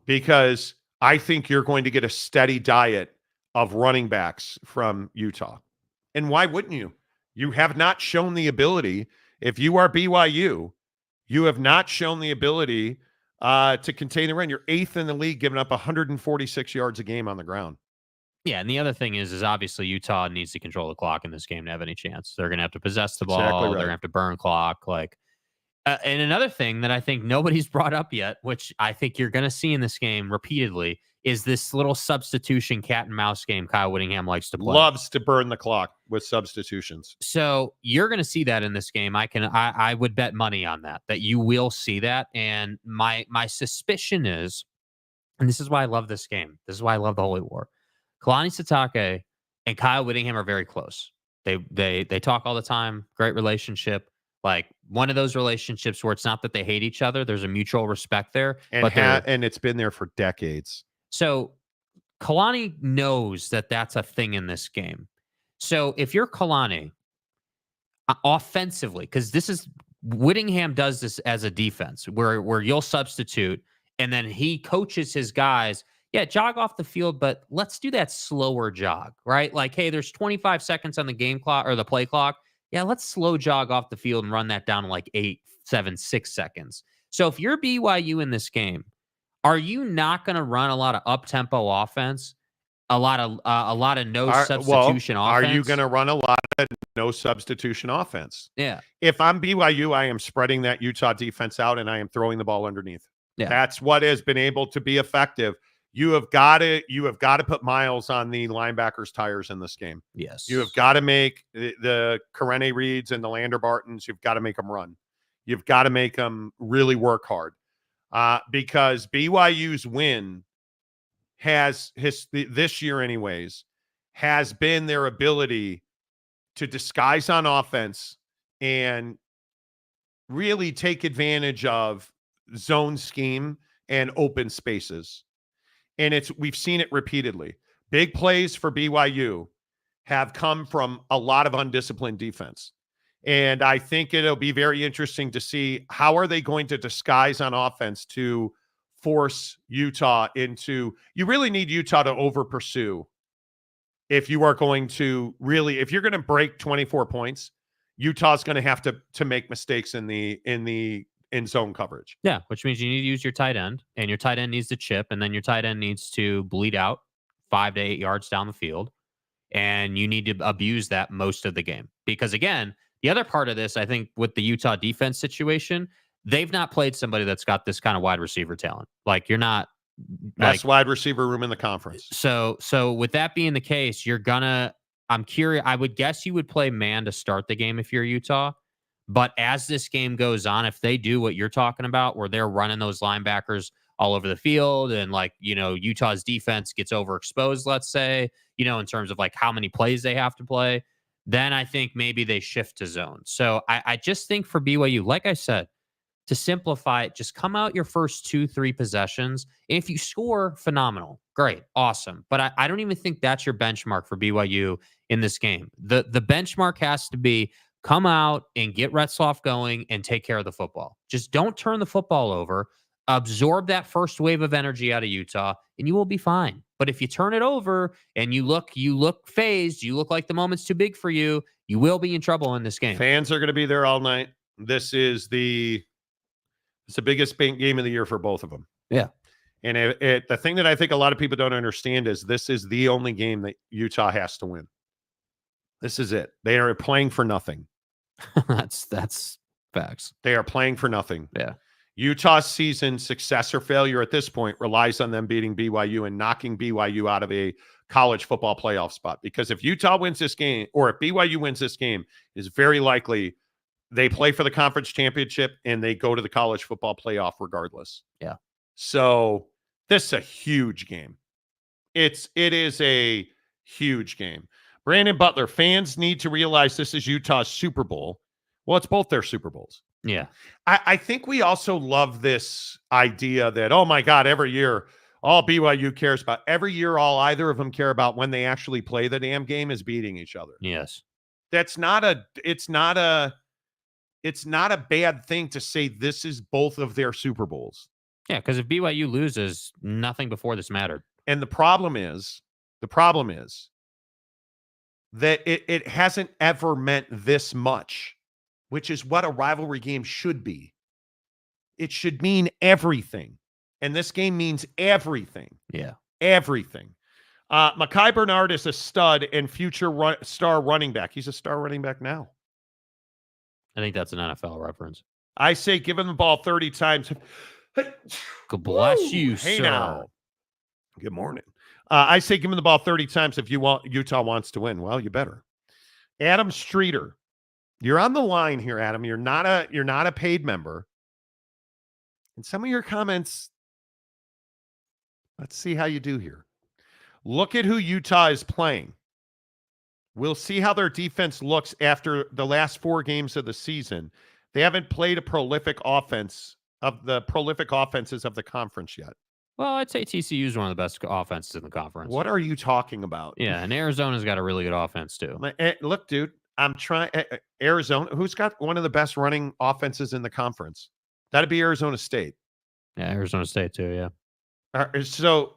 because I think you're going to get a steady diet of running backs from Utah. And why wouldn't you? You have not shown the ability. If you are BYU, you have not shown the ability to contain the run. You're 8th in the league, giving up 146 yards a game on the ground. Yeah, and the other thing is obviously Utah needs to control the clock in this game to have any chance. They're going to have to possess the ball. Exactly right. They're going to have to burn clock. And another thing that I think nobody's brought up yet, which I think you're going to see in this game repeatedly, is this little substitution cat and mouse game Kyle Whittingham likes to play. Loves to burn the clock with substitutions. So you're going to see that in this game. I would bet money on that you will see that. And my suspicion is, and this is why I love this game. This is why I love the Holy War. Kalani Sitake and Kyle Whittingham are very close. They talk all the time. Great relationship. Like one of those relationships where it's not that they hate each other. There's a mutual respect there. And it's been there for decades. So Kalani knows that that's a thing in this game. So if you're Kalani, offensively, because this is Whittingham does this as a defense where you'll substitute and then he coaches his guys. Yeah, jog off the field, but let's do that slower jog, right? Like, hey, there's 25 seconds on the game clock or the play clock. Yeah, let's slow jog off the field and run that down to like 8, 7, 6 seconds. So if you're BYU in this game, are you not going to run a lot of up-tempo offense? A lot of no substitution offense? Are you going to run a lot of no substitution offense? Yeah. If I'm BYU, I am spreading that Utah defense out and I am throwing the ball underneath. Yeah. That's what has been able to be effective. You have got to put miles on the linebackers' tires in this game. Yes. You have got to make the Karene Reeds and the Lander Bartons, you've got to make them run. You've got to make them really work hard. Because BYU's win this year anyways, has been their ability to disguise on offense and really take advantage of zone scheme and open spaces. And we've seen it repeatedly. Big plays for BYU have come from a lot of undisciplined defense. And I think it'll be very interesting to see how are they going to disguise on offense to force Utah into, you really need Utah to over pursue. If you are going to really, if you're going to break 24 points, Utah's going to have to make mistakes in zone coverage. Yeah, which means you need to use your tight end, and your tight end needs to chip, and then your tight end needs to bleed out 5 to 8 yards down the field, and you need to abuse that most of the game. Because again, the other part of this, I think, with the Utah defense situation, they've not played somebody that's got this kind of wide receiver talent. Like, you're not best wide receiver room in the conference. So with that being the case, I'm curious. I would guess you would play man to start the game if you're Utah. But as this game goes on, if they do what you're talking about, where they're running those linebackers all over the field and Utah's defense gets overexposed, let's say, in terms of like how many plays they have to play, then I think maybe they shift to zone. So I just think for BYU, like I said, to simplify it, just come out your first 2-3 possessions. And if you score, phenomenal. Great. Awesome. But I don't even think that's your benchmark for BYU in this game. The benchmark has to be come out and get Retzloff going and take care of the football. Just don't turn the football over. Absorb that first wave of energy out of Utah, and you will be fine. But if you turn it over and you look phased, you look like the moment's too big for you, you will be in trouble in this game. Fans are going to be there all night. This is the biggest game of the year for both of them. Yeah. And the thing that I think a lot of people don't understand is this is the only game that Utah has to win. This is it. They are playing for nothing. That's facts. They are playing for nothing. Yeah. Utah's season success or failure at this point relies on them beating BYU and knocking BYU out of a college football playoff spot. Because if Utah wins this game, or if BYU wins this game, it's very likely they play for the conference championship and they go to the college football playoff regardless. Yeah. So this is a huge game. It is a huge game. Brandon Butler, fans need to realize this is Utah's Super Bowl. Well, it's both their Super Bowls. Yeah. I think we also love this idea that, oh my God, every year, all BYU cares about, every year, all either of them care about when they actually play the damn game is beating each other. Yes. It's not a bad thing to say this is both of their Super Bowls. Yeah, because if BYU loses, nothing before this mattered. And the problem is that it hasn't ever meant this much, which is what a rivalry game should be. It should mean everything. And this game means everything. Yeah. Everything. Mekhi Bernard is a stud and future star running back. He's a star running back now. I think that's an NFL reference. I say give him the ball 30 times. God bless you, hey sir. Now. Good morning. I say give him the ball 30 times if Utah wants to win. Well, you better. Adam Streeter, you're on the line here, Adam. You're not a paid member. And some of your comments, let's see how you do here. Look at who Utah is playing. We'll see how their defense looks after the last 4 games of the season. They haven't played a prolific offense of the prolific offenses of the conference yet. Well, I'd say TCU is one of the best offenses in the conference. What are you talking about? Yeah, and Arizona's got a really good offense too. Look, dude, I'm trying. Arizona, who's got one of the best running offenses in the conference? That'd be Arizona State. Yeah, Arizona State too. Yeah. So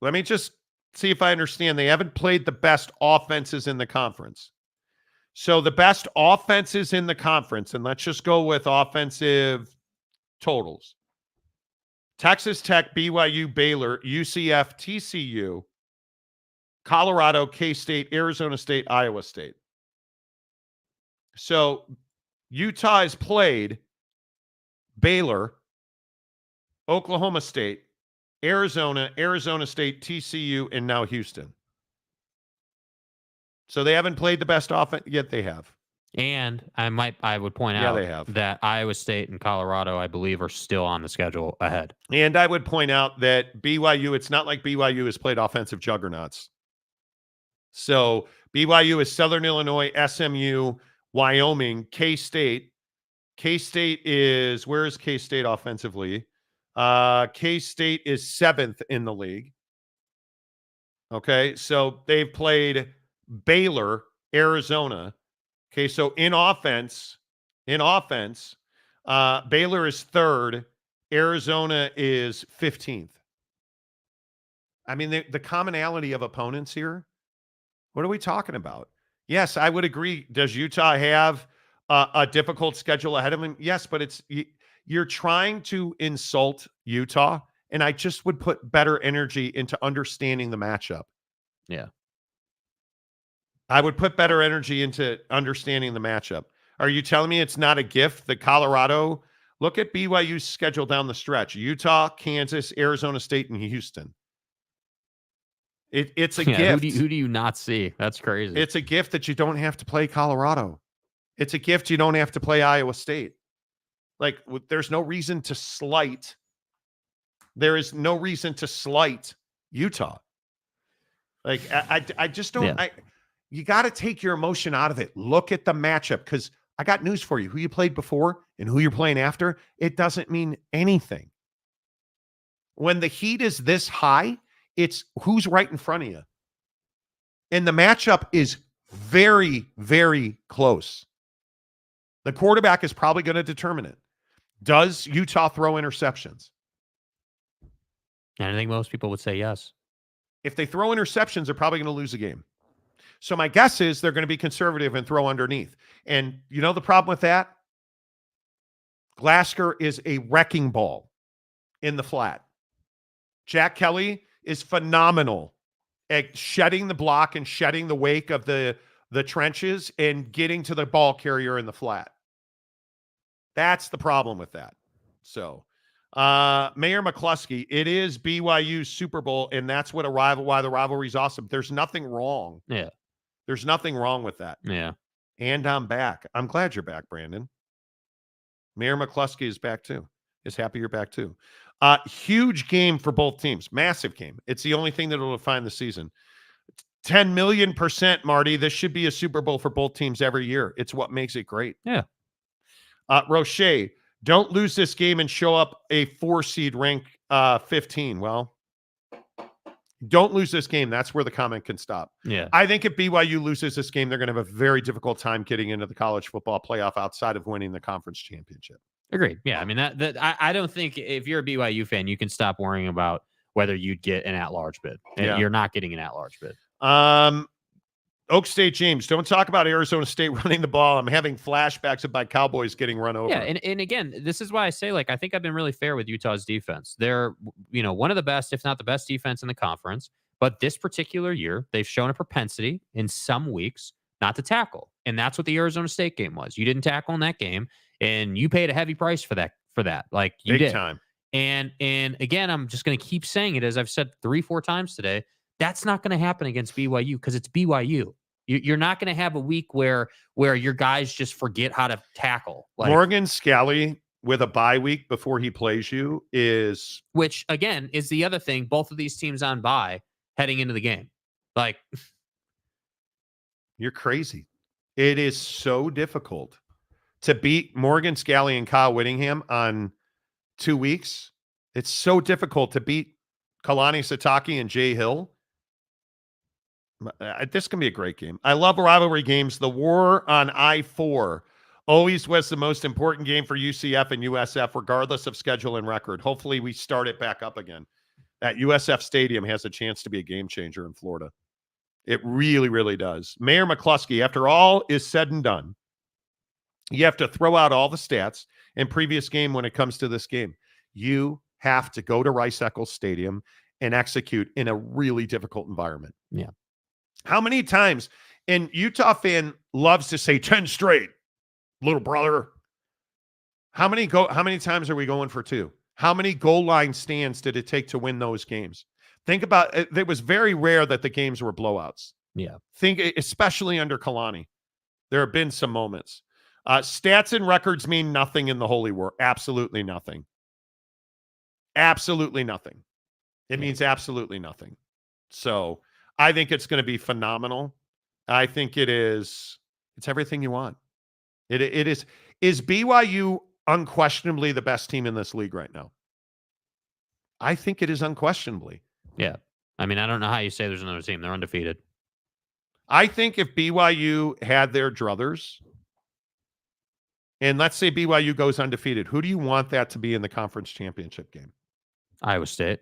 let me just see if I understand. They haven't played the best offenses in the conference. So the best offenses in the conference, and let's just go with offensive totals. Texas Tech, BYU, Baylor, UCF, TCU, Colorado, K-State, Arizona State, Iowa State. So Utah has played Baylor, Oklahoma State, Arizona, Arizona State, TCU, and now Houston. So they haven't played the best offense yet. They have. And I would point out they have. that Iowa State and Colorado, I believe, are still on the schedule ahead. And I would point out that BYU, it's not like BYU has played offensive juggernauts. So BYU is Southern Illinois, SMU, Wyoming, K-State. K-State is, where is K-State offensively? K-State is 7th in the league. Okay, so they've played Baylor, Arizona. Okay, so in offense, Baylor is 3rd, Arizona is 15th. I mean, the commonality of opponents here, what are we talking about? Yes, I would agree. Does Utah have a difficult schedule ahead of them? Yes, but you're trying to insult Utah, and I just would put better energy into understanding the matchup. Yeah. I would put better energy into understanding the matchup. Are you telling me it's not a gift that Colorado, look at BYU's schedule down the stretch, Utah, Kansas, Arizona State, and Houston. It's a gift. Who do you not see? That's crazy. It's a gift that you don't have to play Colorado. It's a gift you don't have to play Iowa State. Like, there's no reason to slight. There is no reason to slight Utah. Like, I just don't. Yeah. You got to take your emotion out of it. Look at the matchup, because I got news for you. Who you played before and who you're playing after, it doesn't mean anything. When the heat is this high, it's who's right in front of you. And the matchup is very, very close. The quarterback is probably going to determine it. Does Utah throw interceptions? And I think most people would say yes. If they throw interceptions, they're probably going to lose the game. So my guess is they're going to be conservative and throw underneath. And you know the problem with that? Glasgow is a wrecking ball in the flat. Jack Kelly is phenomenal at shedding the block and shedding the wake of the trenches and getting to the ball carrier in the flat. That's the problem with that. So, Mayor McCluskey, it is BYU's Super Bowl, and that's what why the rivalry's awesome. There's nothing wrong. Yeah. There's nothing wrong with that. Yeah. And I'm back. I'm glad you're back, Brandon. Mayor McCluskey is back too. Is happy you're back too. Huge game for both teams. Massive game. It's the only thing that will define the season. 10 million%, Marty. This should be a Super Bowl for both teams every year. It's what makes it great. Yeah. Roche, don't lose this game and show up a 4-seed rank 15. Well, don't lose this game. That's where the comment can stop. Yeah. I think if BYU loses this game, they're going to have a very difficult time getting into the college football playoff outside of winning the conference championship. Agreed. Yeah. I mean, I don't think if you're a BYU fan, you can stop worrying about whether you'd get an at-large bid. Yeah. You're not getting an at-large bid. Oak State James, don't talk about Arizona State running the ball. I'm having flashbacks of my Cowboys getting run over. Yeah, and again, this is why I say, like, I think I've been really fair with Utah's defense. They're, one of the best, if not the best defense in the conference. But this particular year, they've shown a propensity in some weeks not to tackle. And that's what the Arizona State game was. You didn't tackle in that game, and you paid a heavy price for that. Like, you Big did. Time. And again, I'm just going to keep saying it, as I've said 3-4 times today. That's not going to happen against BYU because it's BYU. You're not going to have a week where your guys just forget how to tackle. Like, Morgan Scalley with a bye week before he plays you is... Which, again, is the other thing. Both of these teams on bye heading into the game. Like... You're crazy. It is so difficult to beat Morgan Scalley and Kyle Whittingham on 2 weeks It's so difficult to beat Kalani Sitake and Jay Hill. This can be a great game. I love rivalry games. The war on I-4 always was the most important game for UCF and USF, regardless of schedule and record. Hopefully we start it back up again. That USF Stadium has a chance to be a game changer in Florida. It really, really does. Mayor McCluskey, after all is said and done, you have to throw out all the stats in previous game when it comes to this game. You have to go to Rice-Eccles Stadium and execute in a really difficult environment. Yeah. How many times, and Utah fan loves to say 10 straight, little brother. How many times are we going for 2? How many goal line stands did it take to win those games? Think about it. It was very rare that the games were blowouts. Yeah. Think, especially under Kalani. There have been some moments. Stats and records mean nothing in the holy war. Absolutely nothing. Absolutely nothing. It means absolutely nothing. So I think it's going to be phenomenal. I think it's everything you want. It is. Is BYU unquestionably the best team in this league right now? I think it is unquestionably. Yeah. I mean, I don't know how you say there's another team. They're undefeated. I think if BYU had their druthers, and let's say BYU goes undefeated, who do you want that to be in the conference championship game? Iowa State.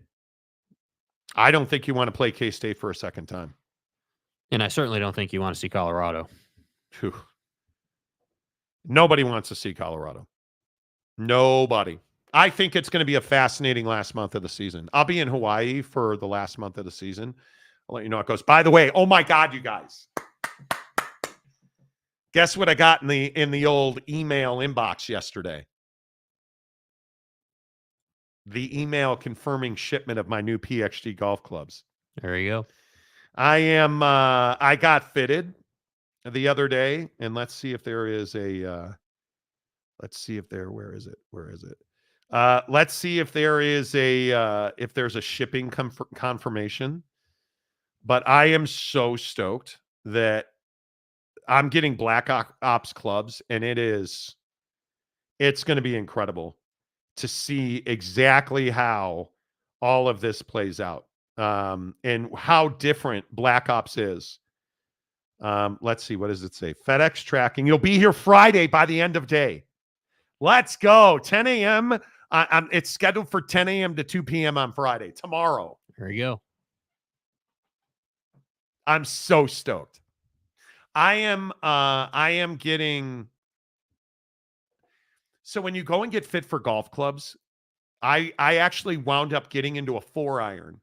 I don't think you want to play K-State for a second time. And I certainly don't think you want to see Colorado. Whew. Nobody wants to see Colorado. Nobody. I think it's going to be a fascinating last month of the season. I'll be in Hawaii for the last month of the season. I'll let you know how it goes. By the way, oh my God, you guys. Guess what I got in the old email inbox yesterday? The email confirming shipment of my new PXG golf clubs. There you go. I got fitted the other day, and let's see if there is a let's see if there where is it? Let's see if there is if there's a shipping confirmation. But I am so stoked that I'm getting Black Ops clubs, and it's going to be incredible to see exactly how all of this plays out, and how different Black Ops is. Let's see, what does it say? FedEx tracking. You'll be here Friday by the end of day. Let's go. 10 a.m. It's scheduled for 10 a.m. to 2 p.m. on Friday, tomorrow. There you go. I'm so stoked. I am getting. So when you go and get fit for golf clubs, I actually wound up getting into a 4-iron.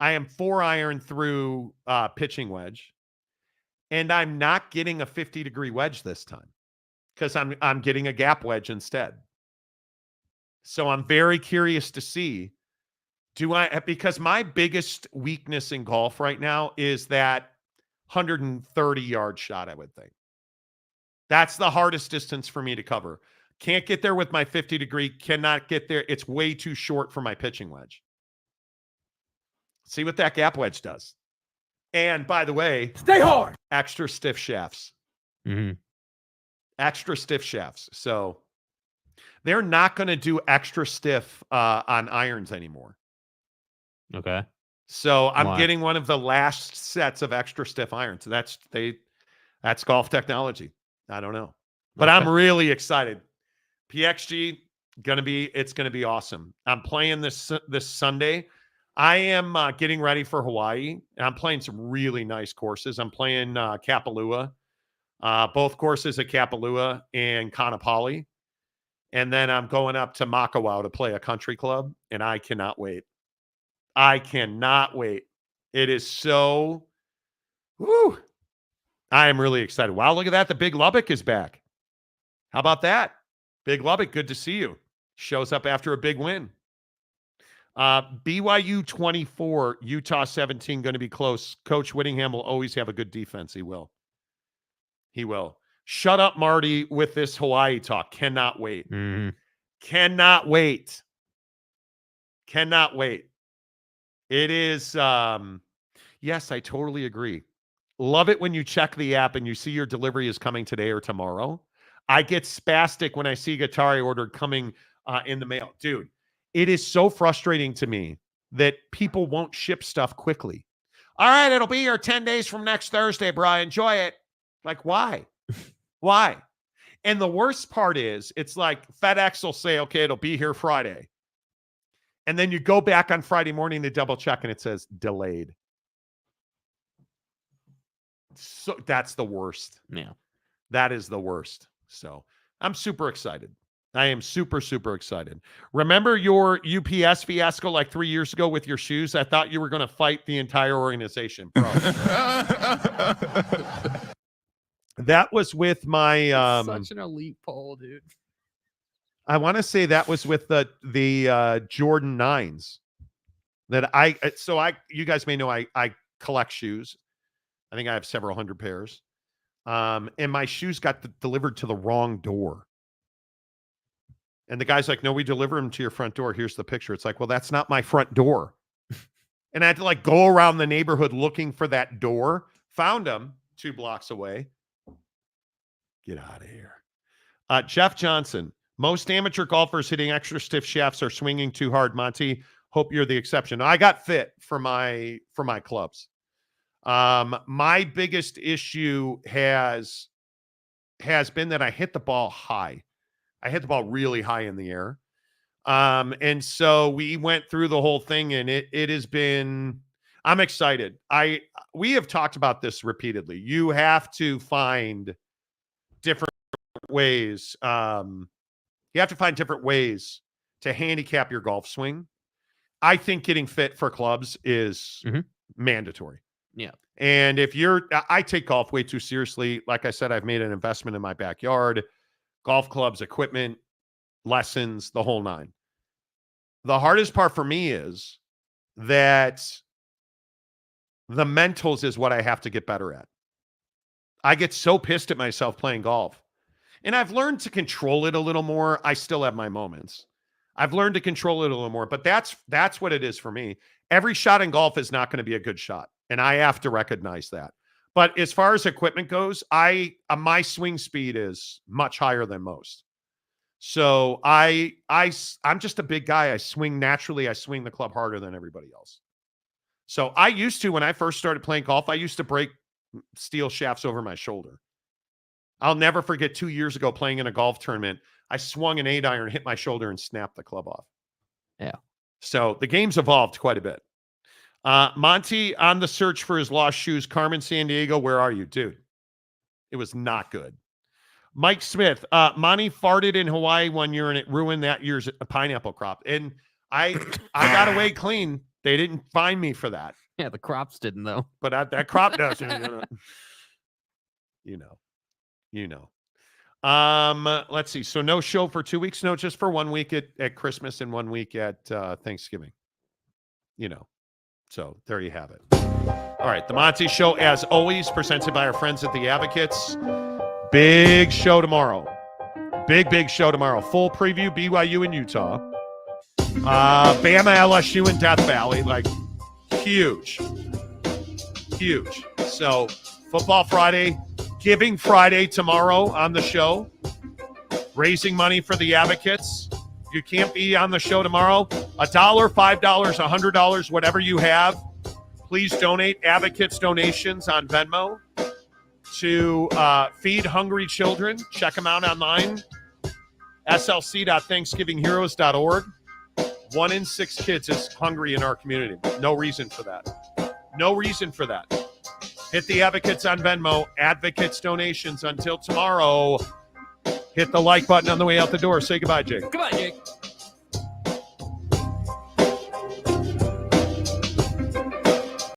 I am 4-iron through pitching wedge, and I'm not getting a 50-degree wedge this time because I'm getting a gap wedge instead. So I'm very curious to see, because my biggest weakness in golf right now is that 130-yard shot, I would think. That's the hardest distance for me to cover. Can't get there with my 50-degree, cannot get there. It's way too short for my pitching wedge. See what that gap wedge does. And by the way, stay hard. Extra stiff shafts. Mm-hmm. Extra stiff shafts. So they're not going to do extra stiff on irons anymore. Okay. So I'm getting one of the last sets of extra stiff irons. That's golf technology. I don't know. But I'm really excited. PXG it's going to be awesome. I'm playing this Sunday. I am getting ready for Hawaii. I'm playing some really nice courses. I'm playing Kapalua. Both courses at Kapalua and Kaanapali. And then I'm going up to Makawao to play a country club, and I cannot wait. I cannot wait. It is so, woo. I am really excited. Wow, look at that. The Big Lubbock is back. How about that? Big Lubbock, good to see you. Shows up after a big win. BYU 24, Utah 17, going to be close. Coach Whittingham will always have a good defense. He will. He will. Shut up, Marty, with this Hawaii talk. Cannot wait. Mm-hmm. Cannot wait. Cannot wait. It is, yes, I totally agree. Love it when you check the app and you see your delivery is coming today or tomorrow. I get spastic when I see Guittari ordered coming in the mail. Dude, It is so frustrating to me that people won't ship stuff quickly. All right, it'll be here 10 days from next Thursday, Brian. Enjoy it. Like, why? Why? And the worst part is, it's like FedEx will say, okay, it'll be here Friday. And then you go back on Friday morning to double check and it says delayed. So that's the worst. Yeah. That is the worst. So I'm super excited. I am super, super excited. Remember your UPS fiasco like 3 years ago with your shoes? I thought you were going to fight the entire organization, bro. That was with my such an elite poll, dude. I want to say that was with the Jordan 9s that you guys may know I collect shoes. I think I have several hundred pairs. And my shoes got delivered to the wrong door. And the guy's like, no, we deliver them to your front door. Here's the picture. It's like, well, that's not my front door. And I had to like go around the neighborhood looking for that door. Found them 2 blocks away. Get out of here. Jeff Johnson. Most amateur golfers hitting extra stiff shafts are swinging too hard. Monty, hope you're the exception. I got fit for my clubs. My biggest issue has been that I hit the ball high. I hit the ball really high in the air. And so we went through the whole thing, and it has been, I'm excited. We have talked about this repeatedly. You have to find different ways. You have to find different ways to handicap your golf swing. I think getting fit for clubs is mandatory. Yeah. And if I take golf way too seriously. Like I said, I've made an investment in my backyard, golf clubs, equipment, lessons, the whole nine. The hardest part for me is that the mentals is what I have to get better at. I get so pissed at myself playing golf. And I've learned to control it a little more. I still have my moments. I've learned to control it a little more, but that's what it is for me. Every shot in golf is not going to be a good shot, and I have to recognize that. But as far as equipment goes, my swing speed is much higher than most. So I'm just a big guy. I swing naturally. I swing the club harder than everybody else. So I used to, when I first started playing golf, I used to break steel shafts over my shoulder. I'll never forget 2 years ago playing in a golf tournament. I swung an 8-iron, hit my shoulder, and snapped the club off. Yeah. So the game's evolved quite a bit. Monty, on the search for his lost shoes. Carmen Sandiego, where are you? Dude, it was not good. Mike Smith, Monty farted in Hawaii one year, and it ruined that year's pineapple crop. And I got away clean. They didn't find me for that. Yeah, the crops didn't, though. But that crop does. You know. Let's see. So no show for 2 weeks. No, just for 1 week at Christmas and 1 week at Thanksgiving. So there you have it. All right. The Monty Show, as always, presented by our friends at the Advocates. Big show tomorrow. Big show tomorrow. Full preview, BYU in Utah. Bama, LSU in Death Valley. Like, huge. So Football Friday, Giving Friday tomorrow on the show. Raising money for the Advocates. If you can't be on the show tomorrow, $1, $5, $100, whatever you have, please donate. Advocates donations on Venmo to feed hungry children. Check them out online. slc.thanksgivingheroes.org. 1 in 6 kids is hungry in our community. No reason for that. Hit the Advocates on Venmo. Advocates donations. Until tomorrow, hit the like button on the way out the door. Say goodbye, Jake. Goodbye, Jake.